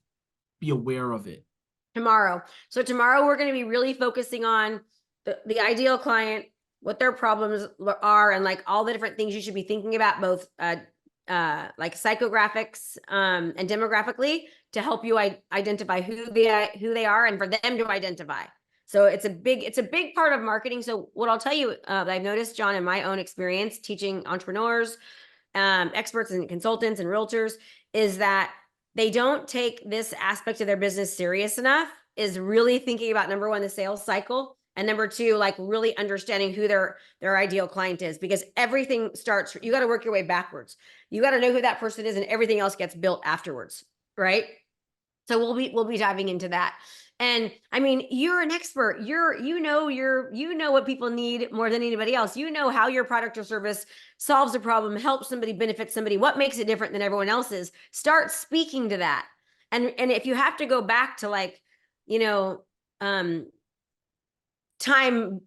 be aware of it? Tomorrow. So tomorrow we're going to be really focusing on the ideal client, what their problems are, and like all the different things you should be thinking about, both like psychographics and demographically, to help you identify who they are and for them to identify. So it's a big part of marketing. So what I'll tell you that I've noticed, John, in my own experience teaching entrepreneurs, experts and consultants and realtors, is that they don't take this aspect of their business serious enough, is really thinking about, number one, the sales cycle, and number two, like really understanding who their ideal client is, because everything starts, you got to work your way backwards. You got to know who that person is, and everything else gets built afterwards, right? So we'll be diving into that. And I mean, you're an expert. You know what people need more than anybody else. You know how your product or service solves a problem, helps somebody, benefits somebody, what makes it different than everyone else's. Start speaking to that. And if you have to go back to, like, you know, time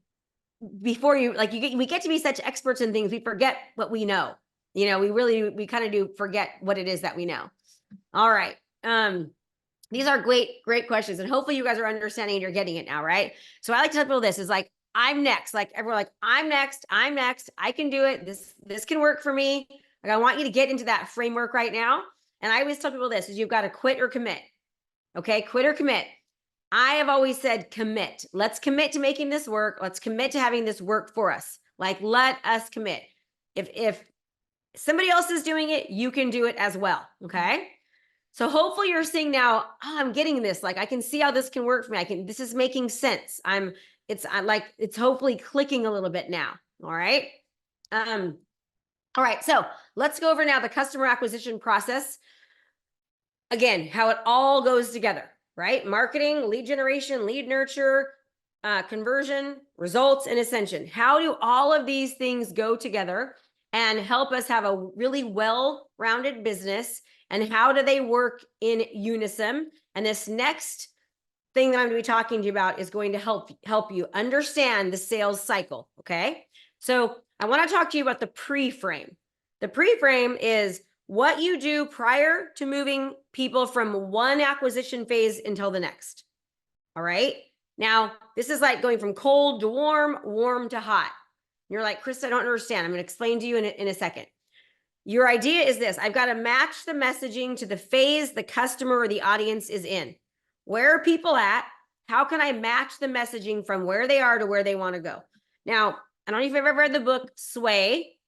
before you, like, we get to be such experts in things, we forget what we know. You know, we kind of do forget what it is that we know. All right. These are great questions. And hopefully you guys are understanding and you're getting it now, right? So I like to tell people this is like, I'm next. Like, everyone, like, I'm next. I can do it. This can work for me. Like, I want you to get into that framework right now. And I always tell people this is, you've got to quit or commit. Okay. Quit or commit. I have always said commit. Let's commit to making this work. Let's commit to having this work for us. Like, let us commit. If somebody else is doing it, you can do it as well. Okay. So hopefully you're seeing now, oh, I'm getting this. Like, I can see how this can work for me. This is making sense. It's hopefully clicking a little bit now. All right. All right. So let's go over now the customer acquisition process. Again, how it all goes together, right? Marketing, lead generation, lead nurture, conversion, results, and ascension. How do all of these things go together and help us have a really well-rounded business? And how do they work in unison? And this next thing that I'm going to be talking to you about is going to help you understand the sales cycle. Okay. So I want to talk to you about the pre-frame. The pre-frame is what you do prior to moving people from one acquisition phase until the next. All right. Now, this is like going from cold to warm, warm to hot. You're like, Krista, I don't understand. I'm going to explain to you in a second. Your idea is this: I've got to match the messaging to the phase the customer or the audience is in. Where are people at? How can I match the messaging from where they are to where they want to go? Now, I don't know if you've ever read the book Sway,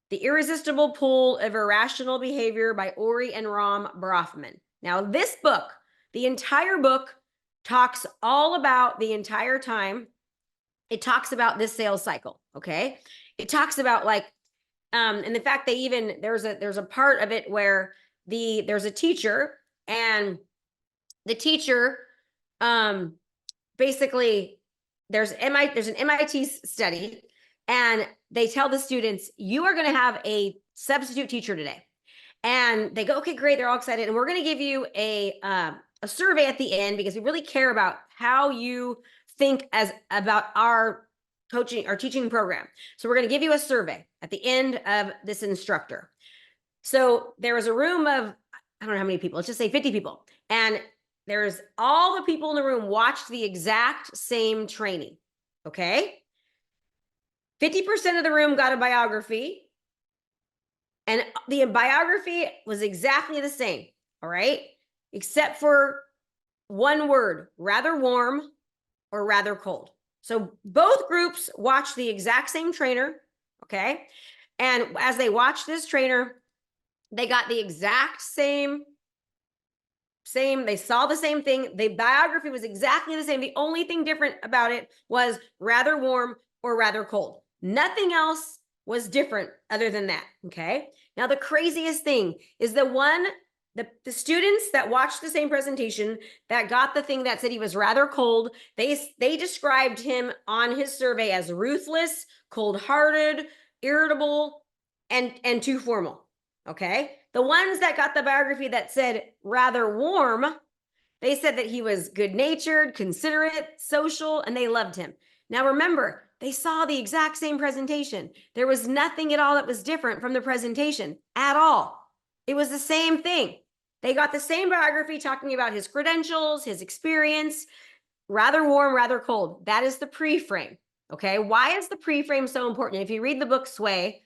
The Irresistible Pull of Irrational Behavior by Ori and Ram Brafman. Now, this book, the entire book, talks all about the entire time. It talks about this sales cycle. Okay. It talks about, like, and in fact, there's a part of it where there's a teacher, and the teacher, basically there's an MIT study, and they tell the students, you are going to have a substitute teacher today. And they go, okay, great. They're all excited. And we're going to give you a survey at the end, because we really care about how you think about our teaching program. So we're going to give you a survey at the end of this instructor. So there was a room of, I don't know how many people, let's just say 50 people. And there's all the people in the room watched the exact same training. Okay. 50% of the room got a biography, and the biography was exactly the same. All right. Except for one word: rather warm or rather cold. So both groups watched the exact same trainer. Okay. And as they watched this trainer, they got the exact same, they saw the same thing. The biography was exactly the same. The only thing different about it was rather warm or rather cold. Nothing else was different other than that. Okay. Now, the craziest thing is the students that watched the same presentation, that got the thing that said he was rather cold, they described him on his survey as ruthless, cold-hearted, irritable, and too formal. Okay. The ones that got the biography that said rather warm, they said that he was good-natured, considerate, social, and they loved him. Now remember, they saw the exact same presentation. There was nothing at all that was different from the presentation at all. It was the same thing. They got the same biography talking about his credentials, his experience, rather warm, rather cold. That is the pre-frame. Okay. Why is the pre-frame so important? If you read the book Sway,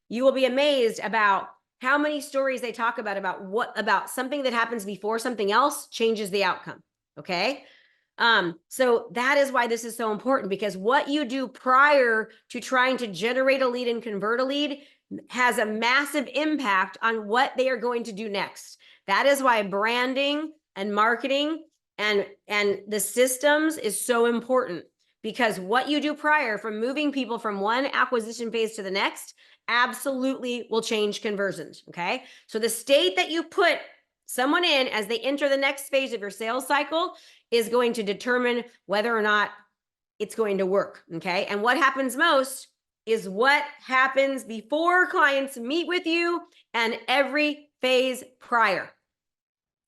you will be amazed about how many stories they talk about something that happens before something else changes the outcome. Okay. So that is why this is so important, because what you do prior to trying to generate a lead and convert a lead has a massive impact on what they are going to do next. That is why branding and marketing and the systems is so important, because what you do prior, from moving people from one acquisition phase to the next, absolutely will change conversions. Okay. So the state that you put someone in as they enter the next phase of your sales cycle is going to determine whether or not it's going to work. Okay. And what happens most is what happens before clients meet with you and every phase prior.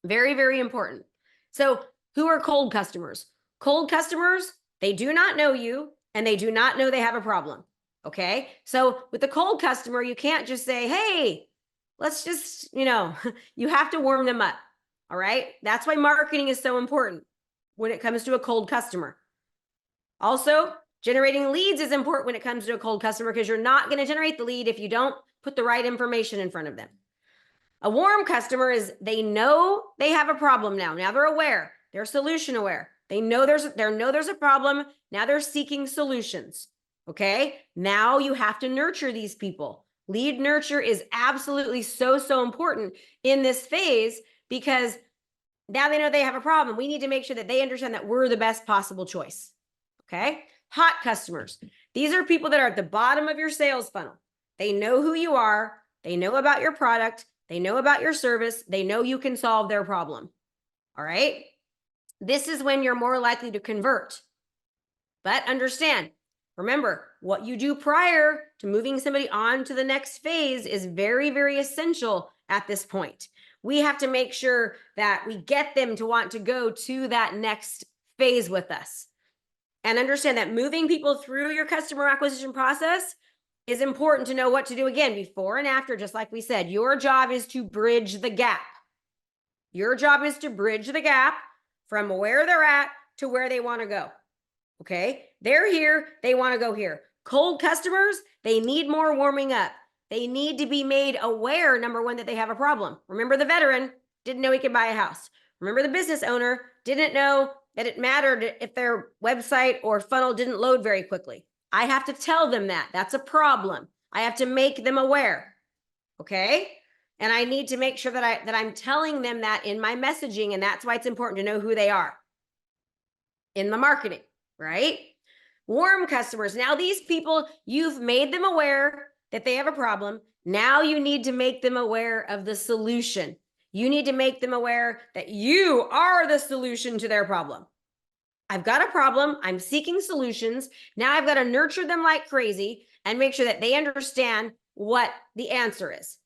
Very, very important. So who are cold customers? Cold customers, they do not know you and they do not know they have a problem. Okay. So with the cold customer, you can't just say, hey, let's just, you have to warm them up. All right. That's why marketing is so important when it comes to a cold customer. Also, generating leads is important when it comes to a cold customer, because you're not going to generate the lead if you don't put the right information in front of them. A warm customer is, they know they have a problem now. Now they're aware. They're solution aware. They know there's a problem. Now they're seeking solutions. Okay. Now you have to nurture these people. Lead nurture is absolutely so important in this phase, because now they know they have a problem. We need to make sure that they understand that we're the best possible choice. Okay. Hot customers. These are people that are at the bottom of your sales funnel. They know who you are. They know about your product. They know about your service. They know you can solve their problem. All right. This is when you're more likely to convert. But understand, remember, what you do prior to moving somebody on to the next phase is very, very essential at this point. We have to make sure that we get them to want to go to that next phase with us. And understand that moving people through your customer acquisition process is important to know what to do again, before and after. Just like we said, your job is to bridge the gap. Your job is to bridge the gap from where they're at to where they want to go. Okay. They're here. They want to go here. Cold customers, they need more warming up. They need to be made aware, number one, that they have a problem. Remember, the veteran didn't know he could buy a house. Remember, the business owner didn't know that it mattered if their website or funnel didn't load very quickly. I have to tell them that that's a problem. I have to make them aware. Okay. And I need to make sure that I'm telling them that in my messaging. And that's why it's important to know who they are in the marketing, right? Warm customers. Now these people, you've made them aware that they have a problem. Now you need to make them aware of the solution. You need to make them aware that you are the solution to their problem. I've got a problem. I'm seeking solutions. Now I've got to nurture them like crazy and make sure that they understand what the answer is.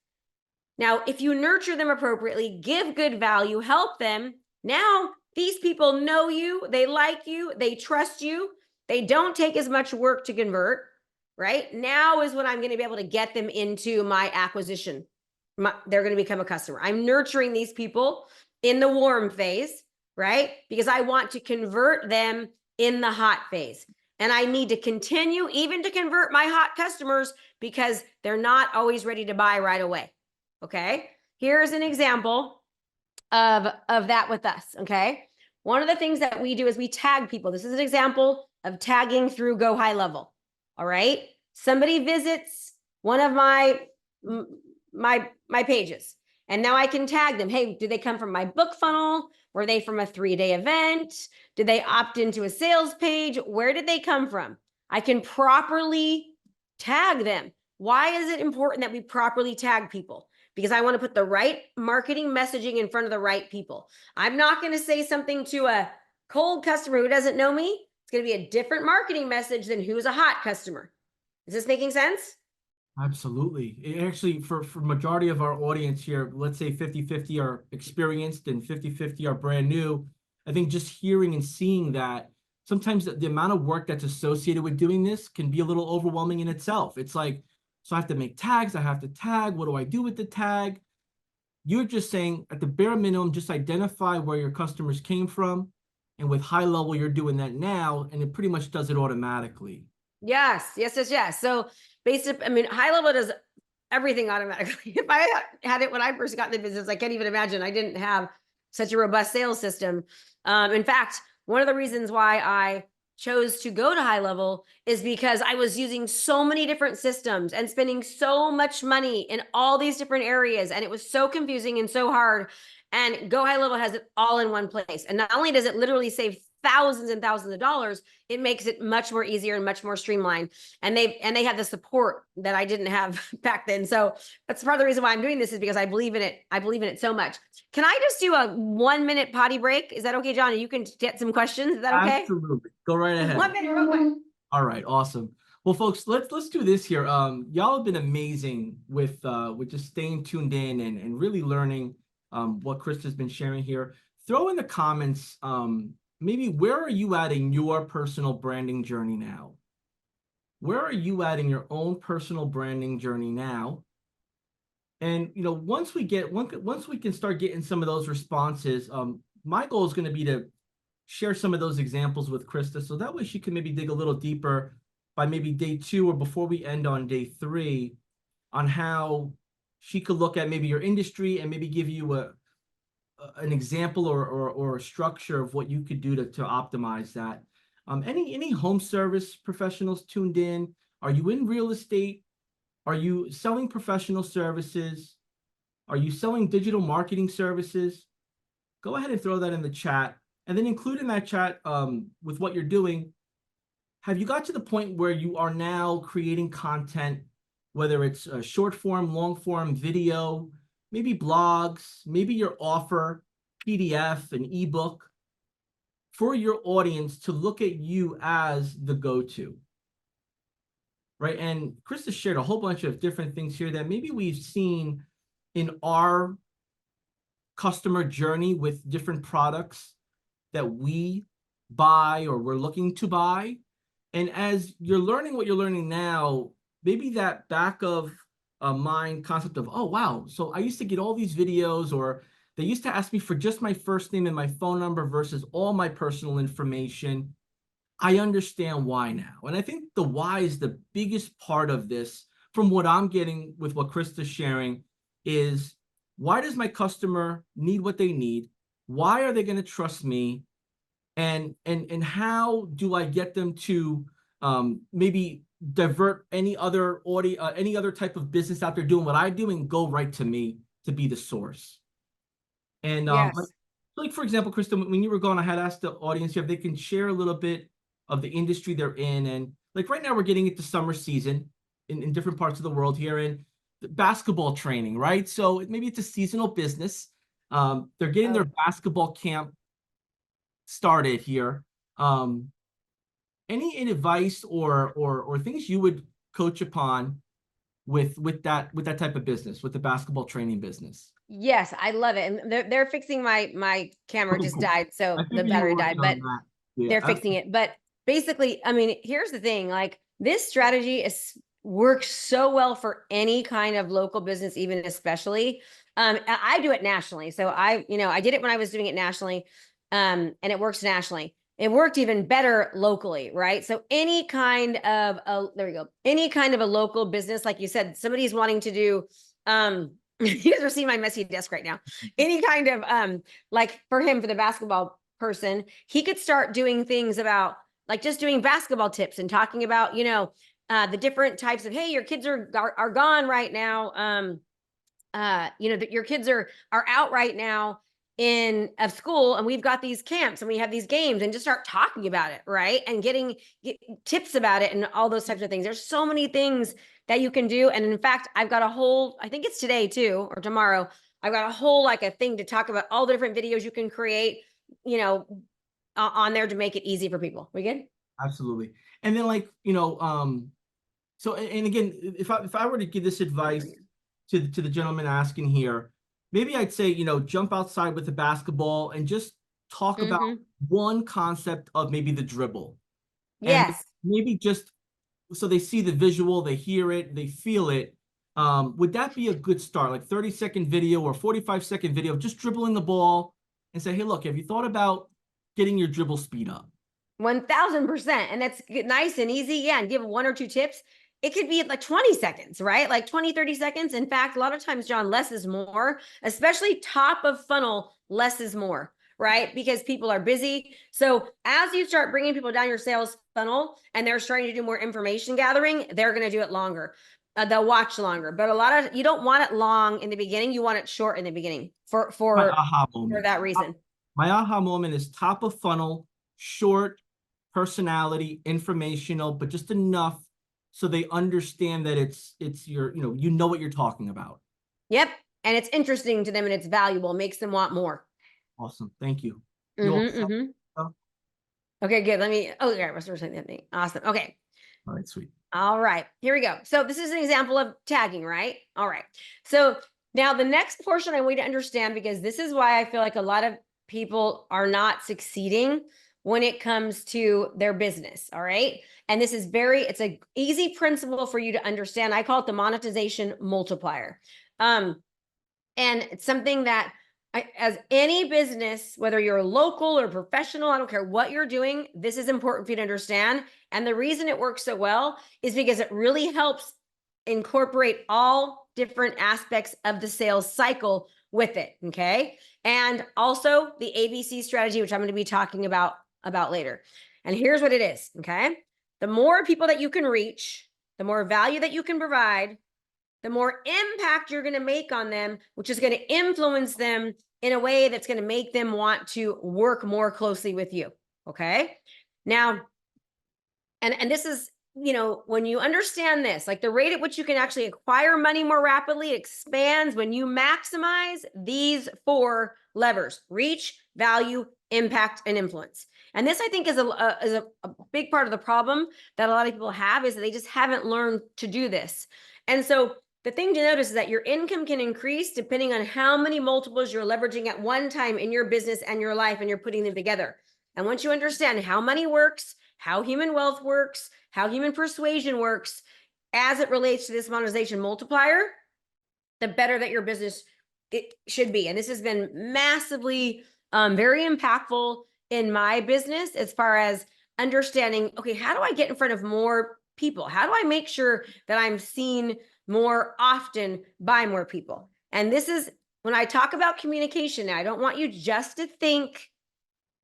Now, if you nurture them appropriately, give good value, help them, now these people know you, they like you, they trust you, they don't take as much work to convert, right? Now is when I'm going to be able to get them into my acquisition. They're going to become a customer. I'm nurturing these people in the warm phase, right? Because I want to convert them in the hot phase. And I need to continue even to convert my hot customers, because they're not always ready to buy right away. Okay. Here's an example of that with us. Okay. One of the things that we do is we tag people. This is an example of tagging through Go High Level. All right. Somebody visits one of my pages, and now I can tag them. Hey, did they come from my book funnel? Were they from a 3-day event? Did they opt into a sales page? Where did they come from? I can properly tag them. Why is it important that we properly tag people? Because I want to put the right marketing messaging in front of the right people. I'm not going to say something to a cold customer who doesn't know me. It's going to be a different marketing message than who's a hot customer. Is this making sense? Absolutely. Actually, for majority of our audience here, let's say 50-50 are experienced and 50-50 are brand new. I think just hearing and seeing that sometimes the amount of work that's associated with doing this can be a little overwhelming in itself. It's like, so I have to make tags, I have to tag, what do I do with the tag? You're just saying at the bare minimum, just identify where your customers came from. And with high level, you're doing that now, and it pretty much does it automatically. Yes, yes, yes, yes. So basic, I mean, high level does everything automatically. If I had it when I first got in the business, I can't even imagine. I didn't have such a robust sales system. In fact, one of the reasons why I chose to go to high level is because I was using so many different systems and spending so much money in all these different areas. And it was so confusing and so hard. And Go High Level has it all in one place. And not only does it literally save thousands and thousands of dollars, it makes it much more easier and much more streamlined. And they have the support that I didn't have back then. So that's part of the reason why I'm doing this, is because I believe in it. I believe in it so much. Can I just do a 1-minute potty break? Is that okay, John? You can get some questions. Is that okay? Absolutely. Go right ahead. 1 minute, real quick. All right, awesome. Well, folks, let's do this here. Y'all have been amazing with just staying tuned in and really learning what Krista's been sharing here. Throw in the comments, maybe where are you at in your personal branding journey now? Where are you at in your own personal branding journey now? And once we can start getting some of those responses, my goal is going to be to share some of those examples with Krista, so that way she can maybe dig a little deeper by maybe day 2 or before we end on day 3 on how she could look at maybe your industry and maybe give you an example or a structure of what you could do to optimize that. Any home service professionals tuned in? Are you in real estate? Are you selling professional services? Are you selling digital marketing services? Go ahead and throw that in the chat. And then include in that chat with what you're doing, have you got to the point where you are now creating content, whether it's a short form, long form, video, maybe blogs, maybe your offer, PDF, an ebook, for your audience to look at you as the go-to, right? And Krista shared a whole bunch of different things here that maybe we've seen in our customer journey with different products that we buy or we're looking to buy. And as you're learning what you're learning now, maybe that back of mind concept of, oh, wow, so I used to get all these videos, or they used to ask me for just my first name and my phone number versus all my personal information. I understand why now. And I think the why is the biggest part of this from what I'm getting with what Krista's sharing is, why does my customer need what they need? Why are they going to trust me? And how do I get them to maybe divert any other any other type of business out there doing what I do and go right to me to be the source? And Yes. like for example, Krista, when you were gone, I had asked the audience here if they can share a little bit of the industry they're in. And like right now we're getting into summer season in different parts of the world here, and basketball training, right? So maybe it's a seasonal business. They're getting their basketball camp started here. Any advice or things you would coach upon with that type of business, with the basketball training business? Yes, I love it. And they're fixing my camera. Okay, Just cool. died, so I the figured you were battery died, working but on that. Yeah, they're fixing it. But basically, I mean, here's the thing, like this strategy works so well for any kind of local business, even especially. I do it nationally. So I did it when I was doing it nationally. And it works nationally. It worked even better locally, right? So any kind of there we go. Any kind of a local business, like you said, somebody's wanting to do you guys are seeing my messy desk right now. Any kind of like for the basketball person, he could start doing things about like just doing basketball tips and talking about, the different types of, hey, your kids are gone right now. That your kids are out right now in of school, and we've got these camps and we have these games, and just start talking about it, right? And get tips about it and all those types of things. There's so many things that you can do. And in fact, I've got a whole, I think it's today too, or tomorrow, I've got a whole like a thing to talk about all the different videos you can create, on there to make it easy for people. We good? Absolutely. And then so and again, if I were to give this advice to the gentleman asking here, maybe I'd say, jump outside with the basketball and just talk about one concept of maybe the dribble. And Yes. maybe just so they see the visual, they hear it, they feel it. Would that be a good start? Like 30-second video or 45-second video, just dribbling the ball and say, hey, look, have you thought about getting your dribble speed up? 1000%. And that's nice and easy. Yeah. And give 1 or 2 tips. It could be like 20 seconds, right? Like 20, 30 seconds. In fact, a lot of times, John, less is more, especially top of funnel, less is more, right? Because people are busy. So as you start bringing people down your sales funnel and they're starting to do more information gathering, they're going to do it longer. They'll watch longer, but a lot of, you don't want it long in the beginning. You want it short in the beginning My for aha moment. that reason. My aha moment is top of funnel, short, personality, informational, but just enough so they understand that it's your, you know what you're talking about. Yep. And it's interesting to them and it's valuable, makes them want more. Awesome. Thank you. Okay, good. Let me, oh, yeah, let's saying that thing. Awesome. Okay. All right, sweet. All right, here we go. So this is an example of tagging, right? All right. So now the next portion I want you to understand, because this is why I feel like a lot of people are not succeeding when it comes to their business. All right. And this is it's an easy principle for you to understand. I call it the monetization multiplier. And it's something that as any business, whether you're local or professional, I don't care what you're doing, this is important for you to understand. And the reason it works so well is because it really helps incorporate all different aspects of the sales cycle with it. Okay. And also the ABC strategy, which I'm going to be talking about later. And here's what it is. Okay. The more people that you can reach, the more value that you can provide, the more impact you're going to make on them, which is going to influence them in a way that's going to make them want to work more closely with you. Okay. Now, and this is, when you understand this, like the rate at which you can actually acquire money more rapidly expands when you maximize these 4 levers: reach, value, impact, and influence. And this, I think, is a big part of the problem that a lot of people have, is that they just haven't learned to do this. And so the thing to notice is that your income can increase depending on how many multiples you're leveraging at one time in your business and your life, and you're putting them together. And once you understand how money works, how human wealth works, how human persuasion works, as it relates to this monetization multiplier, the better that your business it should be. And this has been massively, very impactful in my business as far as understanding, okay, how do I get in front of more people? How do I make sure that I'm seen more often by more people? And this is when I talk about communication now, I don't want you just to think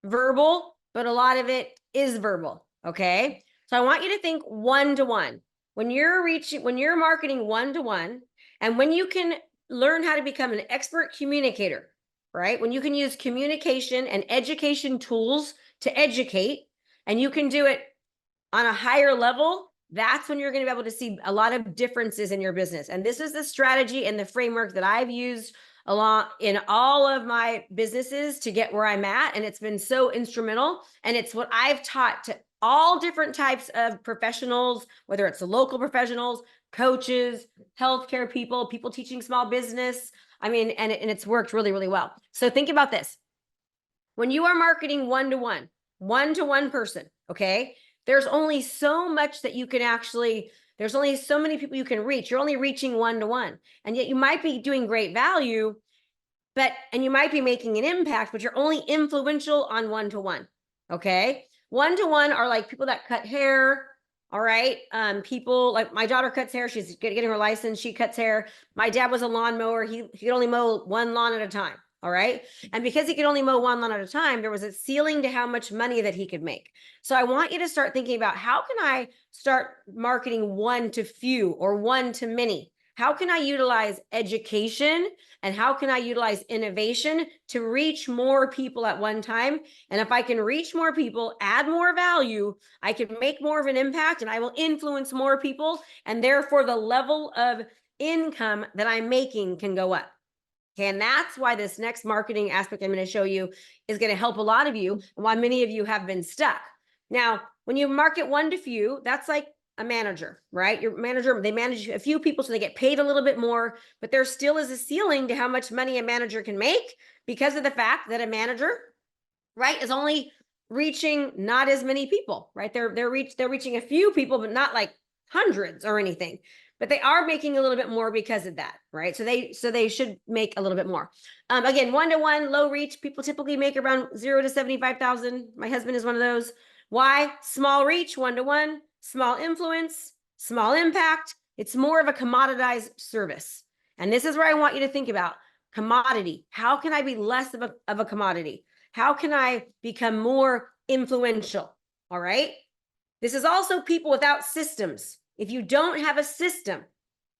verbal, but a lot of it is verbal. Okay. So I want you to think one-to-one. When you're marketing one-to-one, and when you can learn how to become an expert communicator, right? When you can use communication and education tools to educate, and you can do it on a higher level, that's when you're going to be able to see a lot of differences in your business. And this is the strategy and the framework that I've used along in all of my businesses to get where I'm at. And it's been so instrumental. And it's what I've taught to all different types of professionals, whether it's the local professionals, coaches, healthcare people, people teaching small business. I mean, and it's worked really, really well. So think about this. When you are marketing one-to-one person, okay, there's only so much that you can there's only so many people you can reach. You're only reaching one-to-one. And yet you might be doing great value, and you might be making an impact, but you're only influential on one-to-one. Okay. One-to-one are like people that cut hair. All right. People like my daughter cuts hair. She's getting her license. She cuts hair. My dad was a lawnmower. He could only mow one lawn at a time. All right. And because he could only mow one lawn at a time, there was a ceiling to how much money that he could make. So I want you to start thinking about, how can I start marketing one to few or one to many? How can I utilize education, and how can I utilize innovation to reach more people at one time? And if I can reach more people, add more value, I can make more of an impact, and I will influence more people. And therefore the level of income that I'm making can go up. Okay. And that's why this next marketing aspect I'm going to show you is going to help a lot of you, and why many of you have been stuck. Now, when you market one to few, that's like a manager, right? Your manager, they manage a few people, so they get paid a little bit more, but there still is a ceiling to how much money a manager can make, because of the fact that a manager right, is only reaching not as many people, right? They're reaching a few people, but not like hundreds or anything. But they are making a little bit more because of that, right? So they should make a little bit more. Again, 1-to-1, low reach. People typically make around 0 to 75,000. My husband is one of those. Why? Small reach, 1-to-1, small influence, small impact. It's more of a commoditized service. And this is where I want you to think about commodity. How can I be less of a commodity? How can I become more influential? All right. This is also people without systems. If you don't have a system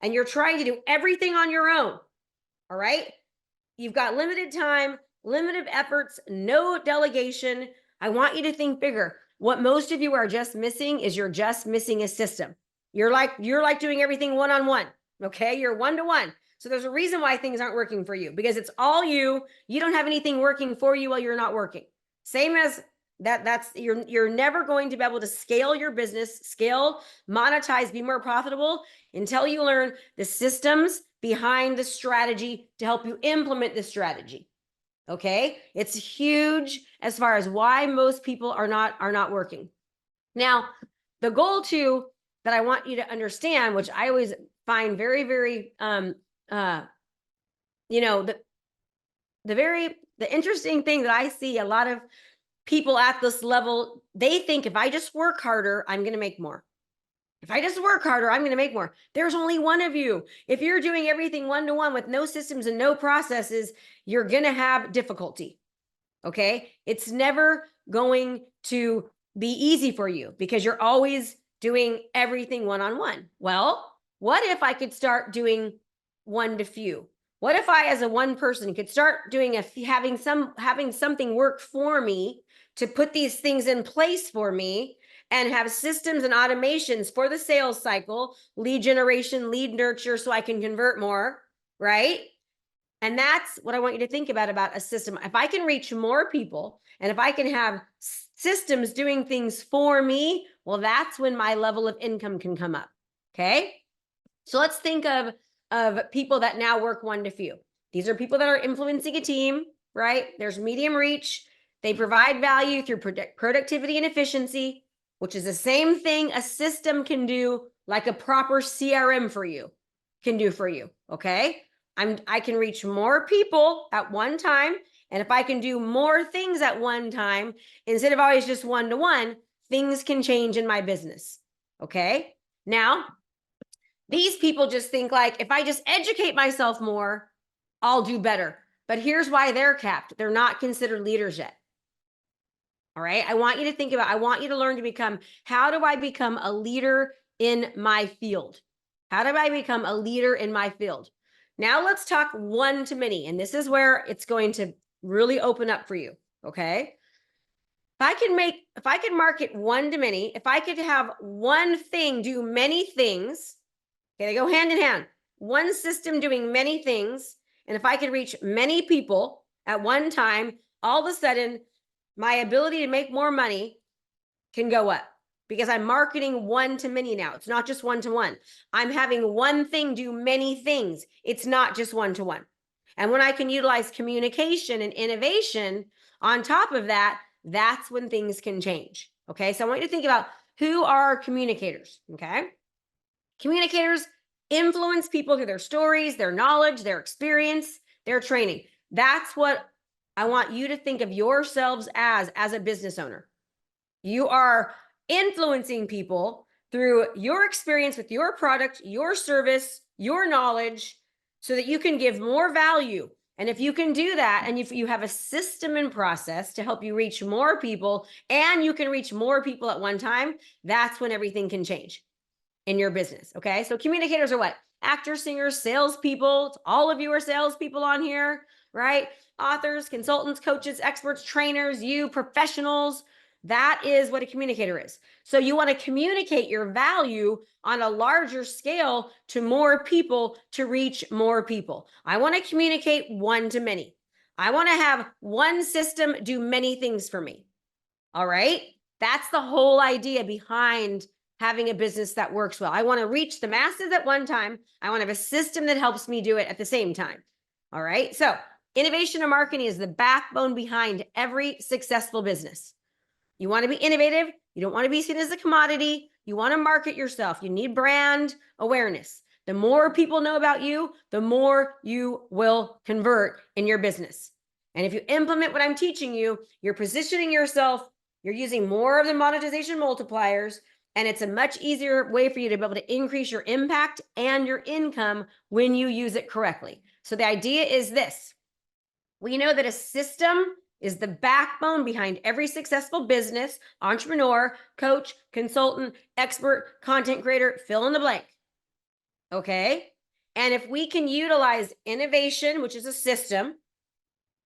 and you're trying to do everything on your own, all right, you've got limited time, limited efforts, no delegation. I want you to think bigger. What most of you are just missing is you're just missing a system. You're like doing everything one-on-one. Okay. You're 1-to-1. So there's a reason why things aren't working for you, because it's all you. You don't have anything working for you while you're not working. Same as that's you're never going to be able to scale your business, scale, monetize, be more profitable until you learn the systems behind the strategy to help you implement the strategy. Okay? It's huge as far as why most people are not working. Now, the goal too that I want you to understand, which I always find very, very the interesting thing that I see a lot of people at this level, they think if I just work harder, I'm going to make more. If I just work harder, I'm going to make more. There's only one of you. If you're doing everything 1-to-1 with no systems and no processes, you're going to have difficulty. Okay? It's never going to be easy for you because you're always doing everything one-on-one. Well, what if I could start doing one to few? What if I, as a one person, could start doing having something work for me to put these things in place for me and have systems and automations for the sales cycle, lead generation, lead nurture, so I can convert more, right? And that's what I want you to think about a system. If I can reach more people and if I can have systems doing things for me, well, that's when my level of income can come up. Okay. So let's think of people that now work 1-to-few. These are people that are influencing a team, right? There's medium reach. They provide value through productivity and efficiency, which is the same thing a system can do, like a proper CRM for you can do for you. Okay. I can reach more people at one time. And if I can do more things at one time, instead of always just 1-to-1, things can change in my business. Okay. Now, these people just think like, if I just educate myself more, I'll do better. But here's why they're capped. They're not considered leaders yet. All right. I want you to learn to become, how do I become a leader in my field? How do I become a leader in my field? Now let's talk one-to-many. And this is where it's going to really open up for you. Okay. If I could market one-to-many, if I could have one thing do many things, okay, they go hand in hand. One system doing many things. And if I could reach many people at one time, all of a sudden, my ability to make more money can go up because I'm marketing one-to-many now. It's not just 1-to-1. I'm having one thing do many things. It's not just 1-to-1. And when I can utilize communication and innovation on top of that, that's when things can change. Okay. So I want you to think about who are communicators. Okay. Communicators influence people through their stories, their knowledge, their experience, their training. That's what I want you to think of yourselves as a business owner. You are influencing people through your experience with your product, your service, your knowledge, so that you can give more value. And if you can do that, and if you have a system and process to help you reach more people, and you can reach more people at one time, that's when everything can change in your business. Okay. So communicators are what? Actors, singers, salespeople. All of you are salespeople on here, right? Authors, consultants, coaches, experts, trainers, you professionals. That is what a communicator is. So you want to communicate your value on a larger scale to more people to reach more people. I want to communicate one-to-many. I want to have one system do many things for me. All right. That's the whole idea behind having a business that works well. I want to reach the masses at one time. I want to have a system that helps me do it at the same time. All right. So Innovation and marketing is the backbone behind every successful business. You want to be innovative. You don't want to be seen as a commodity. You want to market yourself. You need brand awareness. The more people know about you, the more you will convert in your business. And if you implement what I'm teaching you, you're positioning yourself, you're using more of the monetization multipliers, and it's a much easier way for you to be able to increase your impact and your income when you use it correctly. So the idea is this. We know that a system is the backbone behind every successful business, entrepreneur, coach, consultant, expert, content creator, fill in the blank. Okay. And if we can utilize innovation, which is a system,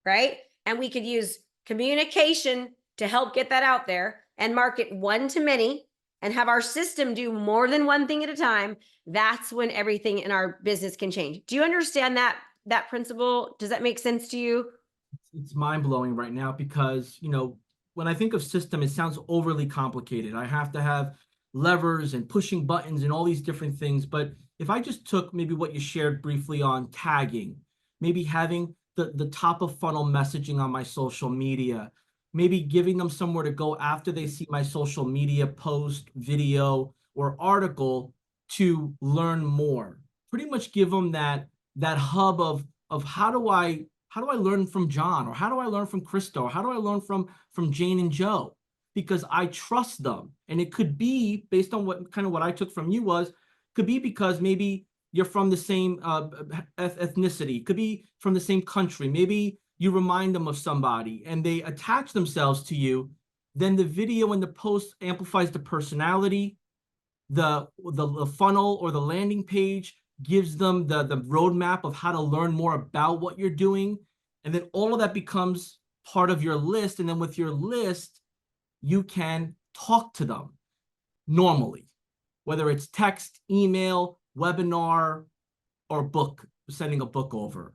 right? And we could use communication to help get that out there and market one to many and have our system do more than one thing at a time, that's when everything in our business can change. Do you understand that principle? Does that make sense to you? It's mind-blowing right now because, when I think of system, it sounds overly complicated. I have to have levers and pushing buttons and all these different things. But if I just took maybe what you shared briefly on tagging, maybe having the top of funnel messaging on my social media, maybe giving them somewhere to go after they see my social media post, video, or article to learn more. Pretty much give them that hub of how do I learn from John, or how do I learn from Krista, or how do I learn from Jane and Joe? Because I trust them. And it could be based on what I took from you could be because maybe you're from the same ethnicity, could be from the same country. Maybe you remind them of somebody and they attach themselves to you. Then the video and the post amplifies the personality, the funnel or the landing page gives them the roadmap of how to learn more about what you're doing. And then all of that becomes part of your list. And then with your list, you can talk to them normally, whether it's text, email, webinar, or sending a book over.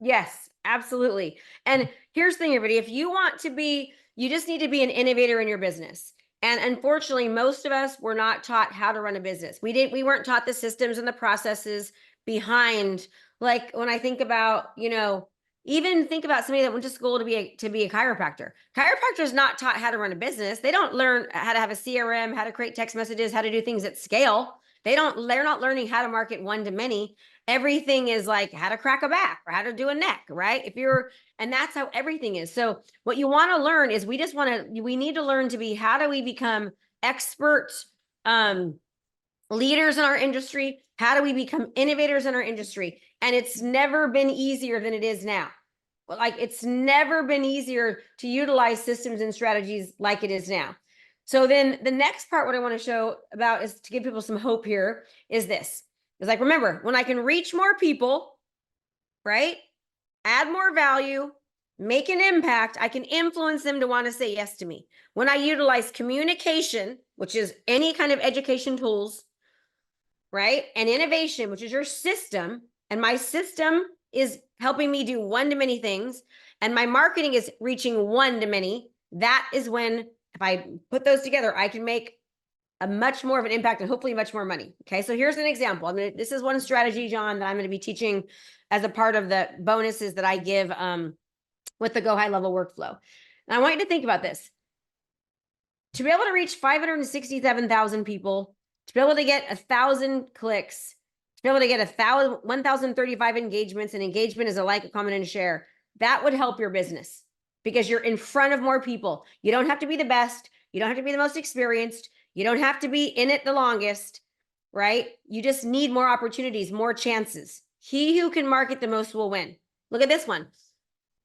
Yes, absolutely. And here's the thing, everybody, if you want to be, you just need to be an innovator in your business. And unfortunately, most of us were not taught how to run a business. We weren't taught the systems and the processes behind, like when I think about, even think about somebody that went to school to be a chiropractor. Chiropractor is not taught how to run a business. They don't learn how to have a CRM, how to create text messages, how to do things at scale. They're not learning how to market one to many. Everything is like how to crack a back or how to do a neck, right? And that's how everything is. So what you want to learn is we need to learn to be, how do we become expert leaders in our industry? How do we become innovators in our industry? And it's never been easier than it is now. Like, it's never been easier to utilize systems and strategies like it is now. So then the next part, what I want to show about is to give people some hope here is this. It's like, remember, when I can reach more people, right? Add more value, make an impact, I can influence them to want to say yes to me. When I utilize communication, which is any kind of education tools, right? And innovation, which is your system, and my system is helping me do one-to-many things, and my marketing is reaching one-to-many, that is when, if I put those together, I can make a much more of an impact and hopefully much more money. Okay, so here's an example. This is one strategy, John, that I'm going to be teaching as a part of the bonuses that I give with the Go High Level workflow. And I want you to think about this. To be able to reach 567,000 people, to be able to get 1,000 clicks, to be able to get 1,035 engagements, and engagement is a like, a comment, and a share, that would help your business because you're in front of more people. You don't have to be the best. You don't have to be the most experienced. You don't have to be in it the longest, right? You just need more opportunities, more chances. He who can market the most will win. Look at this one.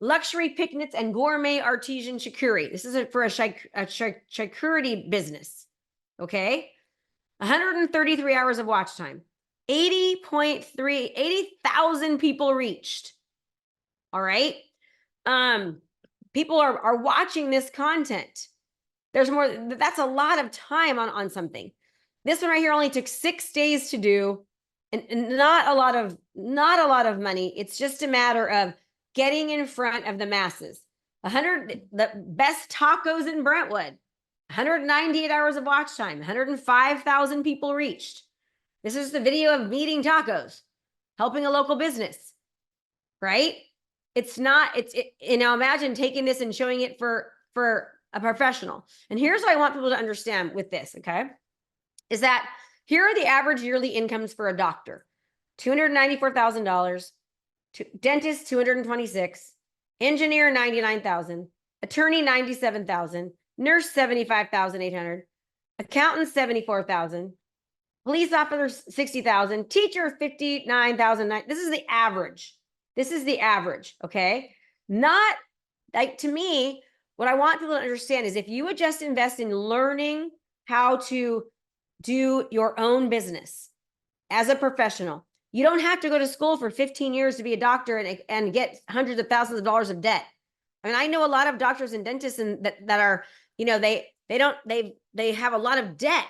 Luxury picnics and gourmet artisan charcuterie. This is for a charcuterie business. Okay. 133 hours of watch time. 80,000 people reached. All right. People are watching this content. There's more, that's a lot of time on something. This one right here only took 6 days to do, and not a lot of money. It's just a matter of getting in front of the masses. The best tacos in Brentwood, 198 hours of watch time, 105,000 people reached. This is the video of me eating tacos, helping a local business, right? imagine taking this and showing it for a professional. And here's what I want people to understand with this, okay? Is that here are the average yearly incomes for a doctor: $294,000, dentist $226,000, engineer $99,000, attorney $97,000, nurse $75,800, accountant $74,000, police officer $60,000, teacher $59,000. This is the average. This is the average, okay? Not like, to me, what I want people to understand is if you would just invest in learning how to do your own business as a professional, you don't have to go to school for 15 years to be a doctor and get hundreds of thousands of dollars of debt. I mean, I know a lot of doctors and dentists that are, they have a lot of debt.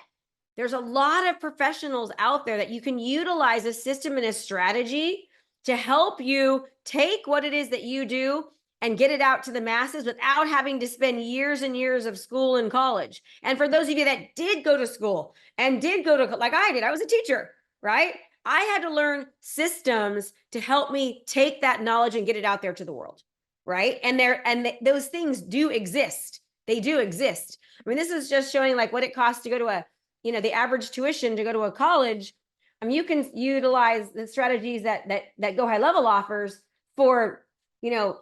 There's a lot of professionals out there that you can utilize a system and a strategy to help you take what it is that you do and get it out to the masses without having to spend years and years of school and college. And for those of you that did go to school and did go to, like I did, I was a teacher, right? I had to learn systems to help me take that knowledge and get it out there to the world, right? And those things do exist. They do exist. I mean, this is just showing like what it costs to go to the average tuition to go to a college. I mean, you can utilize the strategies that Go High Level offers for, $100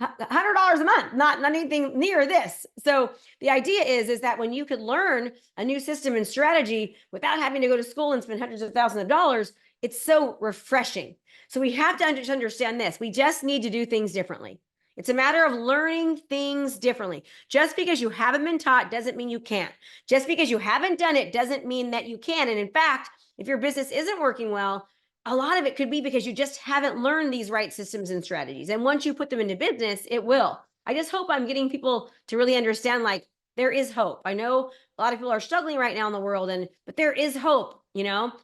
a month, not anything near this. So the idea is that when you could learn a new system and strategy without having to go to school and spend hundreds of thousands of dollars, it's so refreshing. So we have to understand this. We just need to do things differently. It's a matter of learning things differently. Just because you haven't been taught doesn't mean you can't. Just because you haven't done it doesn't mean that you can. And in fact, if your business isn't working well, a lot of it could be because you just haven't learned these right systems and strategies. And once you put them into business, it will. I just hope I'm getting people to really understand, like, there is hope. I know a lot of people are struggling right now in the world, but there is hope,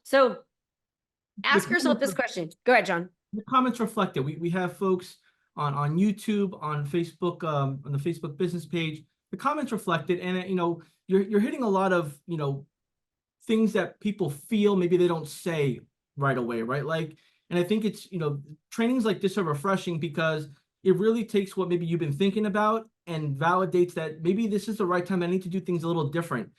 So ask yourself this question. Go ahead, John. The comments reflect it. We have folks on YouTube, on Facebook, on the Facebook business page. The comments reflect it, and you're hitting a lot of things that people feel maybe they don't say right away, right? Like, and I think it's trainings like this are refreshing because it really takes what maybe you've been thinking about and validates that maybe this is the right time. I need to do things a little different.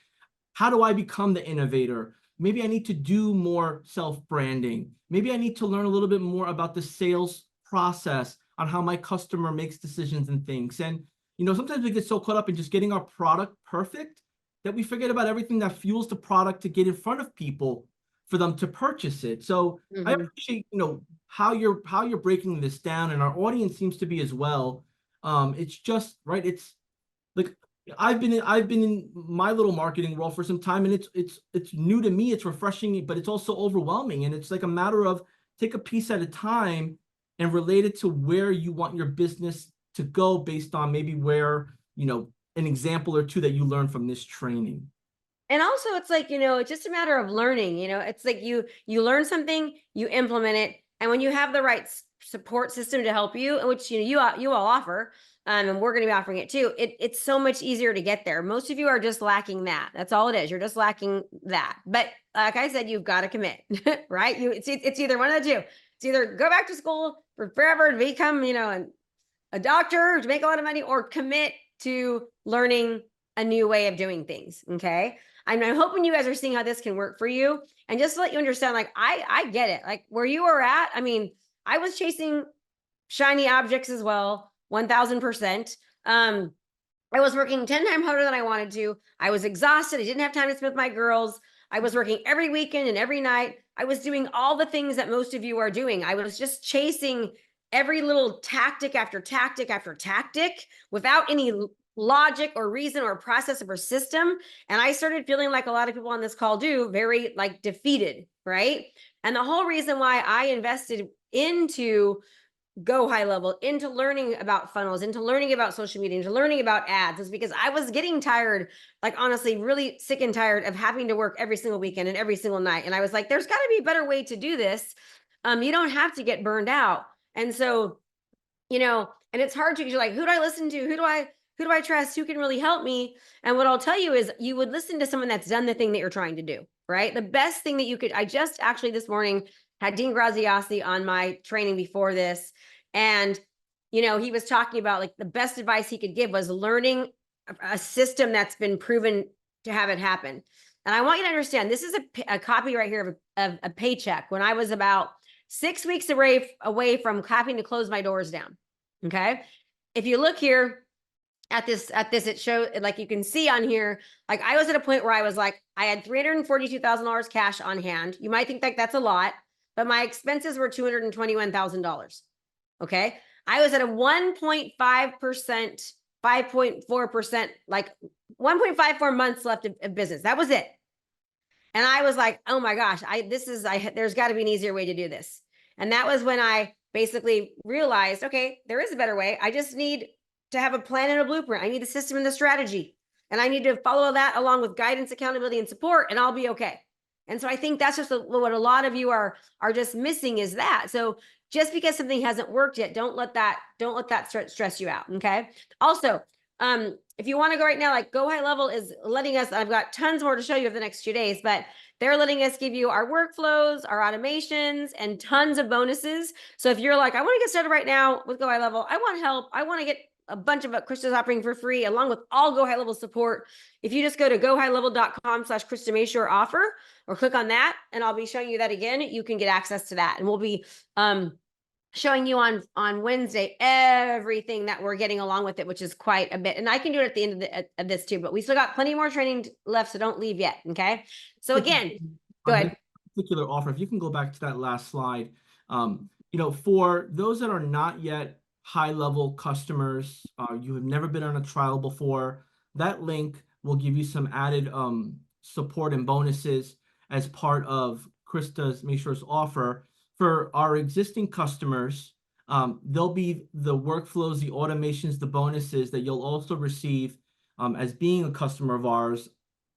How do I become the innovator? Maybe I need to do more self-branding. Maybe I need to learn a little bit more about the sales process on how my customer makes decisions and things. And, sometimes we get so caught up in just getting our product perfect that we forget about everything that fuels the product to get in front of people for them to purchase it. So I appreciate, how you're breaking this down, and our audience seems to be as well. It's just, right. It's like, I've been in my little marketing role for some time, and it's new to me. It's refreshing, but it's also overwhelming. And it's like a matter of take a piece at a time and relate it to where you want your business to go based on maybe where, an example or two that you learned from this training. And also it's like, it's just a matter of learning, it's like you learn something, you implement it. And when you have the right support system to help you, which, you all offer, and we're going to be offering it too, it's so much easier to get there. Most of you are just lacking that. That's all it is. You're just lacking that. But like I said, you've got to commit, right? It's either one of the two. It's either go back to school for forever to become, a doctor to make a lot of money, or commit to learning a new way of doing things. Okay. I'm hoping you guys are seeing how this can work for you. And just to let you understand, like, I get it. Like where you are at, I mean, I was chasing shiny objects as well, 1000%. I was working 10 times harder than I wanted to. I was exhausted. I didn't have time to spend with my girls. I was working every weekend and every night. I was doing all the things that most of you are doing. I was just chasing every little tactic after tactic after tactic without any logic or reason or process or system. And I started feeling like a lot of people on this call do, very like defeated, right? And the whole reason why I invested into Go High Level, into learning about funnels, into learning about social media, into learning about ads is because I was getting tired, like honestly, really sick and tired of having to work every single weekend and every single night. And I was like, there's got to be a better way to do this. You don't have to get burned out. And so, and it's hard because you're like, who do I listen to? Who do I trust? Who can really help me? And what I'll tell you is you would listen to someone that's done the thing that you're trying to do, right? The best thing that you could, I just actually this morning had Dean Graziasi on my training before this. And, you know, he was talking about like the best advice he could give was learning a system that's been proven to have it happen. And I want you to understand, this is a copy right here of a paycheck when I was about 6 weeks away from having to close my doors down. Okay. If you look here at this, it shows, like you can see on here, like I was at a point where I was like, I had $342,000 cash on hand. You might think like that's a lot, but my expenses were $221,000. Okay. I was at a 1.5%, 5.4%, like 1.54 months left of business. That was it. And I was like, oh my gosh, there's got to be an easier way to do this. And that was when I basically realized, okay, there is a better way. I just need to have a plan and a blueprint. I need the system and the strategy. And I need to follow that along with guidance, accountability, and support, and I'll be okay. And so I think that's just what a lot of you are just missing is that. So just because something hasn't worked yet, don't let that stress you out. Okay. Also, if you want to go right now, like Go High Level is letting us, I've got tons more to show you over the next 2 days, but they're letting us give you our workflows, our automations, and tons of bonuses. So if you're like, I want to get started right now with Go High Level, I want help, I want to get a bunch of what Krista's offering for free, along with all Go High Level support. If you just go to gohighlevel.com/Krista Mashore offer, or click on that, and I'll be showing you that again, you can get access to that. And we'll be showing you on Wednesday everything that we're getting along with it, which is quite a bit. And I can do it at the end of this too, but we still got plenty more training left, so don't leave yet. Okay. So again, go ahead. Particular offer, if you can go back to that last slide, you know, for those that are not yet high-level customers, you have never been on a trial before, that link will give you some added support and bonuses as part of Krista's Mashore's offer. For our existing customers, there'll be the workflows, the automations, the bonuses that you'll also receive as being a customer of ours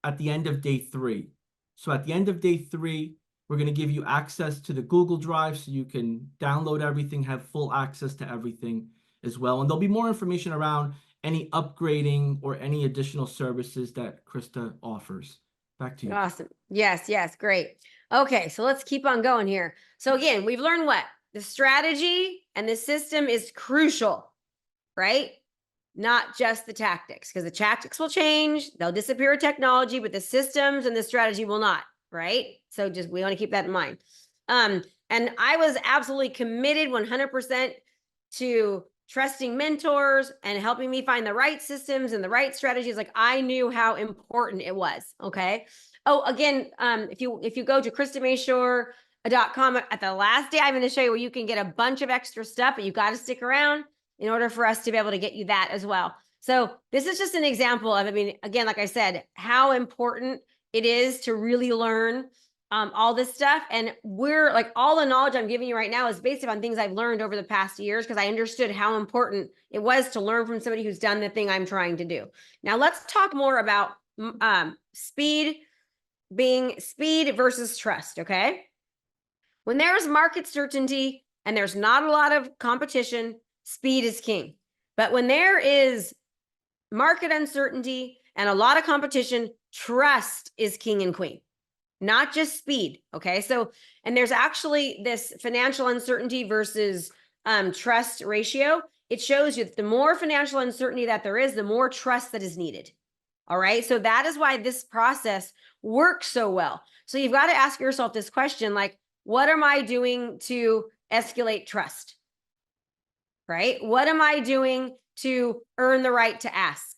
at the end of day 3. So at the end of day 3, we're going to give you access to the Google Drive so you can download everything, have full access to everything as well. And there'll be more information around any upgrading or any additional services that Krista offers. Back to you. Awesome. Yes, great. Okay, so let's keep on going here. So again, we've learned what? The strategy and the system is crucial, right? Not just the tactics, because the tactics will change, they'll disappear with technology, but the systems and the strategy will not, right? So just, we want to keep that in mind. And I was absolutely committed 100% to trusting mentors and helping me find the right systems and the right strategies. Like I knew how important it was. Okay. Oh, again, if you go to KristaMashore.com at the last day, I'm going to show you where you can get a bunch of extra stuff, but you got to stick around in order for us to be able to get you that as well. So this is just an example of, I mean, again, like I said, how important it is to really learn all this stuff. And we're like, all the knowledge I'm giving you right now is based on things I've learned over the past years, because I understood how important it was to learn from somebody who's done the thing I'm trying to do. Now let's talk more about speed versus trust. Okay. When there's market certainty and there's not a lot of competition, speed is king. But when there is market uncertainty and a lot of competition, trust is king and queen, not just speed. Okay. So, and there's actually this financial uncertainty versus trust ratio. It shows you that the more financial uncertainty that there is, the more trust that is needed. All right. So that is why this process works so well. So you've got to ask yourself this question, like, what am I doing to escalate trust? Right? What am I doing to earn the right to ask?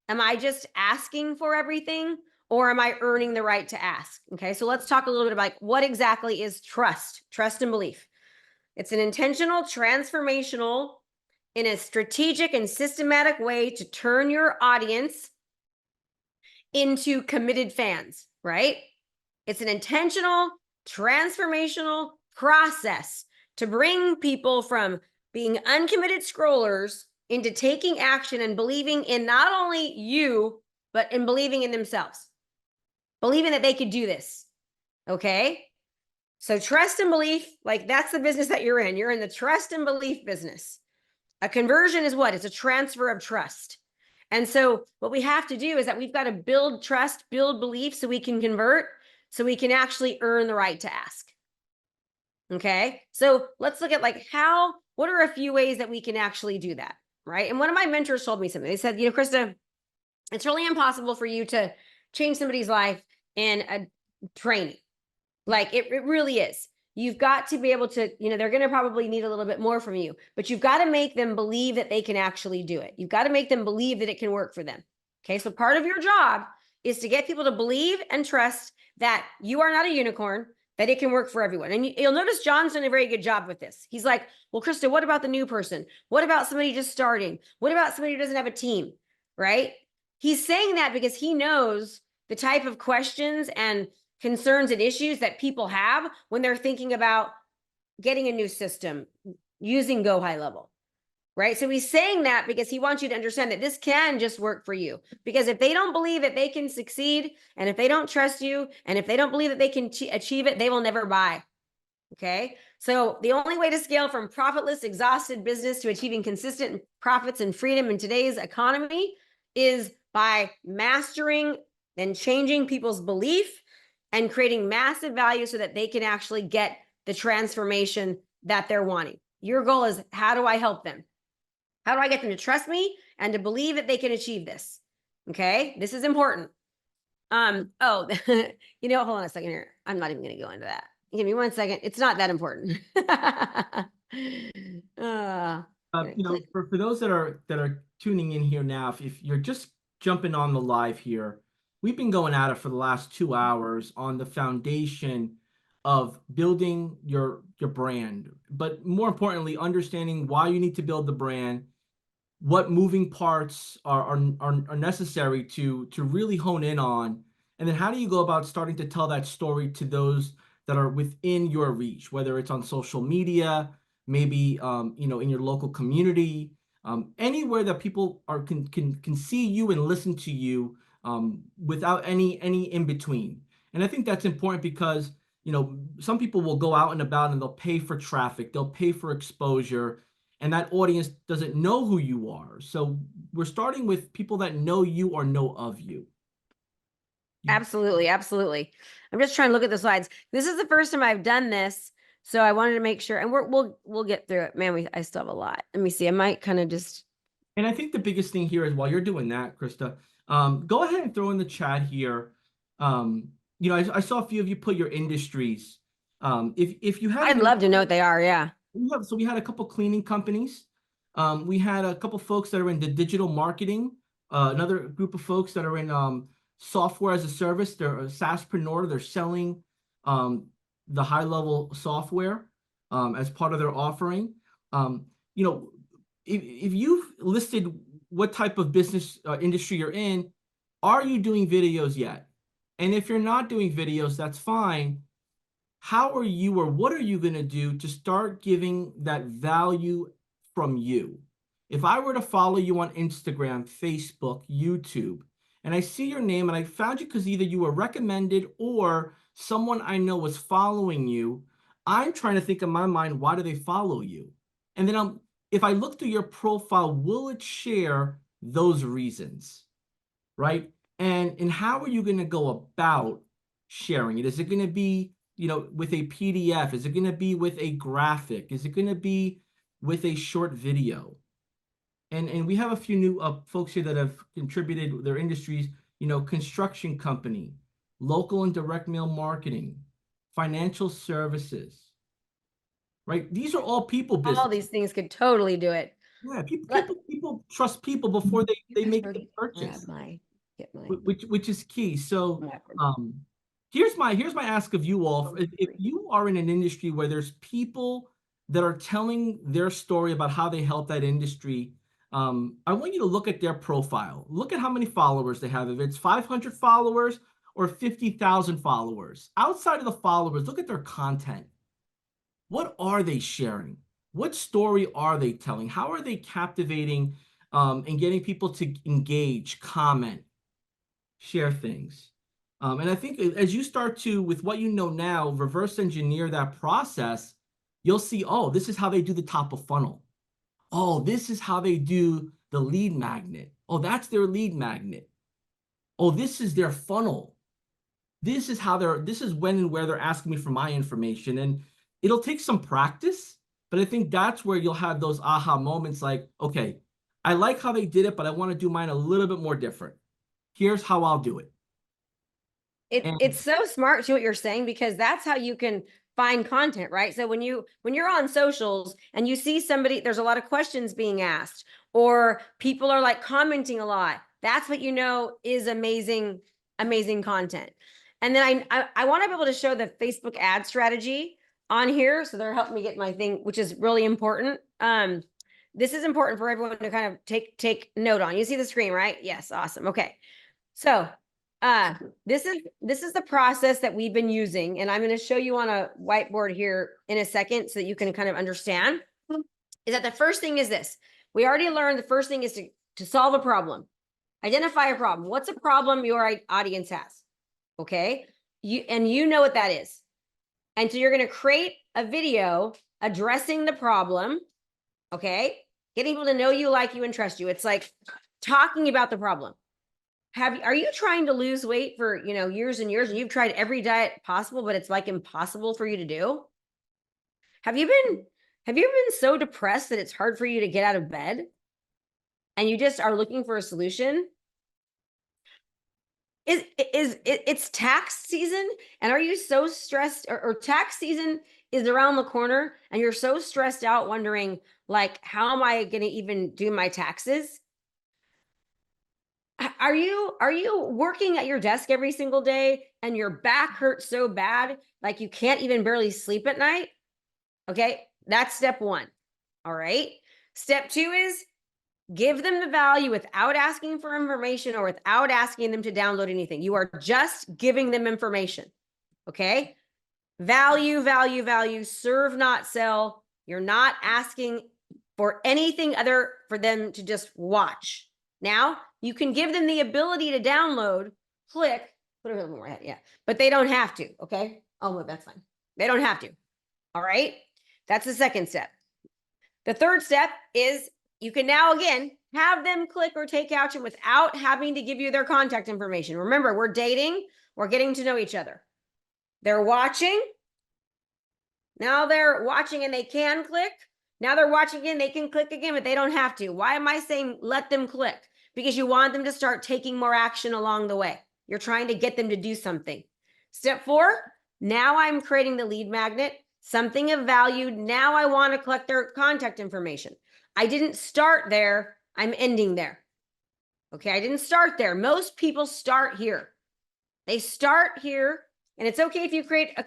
Am I just asking for everything, or am I earning the right to ask? Okay, so let's talk a little bit about what exactly is trust and belief. It's an intentional, transformational, in a strategic and systematic way to turn your audience into committed fans, right? It's an intentional, transformational process to bring people from being uncommitted scrollers into taking action and believing in not only you, but in believing in themselves, believing that they could do this. Okay. So trust and belief, like that's the business that you're in. You're in the trust and belief business. A conversion is what? It's a transfer of trust. And so what we have to do is that we've got to build trust, build belief so we can convert, so we can actually earn the right to ask. Okay. So let's look at like how what are a few ways that we can actually do that? Right. And one of my mentors told me something. They said, you know, Krista, it's really impossible for you to change somebody's life in a training. Like it really is. You've got to be able to, you know, they're going to probably need a little bit more from you, but you've got to make them believe that they can actually do it. You've got to make them believe that it can work for them. Okay. So part of your job is to get people to believe and trust that you are not a unicorn, that it can work for everyone. And you'll notice John's done a very good job with this. He's like, well, Krista, what about the new person? What about somebody just starting? What about somebody who doesn't have a team? Right. He's saying that because he knows the type of questions and concerns and issues that people have when they're thinking about getting a new system, using Go High Level, right? So he's saying that because he wants you to understand that this can just work for you. Because if they don't believe that they can succeed, and if they don't trust you, and if they don't believe that they can achieve it, they will never buy. Okay. So the only way to scale from profitless, exhausted business to achieving consistent profits and freedom in today's economy is by mastering and changing people's belief and creating massive value so that they can actually get the transformation that they're wanting. Your goal is, how do I help them? How do I get them to trust me and to believe that they can achieve this? Okay. This is important. Oh, you know, hold on a second here. I'm not even going to go into that. Give me 1 second. It's not that important. You know, for those that are tuning in here now, if you're just jumping on the live here, we've been going at it for the last 2 hours on the foundation of building your brand, but more importantly, understanding why you need to build the brand, what moving parts are necessary to really hone in on, and then how do you go about starting to tell that story to those that are within your reach, whether it's on social media, maybe you know, in your local community, anywhere that people can see you and listen to you without any in between. And I think that's important because, you know, some people will go out and about and they'll pay for traffic, they'll pay for exposure, and that audience doesn't know who you are. So we're starting with people that know you or know of you. Absolutely, absolutely. I'm just trying to look at the slides. This is the first time I've done this, so I wanted to make sure, and we'll get through it. Man, I still have a lot. Let me see. I might kind of just. And I think the biggest thing here is, while you're doing that, Krista, go ahead and throw in the chat here. You know, I saw a few of you put your industries. If you have, I'd love to know what they are. Yeah. So we had a couple cleaning companies. We had a couple folks that are in the digital marketing. Another group of folks that are in software as a service. They're a SaaSpreneur. They're selling the high level software as part of their offering. You know, if you've listed what type of business industry you're in, are you doing videos yet? And if you're not doing videos, that's fine. How are you, or what are you going to do to start giving that value from you? If I were to follow you on Instagram, Facebook, YouTube, and I see your name and I found you because either you were recommended or someone I know was following you, I'm trying to think in my mind, why do they follow you? And then if I look through your profile, will it share those reasons, right? And how are you going to go about sharing it? Is it going to be, you know, with a PDF? Is it going to be with a graphic? Is it going to be with a short video? And we have a few new folks here that have contributed their industries, you know, construction company, local and direct mail marketing, financial services, right? These are all people business. All these things could totally do it. Yeah, people trust people before they make the purchase. Which is key. So here's my ask of you all. If you are in an industry where there's people that are telling their story about how they help that industry, I want you to look at their profile. Look at how many followers they have. If it's 500 followers or 50,000 followers. Outside of the followers, look at their content. What are they sharing? What story are they telling? How are they captivating and getting people to engage, comment, share things? And I think as you start to, with what you know now, reverse engineer that process, you'll see, oh, this is how they do the top of funnel. Oh, this is how they do the lead magnet. Oh, that's their lead magnet. Oh, this is their funnel. This is how this is when and where they're asking me for my information. And it'll take some practice, But I think that's where you'll have those aha moments like, okay, I like how they did it, but I want to do mine a little bit more different. Here's how I'll do it. It's so smart to what you're saying, because that's how you can find content, right? So when you're on socials and you see somebody, there's a lot of questions being asked, or people are like commenting a lot, that's what you know is amazing content. And then I want to be able to show the Facebook ad strategy on here, so they're helping me get my thing, which is really important. This is important for everyone to kind of take note on. You see the screen, right? Yes, awesome. Okay, so this is the process that we've been using, and I'm going to show you on a whiteboard here in a second so that you can kind of understand. Is that the first thing is this? We already learned the first thing is to solve a problem. Identify a problem. What's a problem your audience has? Okay, you know what that is, and so you're going to create a video addressing the problem. Okay, getting people to know you, like you, and trust you. It's like talking about the problem. Are you trying to lose weight for, years and years, and you've tried every diet possible, but it's like impossible for you to do? Have you been so depressed that it's hard for you to get out of bed and you just are looking for a solution? It's tax season, and are you so stressed, or tax season is around the corner and you're so stressed out wondering, like, how am I going to even do my taxes? Are you working at your desk every single day and your back hurts so bad, like you can't even barely sleep at night? Okay, that's step one. All right. Step two is give them the value without asking for information or without asking them to download anything. You are just giving them information. Okay. Value, value, value, serve, not sell. You're not asking for anything other for them to just watch. Now, you can give them the ability to download, click, put it a little more ahead, yeah, but they don't have to, okay? Oh, well, that's fine. They don't have to, all right? That's the second step. The third step is you can now, again, have them click or take action without having to give you their contact information. Remember, we're dating, we're getting to know each other. They're watching. Now they're watching and they can click. Now they're watching again, they can click again, but they don't have to. Why am I saying let them click? Because you want them to start taking more action along the way. You're trying to get them to do something. Step 4, now I'm creating the lead magnet, something of value. Now I want to collect their contact information. I didn't start there, I'm ending there. Okay, I didn't start there. Most people start here. They start here, and it's okay if you create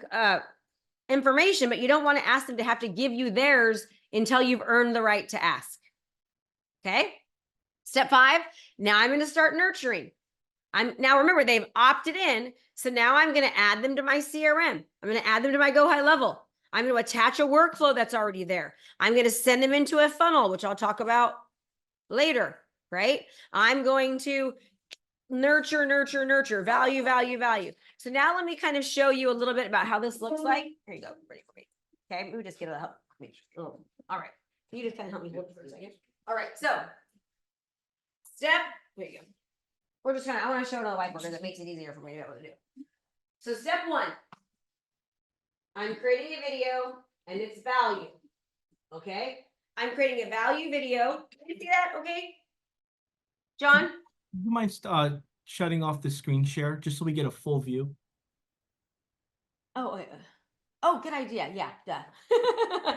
information, but you don't want to ask them to have to give you theirs until you've earned the right to ask. Okay. Step 5, now I'm going to start nurturing. Now remember, they've opted in. So now I'm going to add them to my CRM. I'm going to add them to my Go High Level. I'm going to attach a workflow that's already there. I'm going to send them into a funnel, which I'll talk about later, right? I'm going to nurture, nurture, nurture, value, value, value. So now let me kind of show you a little bit about how this looks like. Here you go. Ready for me. Okay, let me just get a help. Oh, all right. Can you just kind of help me hold it for a second? All right. So step, there you go. We're just I want to show it on the whiteboard because it makes it easier for me to be able to do. So step 1, I'm creating a video and it's value. Okay. I'm creating a value video. Can you see that? Okay. John? Do you mind shutting off the screen share just so we get a full view? Oh, good idea. Yeah, duh.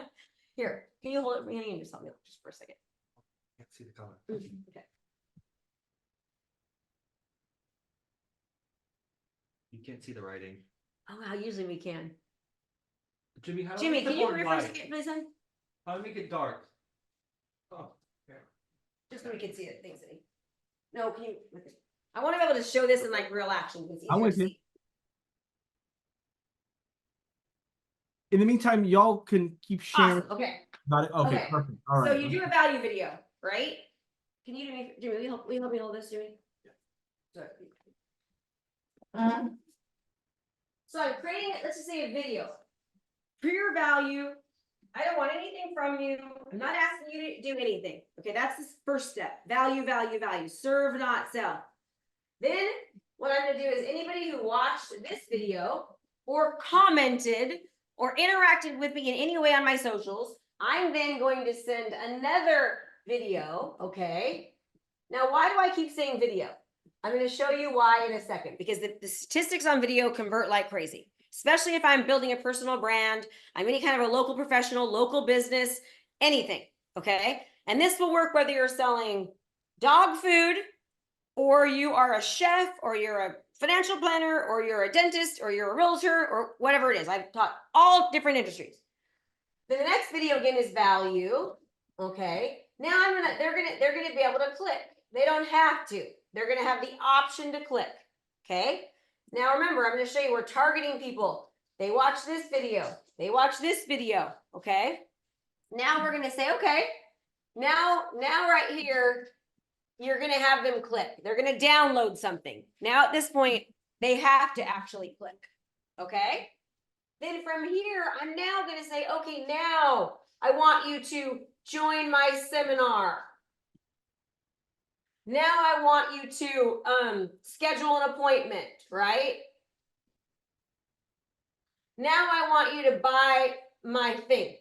Here, can you hold it for me and just help me just for a second? Can't see the color. Okay. You can't see the writing. Oh, wow, usually we can. Jimmy, how do I Jimmy, make the can you board reverse light? it, please, son? How do I make it dark? Oh, yeah. Just so we can see it. Thanks, Eddie. No, can you? I want to be able to show this in like real action. It's I'm easier with to you. see. In the meantime, y'all can keep sharing. Awesome. Okay. Got it. Okay, Okay. perfect. All So right. you do a value video, right? Can you do me, Jimmy? Will you help me hold this, Jimmy? Yeah. Sorry. So I'm creating, let's just say, a video. Pure value. I don't want anything from you. I'm not asking you to do anything. Okay, that's the first step. Value, value, value. Serve, not sell. Then what I'm going to do is anybody who watched this video or commented or interacted with me in any way on my socials, I'm then going to send another video, okay? Now, why do I keep saying video? I'm going to show you why in a second, because the statistics on video convert like crazy, especially if I'm building a personal brand, I'm any kind of a local professional, local business, anything, okay? And this will work whether you're selling dog food, or you are a chef, or you're a financial planner, or you're a dentist, or you're a realtor, or whatever it is. I've taught all different industries. Then the next video again is value. Okay. Now they're gonna be able to click. They don't have to. They're gonna have the option to click. Okay. Now remember, I'm gonna show you we're targeting people. They watch this video. They watch this video. Okay. Now we're gonna say, okay, now right here, you're gonna have them click. They're gonna download something. Now at this point, they have to actually click. Okay. Then from here, I'm now going to say, okay, now I want you to join my seminar. Now I want you to schedule an appointment, right? Now I want you to buy my thing.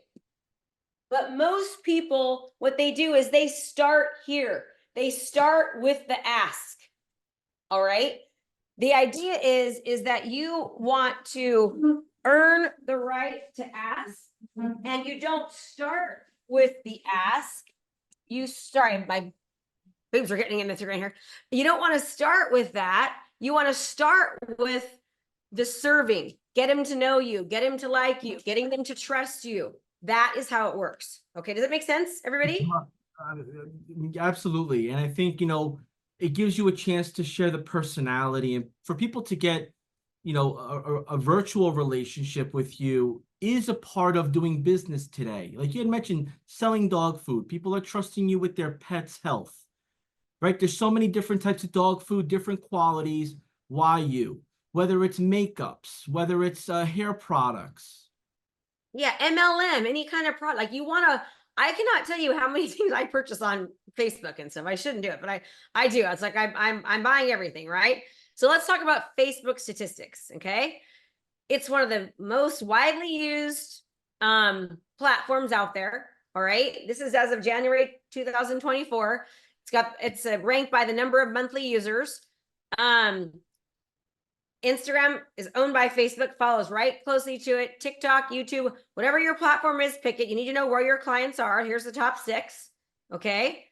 But most people, what they do is they start here. They start with the ask. All right. The idea is that you want to earn the right to ask, and you don't start with the ask. Sorry, my boobs are getting in the screen here. You don't want to start with that. You want to start with the serving. Get him to know you, get him to like you, getting them to trust you. That is how it works. Okay, does that make sense, everybody? Absolutely. And I think, it gives you a chance to share the personality, and for people to get, a virtual relationship with you is a part of doing business today. Like you had mentioned, selling dog food. People are trusting you with their pet's health, right? There's so many different types of dog food, different qualities. Why you? Whether it's makeups, whether it's hair products. Yeah, MLM, any kind of product. Like I cannot tell you how many things I purchase on Facebook and stuff. I shouldn't do it, but I do. It's like I'm buying everything, right? So let's talk about Facebook statistics, okay? It's one of the most widely used platforms out there, all right? This is as of January 2024. It's ranked by the number of monthly users. Instagram is owned by Facebook, follows right closely to it. TikTok, YouTube, whatever your platform is, pick it. You need to know where your clients are. Here's the top 6. Okay.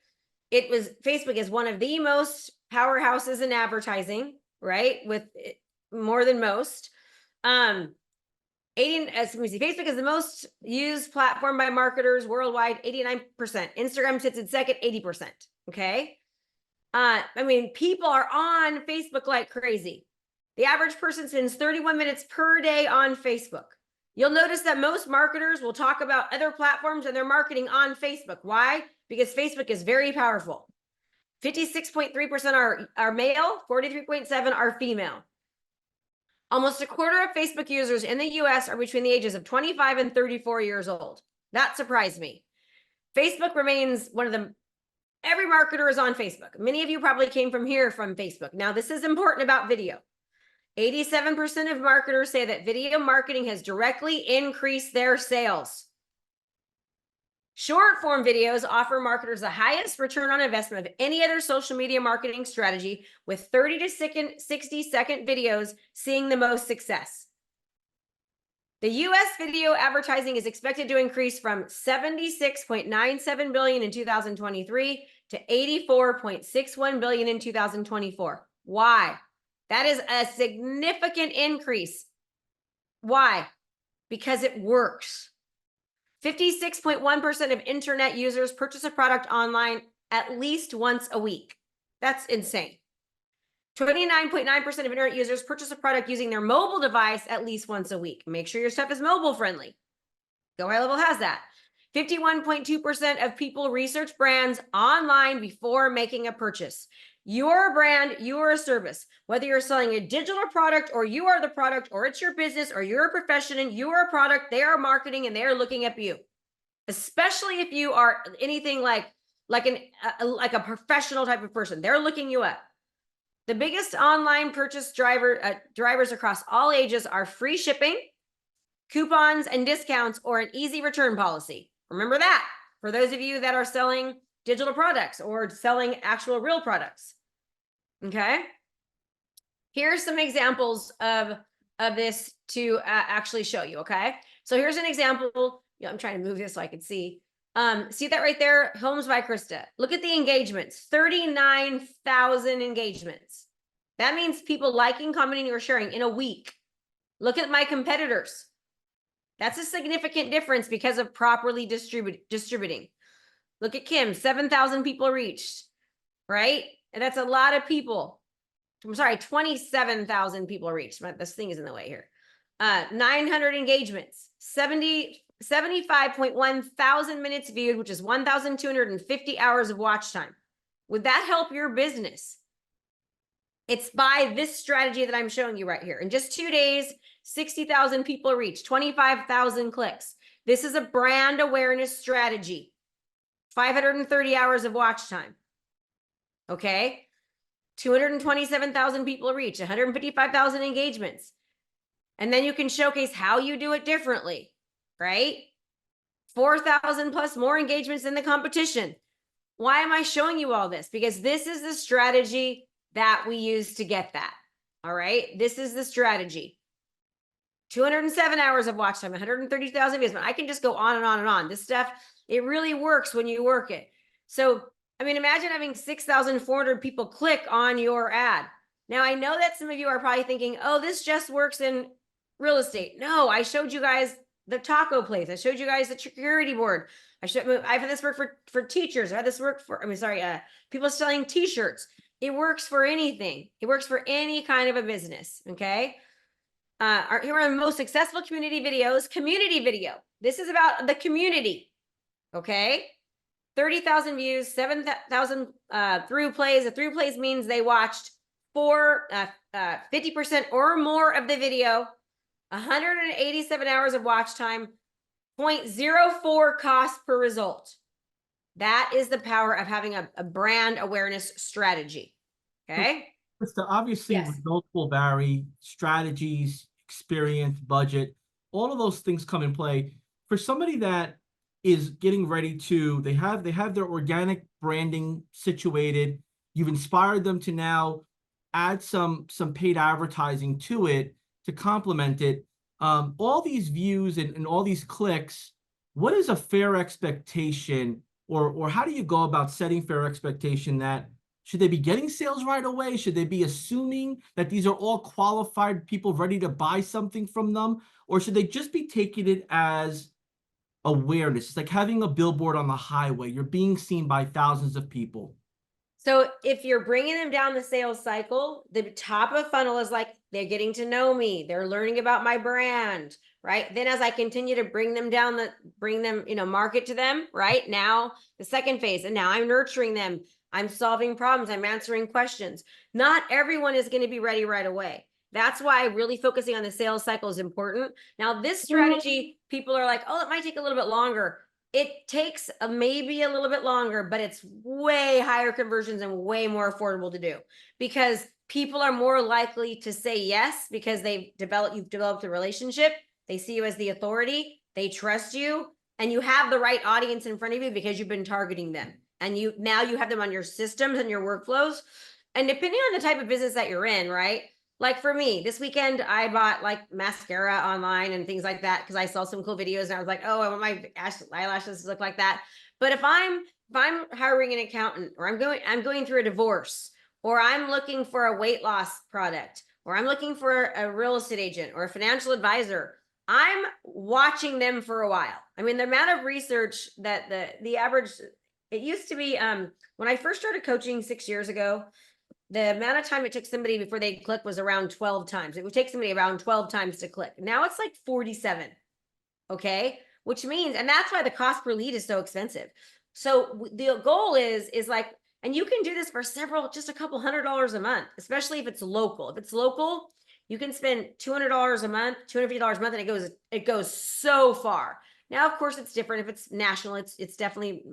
Facebook is one of the most powerhouses in advertising, right? With more than most. Facebook is the most used platform by marketers worldwide, 89%. Instagram sits at second, 80%. Okay. People are on Facebook like crazy. The average person spends 31 minutes per day on Facebook. You'll notice that most marketers will talk about other platforms and their marketing on Facebook. Why? Because Facebook is very powerful. 56.3% are male, 43.7% are female. Almost a quarter of Facebook users in the US are between the ages of 25 and 34 years old. That surprised me. Facebook remains every marketer is on Facebook. Many of you probably came from Facebook. Now, this is important about video. 87% of marketers say that video marketing has directly increased their sales. Short form videos offer marketers the highest return on investment of any other social media marketing strategy, with 30 to 60-second videos seeing the most success. The US video advertising is expected to increase from $76.97 billion in 2023 to $84.61 billion in 2024. Why? That is a significant increase. Why? Because it works. 56.1% of internet users purchase a product online at least once a week. That's insane. 29.9% of internet users purchase a product using their mobile device at least once a week. Make sure your stuff is mobile friendly. Go High Level has that. 51.2% of people research brands online before making a purchase. You're a brand, you're a service. Whether you're selling a digital product, or you are the product, or it's your business, or you're a profession and you are a product, they are marketing and they are looking at you. Especially if you are anything like a professional type of person, they're looking you up. The biggest online purchase drivers across all ages are free shipping, coupons and discounts, or an easy return policy. Remember that for those of you that are selling digital products or selling actual real products. Okay. Here's some examples of this to actually show you. Okay. So here's an example. I'm trying to move this so I can see. See that right there? Homes by Krista. Look at the engagements, 39,000 engagements. That means people liking, commenting, or sharing in a week. Look at my competitors. That's a significant difference because of properly distributing. Look at Kim, 7,000 people reached, right? And that's a lot of people. I'm sorry, 27,000 people reached. This thing is in the way here. 900 engagements, 75.1 thousand minutes viewed, which is 1,250 hours of watch time. Would that help your business? It's by this strategy that I'm showing you right here. In just 2 days, 60,000 people reached, 25,000 clicks. This is a brand awareness strategy. 530 hours of watch time. Okay. 227,000 people reached, 155,000 engagements. And then you can showcase how you do it differently, right? 4,000 plus more engagements than the competition. Why am I showing you all this? Because this is the strategy that we use to get that. All right. This is the strategy. 207 hours of watch time, 130,000 views. I can just go on and on and on. This stuff, it really works when you work it. So, I mean, imagine having 6,400 people click on your ad. Now, I know that some of you are probably thinking, oh, this just works in real estate. No, I showed you guys the taco place. I showed you guys the security board. I've had this work for teachers. I've had this work for, people selling t-shirts. It works for anything. It works for any kind of a business, okay? Here are the most successful community videos. Community video. This is about the community, okay? 30,000 views, 7,000 through plays. A through plays means they watched 50% or more of the video, 187 hours of watch time, 0.04 cost per result. That is the power of having a brand awareness strategy. Okay. Krista, obviously, Yes. results will vary, strategies, experience, budget, all of those things come in play. For somebody that is getting ready to, they have their organic branding situated, you've inspired them to now add some paid advertising to it to complement it. All these views and all these clicks, what is a fair expectation, or how do you go about setting fair expectation that should they be getting sales right away? Should they be assuming that these are all qualified people ready to buy something from them? Or should they just be taking it as awareness? It's like having a billboard on the highway. You're being seen by thousands of people. So if you're bringing them down the sales cycle, the top of funnel is like, they're getting to know me. They're learning about my brand, right? Then as I continue to bring them down, market to them, right? Now the second phase, and now I'm nurturing them. I'm solving problems. I'm answering questions. Not everyone is going to be ready right away. That's why really focusing on the sales cycle is important. Now, this strategy, people are like, oh, it might take a little bit longer. It takes maybe a little bit longer, but it's way higher conversions and way more affordable to do because people are more likely to say yes because you've developed a relationship. They see you as the authority. They trust you, and you have the right audience in front of you because you've been targeting them. And now you have them on your systems and your workflows. And depending on the type of business that you're in, right? Like for me, this weekend, I bought like mascara online and things like that because I saw some cool videos and I was like, oh, I want my eyelashes to look like that. But if I'm hiring an accountant, or I'm going through a divorce, or I'm looking for a weight loss product, or I'm looking for a real estate agent or a financial advisor, I'm watching them for a while. I mean, the amount of research that the average, it used to be when I first started coaching 6 years ago, the amount of time it took somebody before they click was around 12 times. It would take somebody around 12 times to click. Now it's like 47. Okay. Which means, and that's why the cost per lead is so expensive. So the goal is like, and you can do this for just a couple $100 a month, especially if it's local. If it's local, you can spend $200 a month, $250 a month, and it goes so far. Now, of course, it's different. If it's national, it's definitely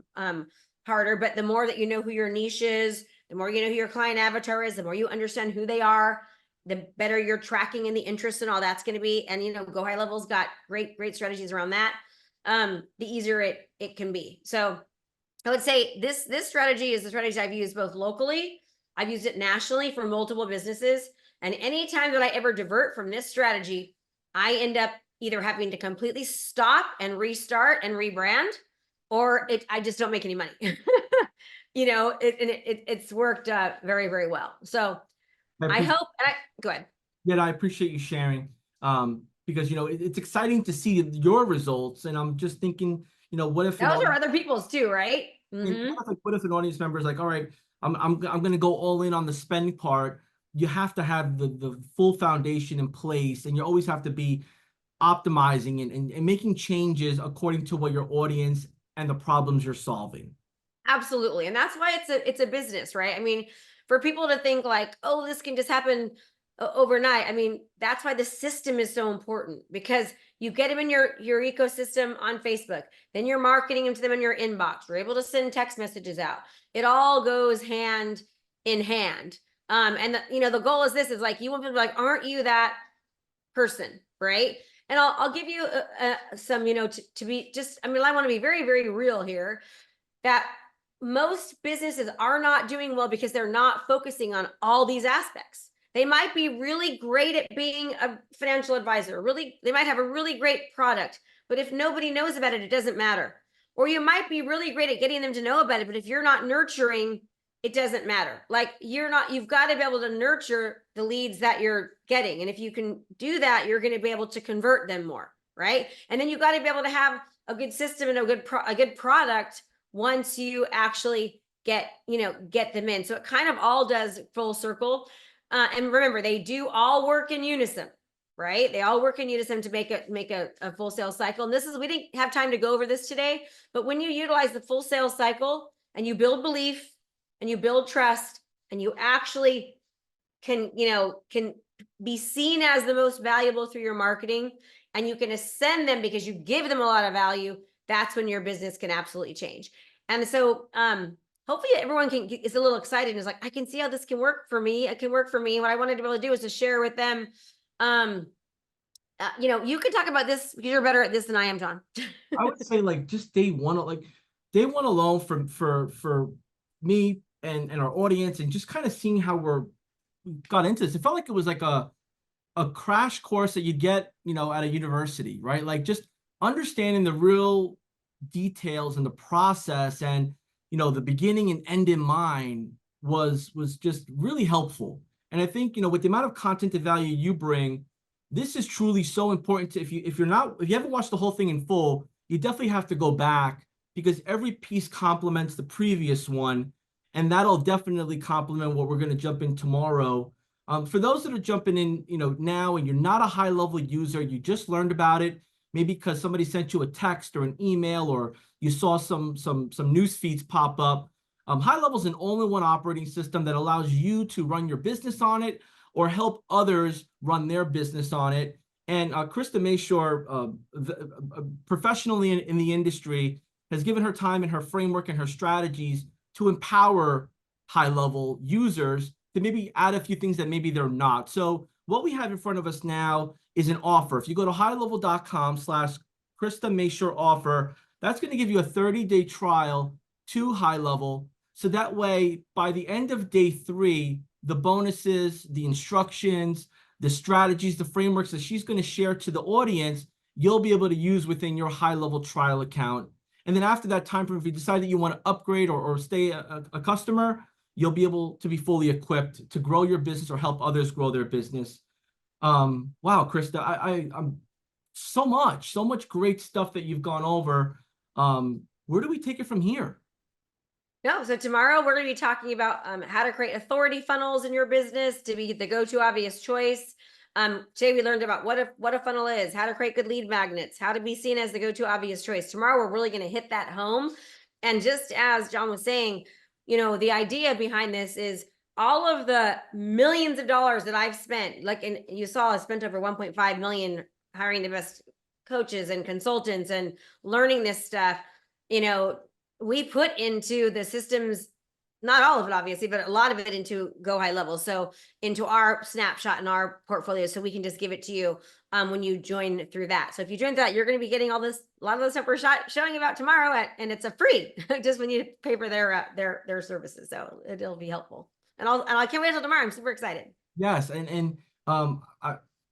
harder. But the more that you know who your niche is, the more you know who your client avatar is, the more you understand who they are, the better your tracking and the interest and all that's going to be. And, Go High Level's got great strategies around that. the easier it can be. So I would say this strategy is the strategy I've used both locally. I've used it nationally for multiple businesses. And anytime that I ever divert from this strategy, I end up either having to completely stop and restart and rebrand, or I just don't make any money. It's worked very, very well. So I hope, go ahead. Yeah, I appreciate you sharing, because, it's exciting to see your results. And I'm just thinking, what if Those are other people's too, right? Mm-hmm. what if an audience member is like, all right, I'm going to go all in on the spend part. You have to have the full foundation in place, and you always have to be optimizing and making changes according to what your audience and the problems you're solving. Absolutely. And that's why it's a business, right? I mean, for people to think like, oh, this can just happen overnight. I mean, that's why the system is so important, because you get them in your ecosystem on Facebook, then you're marketing them to them in your inbox. You're able to send text messages out. It all goes hand in hand. And the goal is this, is like, you want people to be like, aren't you that person, right? And I'll give you some, to be just, I mean, I want to be very, very real here, that most businesses are not doing well because they're not focusing on all these aspects. They might be really great at being a financial advisor. They might have a really great product, but if nobody knows about it, it doesn't matter. Or you might be really great at getting them to know about it, but if you're not nurturing, it doesn't matter. Like, you've got to be able to nurture the leads that you're getting. And if you can do that, you're going to be able to convert them more, right? And then you've got to be able to have a good system and a good product once you actually get them in. So it kind of all does full circle. And remember, they do all work in unison, right? They all work in unison to make a full sales cycle. And we didn't have time to go over this today, but when you utilize the full sales cycle and you build belief and you build trust and you actually can be seen as the most valuable through your marketing, and you can ascend them because you give them a lot of value, that's when your business can absolutely change. And so hopefully everyone is a little excited and is like, I can see how this can work for me. It can work for me. What I wanted to be able to do is to share with them. You could talk about this because you're better at this than I am, John. I would say, like, just day one alone for me and our audience, and just kind of seeing how we got into this. It felt like it was like a crash course that you get, at a university, right? Like, just understanding the real details and the process, and the beginning and end in mind was just really helpful. And I think, with the amount of content and value you bring, this is truly so important to, if you haven't watched the whole thing in full, you definitely have to go back, because every piece complements the previous one, and that'll definitely complement what we're going to jump in tomorrow. For those that are jumping in, now, and you're not a high-level user, you just learned about it, maybe because somebody sent you a text or an email, or you saw some news feeds pop up. High Level is an all-in-one operating system that allows you to run your business on it, or help others run their business on it. And Krista Mashore, professionally in the industry, has given her time and her framework and her strategies to empower high-level users to maybe add a few things that maybe they're not. So what we have in front of us now is an offer. If you go to highlevel.com/Krista Mashore offer, that's going to give you a 30-day trial to High Level. So that way, by the end of day 3, the bonuses, the instructions, the strategies, the frameworks that she's going to share to the audience, you'll be able to use within your High Level trial account. And then after that time frame, if you decide that you want to upgrade or stay a customer, you'll be able to be fully equipped to grow your business or help others grow their business. Wow, Krista, I'm so much great stuff that you've gone over. Where do we take it from here? No, so tomorrow we're going to be talking about how to create authority funnels in your business to be the go-to obvious choice. Today we learned about what a funnel is, how to create good lead magnets, how to be seen as the go-to obvious choice. Tomorrow we're really going to hit that home. And just as John was saying, the idea behind this is all of the millions of dollars that I've spent, and you saw I spent over 1.5 million hiring the best coaches and consultants and learning this stuff, we put into the systems not all of it, obviously, but a lot of it into Go High Level. So into our snapshot in our portfolio, so we can just give it to you when you join through that. So if you join that, you're going to be getting all this, a lot of the stuff we're showing about tomorrow, and it's a free, just when you pay for their services. So it'll be helpful. And I can't wait until tomorrow. I'm super excited. Yes,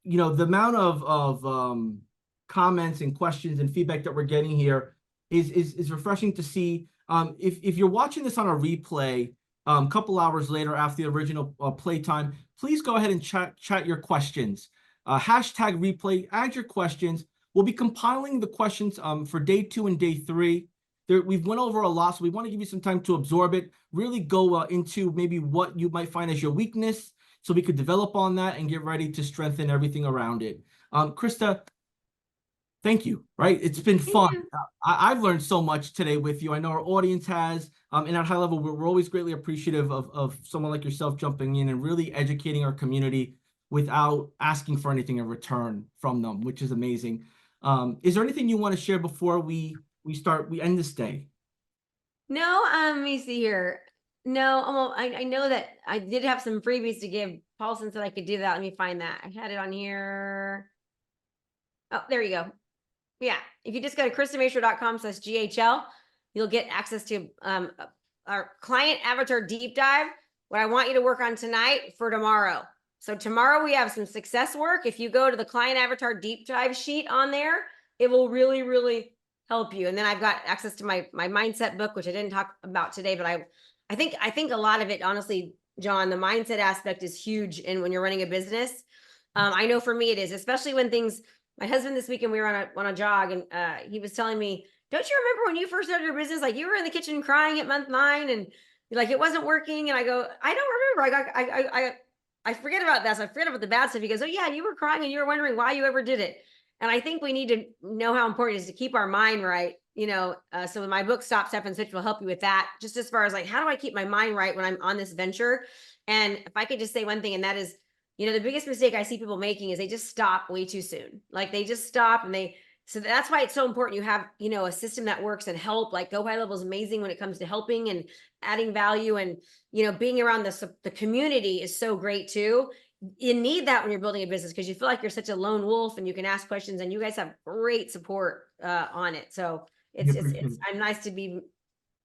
you know, the amount of comments and questions and feedback that we're getting here is refreshing to see. If you're watching this on a replay, a couple hours later after the original playtime, please go ahead and chat your questions. Hashtag replay, add your questions. We'll be compiling the questions for day 2 and day 3. We've went over a lot, so we want to give you some time to absorb it, really go into maybe what you might find as your weakness, so we could develop on that and get ready to strengthen everything around it. Krista, thank you, right? It's been fun. I've learned so much today with you. I know our audience has, and at High Level, we're always greatly appreciative of someone like yourself jumping in and really educating our community without asking for anything in return from them, which is amazing. Is there anything you want to share before we end this day? No, let me see here. No, well, I know that I did have some freebies to give. Paulson said I could do that. Let me find that. I had it on here. Oh, there you go. Yeah, if you just go to KristaMashore.com/GHL, you'll get access to our client avatar deep dive. What I want you to work on tonight for tomorrow. So tomorrow we have some success work. If you go to the client avatar deep dive sheet on there, it will really, really help you. And then I've got access to my mindset book, which I didn't talk about today, but I think a lot of it, honestly, John, the mindset aspect is huge. And when you're running a business, I know for me it is, especially when things. My husband this weekend, we were on a jog, and he was telling me, "Don't you remember when you first started your business? Like you were in the kitchen crying at month 9, and like it wasn't working." And I go, "I don't remember. I forget about that. So I forget about the bad stuff." He goes, "Oh yeah, you were crying and you were wondering why you ever did it." And I think we need to know how important it is to keep our mind right. You know, so when my book Stop, Step, and Switch will help you with that. Just as far as like, how do I keep my mind right when I'm on this venture? And if I could just say one thing, and that is, you know, the biggest mistake I see people making is they just stop way too soon. Like they just stop, and so that's why it's so important you have, you know, a system that works and help. Like Go High Level is amazing when it comes to helping and adding value, and, you know, being around the community is so great too. You need that when you're building a business, because you feel like you're such a lone wolf and you can ask questions, and you guys have great support on it. So I'm nice to be,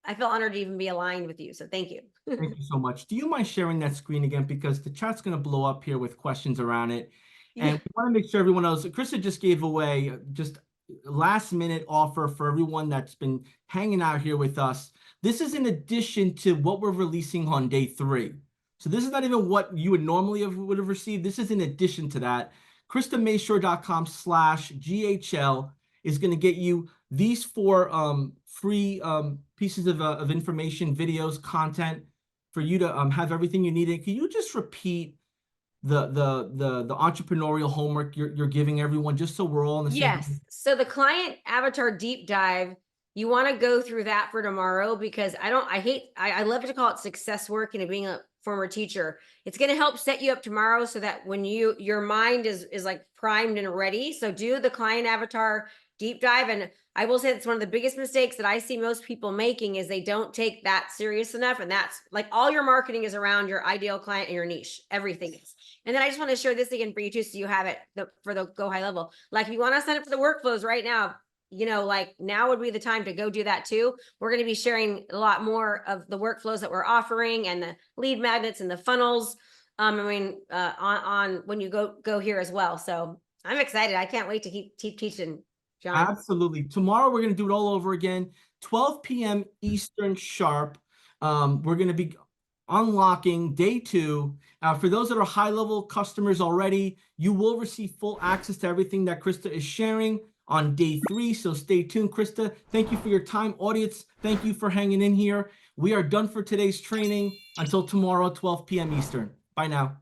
I feel honored to even be aligned with you. So thank you. Thank you so much. Do you mind sharing that screen again? Because the chat's going to blow up here with questions around it. And we want to make sure everyone knows. Krista just gave away just last minute offer for everyone that's been hanging out here with us. This is in addition to what we're releasing on day 3. So this is not even what you would normally would have received. This is in addition to that. KristaMashore.com/GHL is going to get you these 4 free pieces of information, videos, content for you to have everything you need. Can you just repeat the entrepreneurial homework you're giving everyone, just so we're all on the same page? Yes. So the client avatar deep dive, you want to go through that for tomorrow, because I love to call it success work, and being a former teacher. It's going to help set you up tomorrow so that when your mind is like primed and ready. So do the client avatar deep dive. And I will say it's one of the biggest mistakes that I see most people making is they don't take that serious enough. And that's like all your marketing is around your ideal client and your niche. Everything is. And then I just want to share this again for you too, so you have it for the Go High Level. Like if you want to sign up for the workflows right now, you know, like now would be the time to go do that too. We're going to be sharing a lot more of the workflows that we're offering, and the lead magnets and the funnels. On when you go here as well. So I'm excited. I can't wait to keep teaching, John. Absolutely. Tomorrow we're going to do it all over again, 12 p.m. Eastern sharp. We're going to be unlocking day 2. For those that are high-level customers already, you will receive full access to everything that Krista is sharing on day 3. So stay tuned. Krista, thank you for your time. Audience, thank you for hanging in here. We are done for today's training. Until tomorrow, 12 p.m. Eastern. Bye now.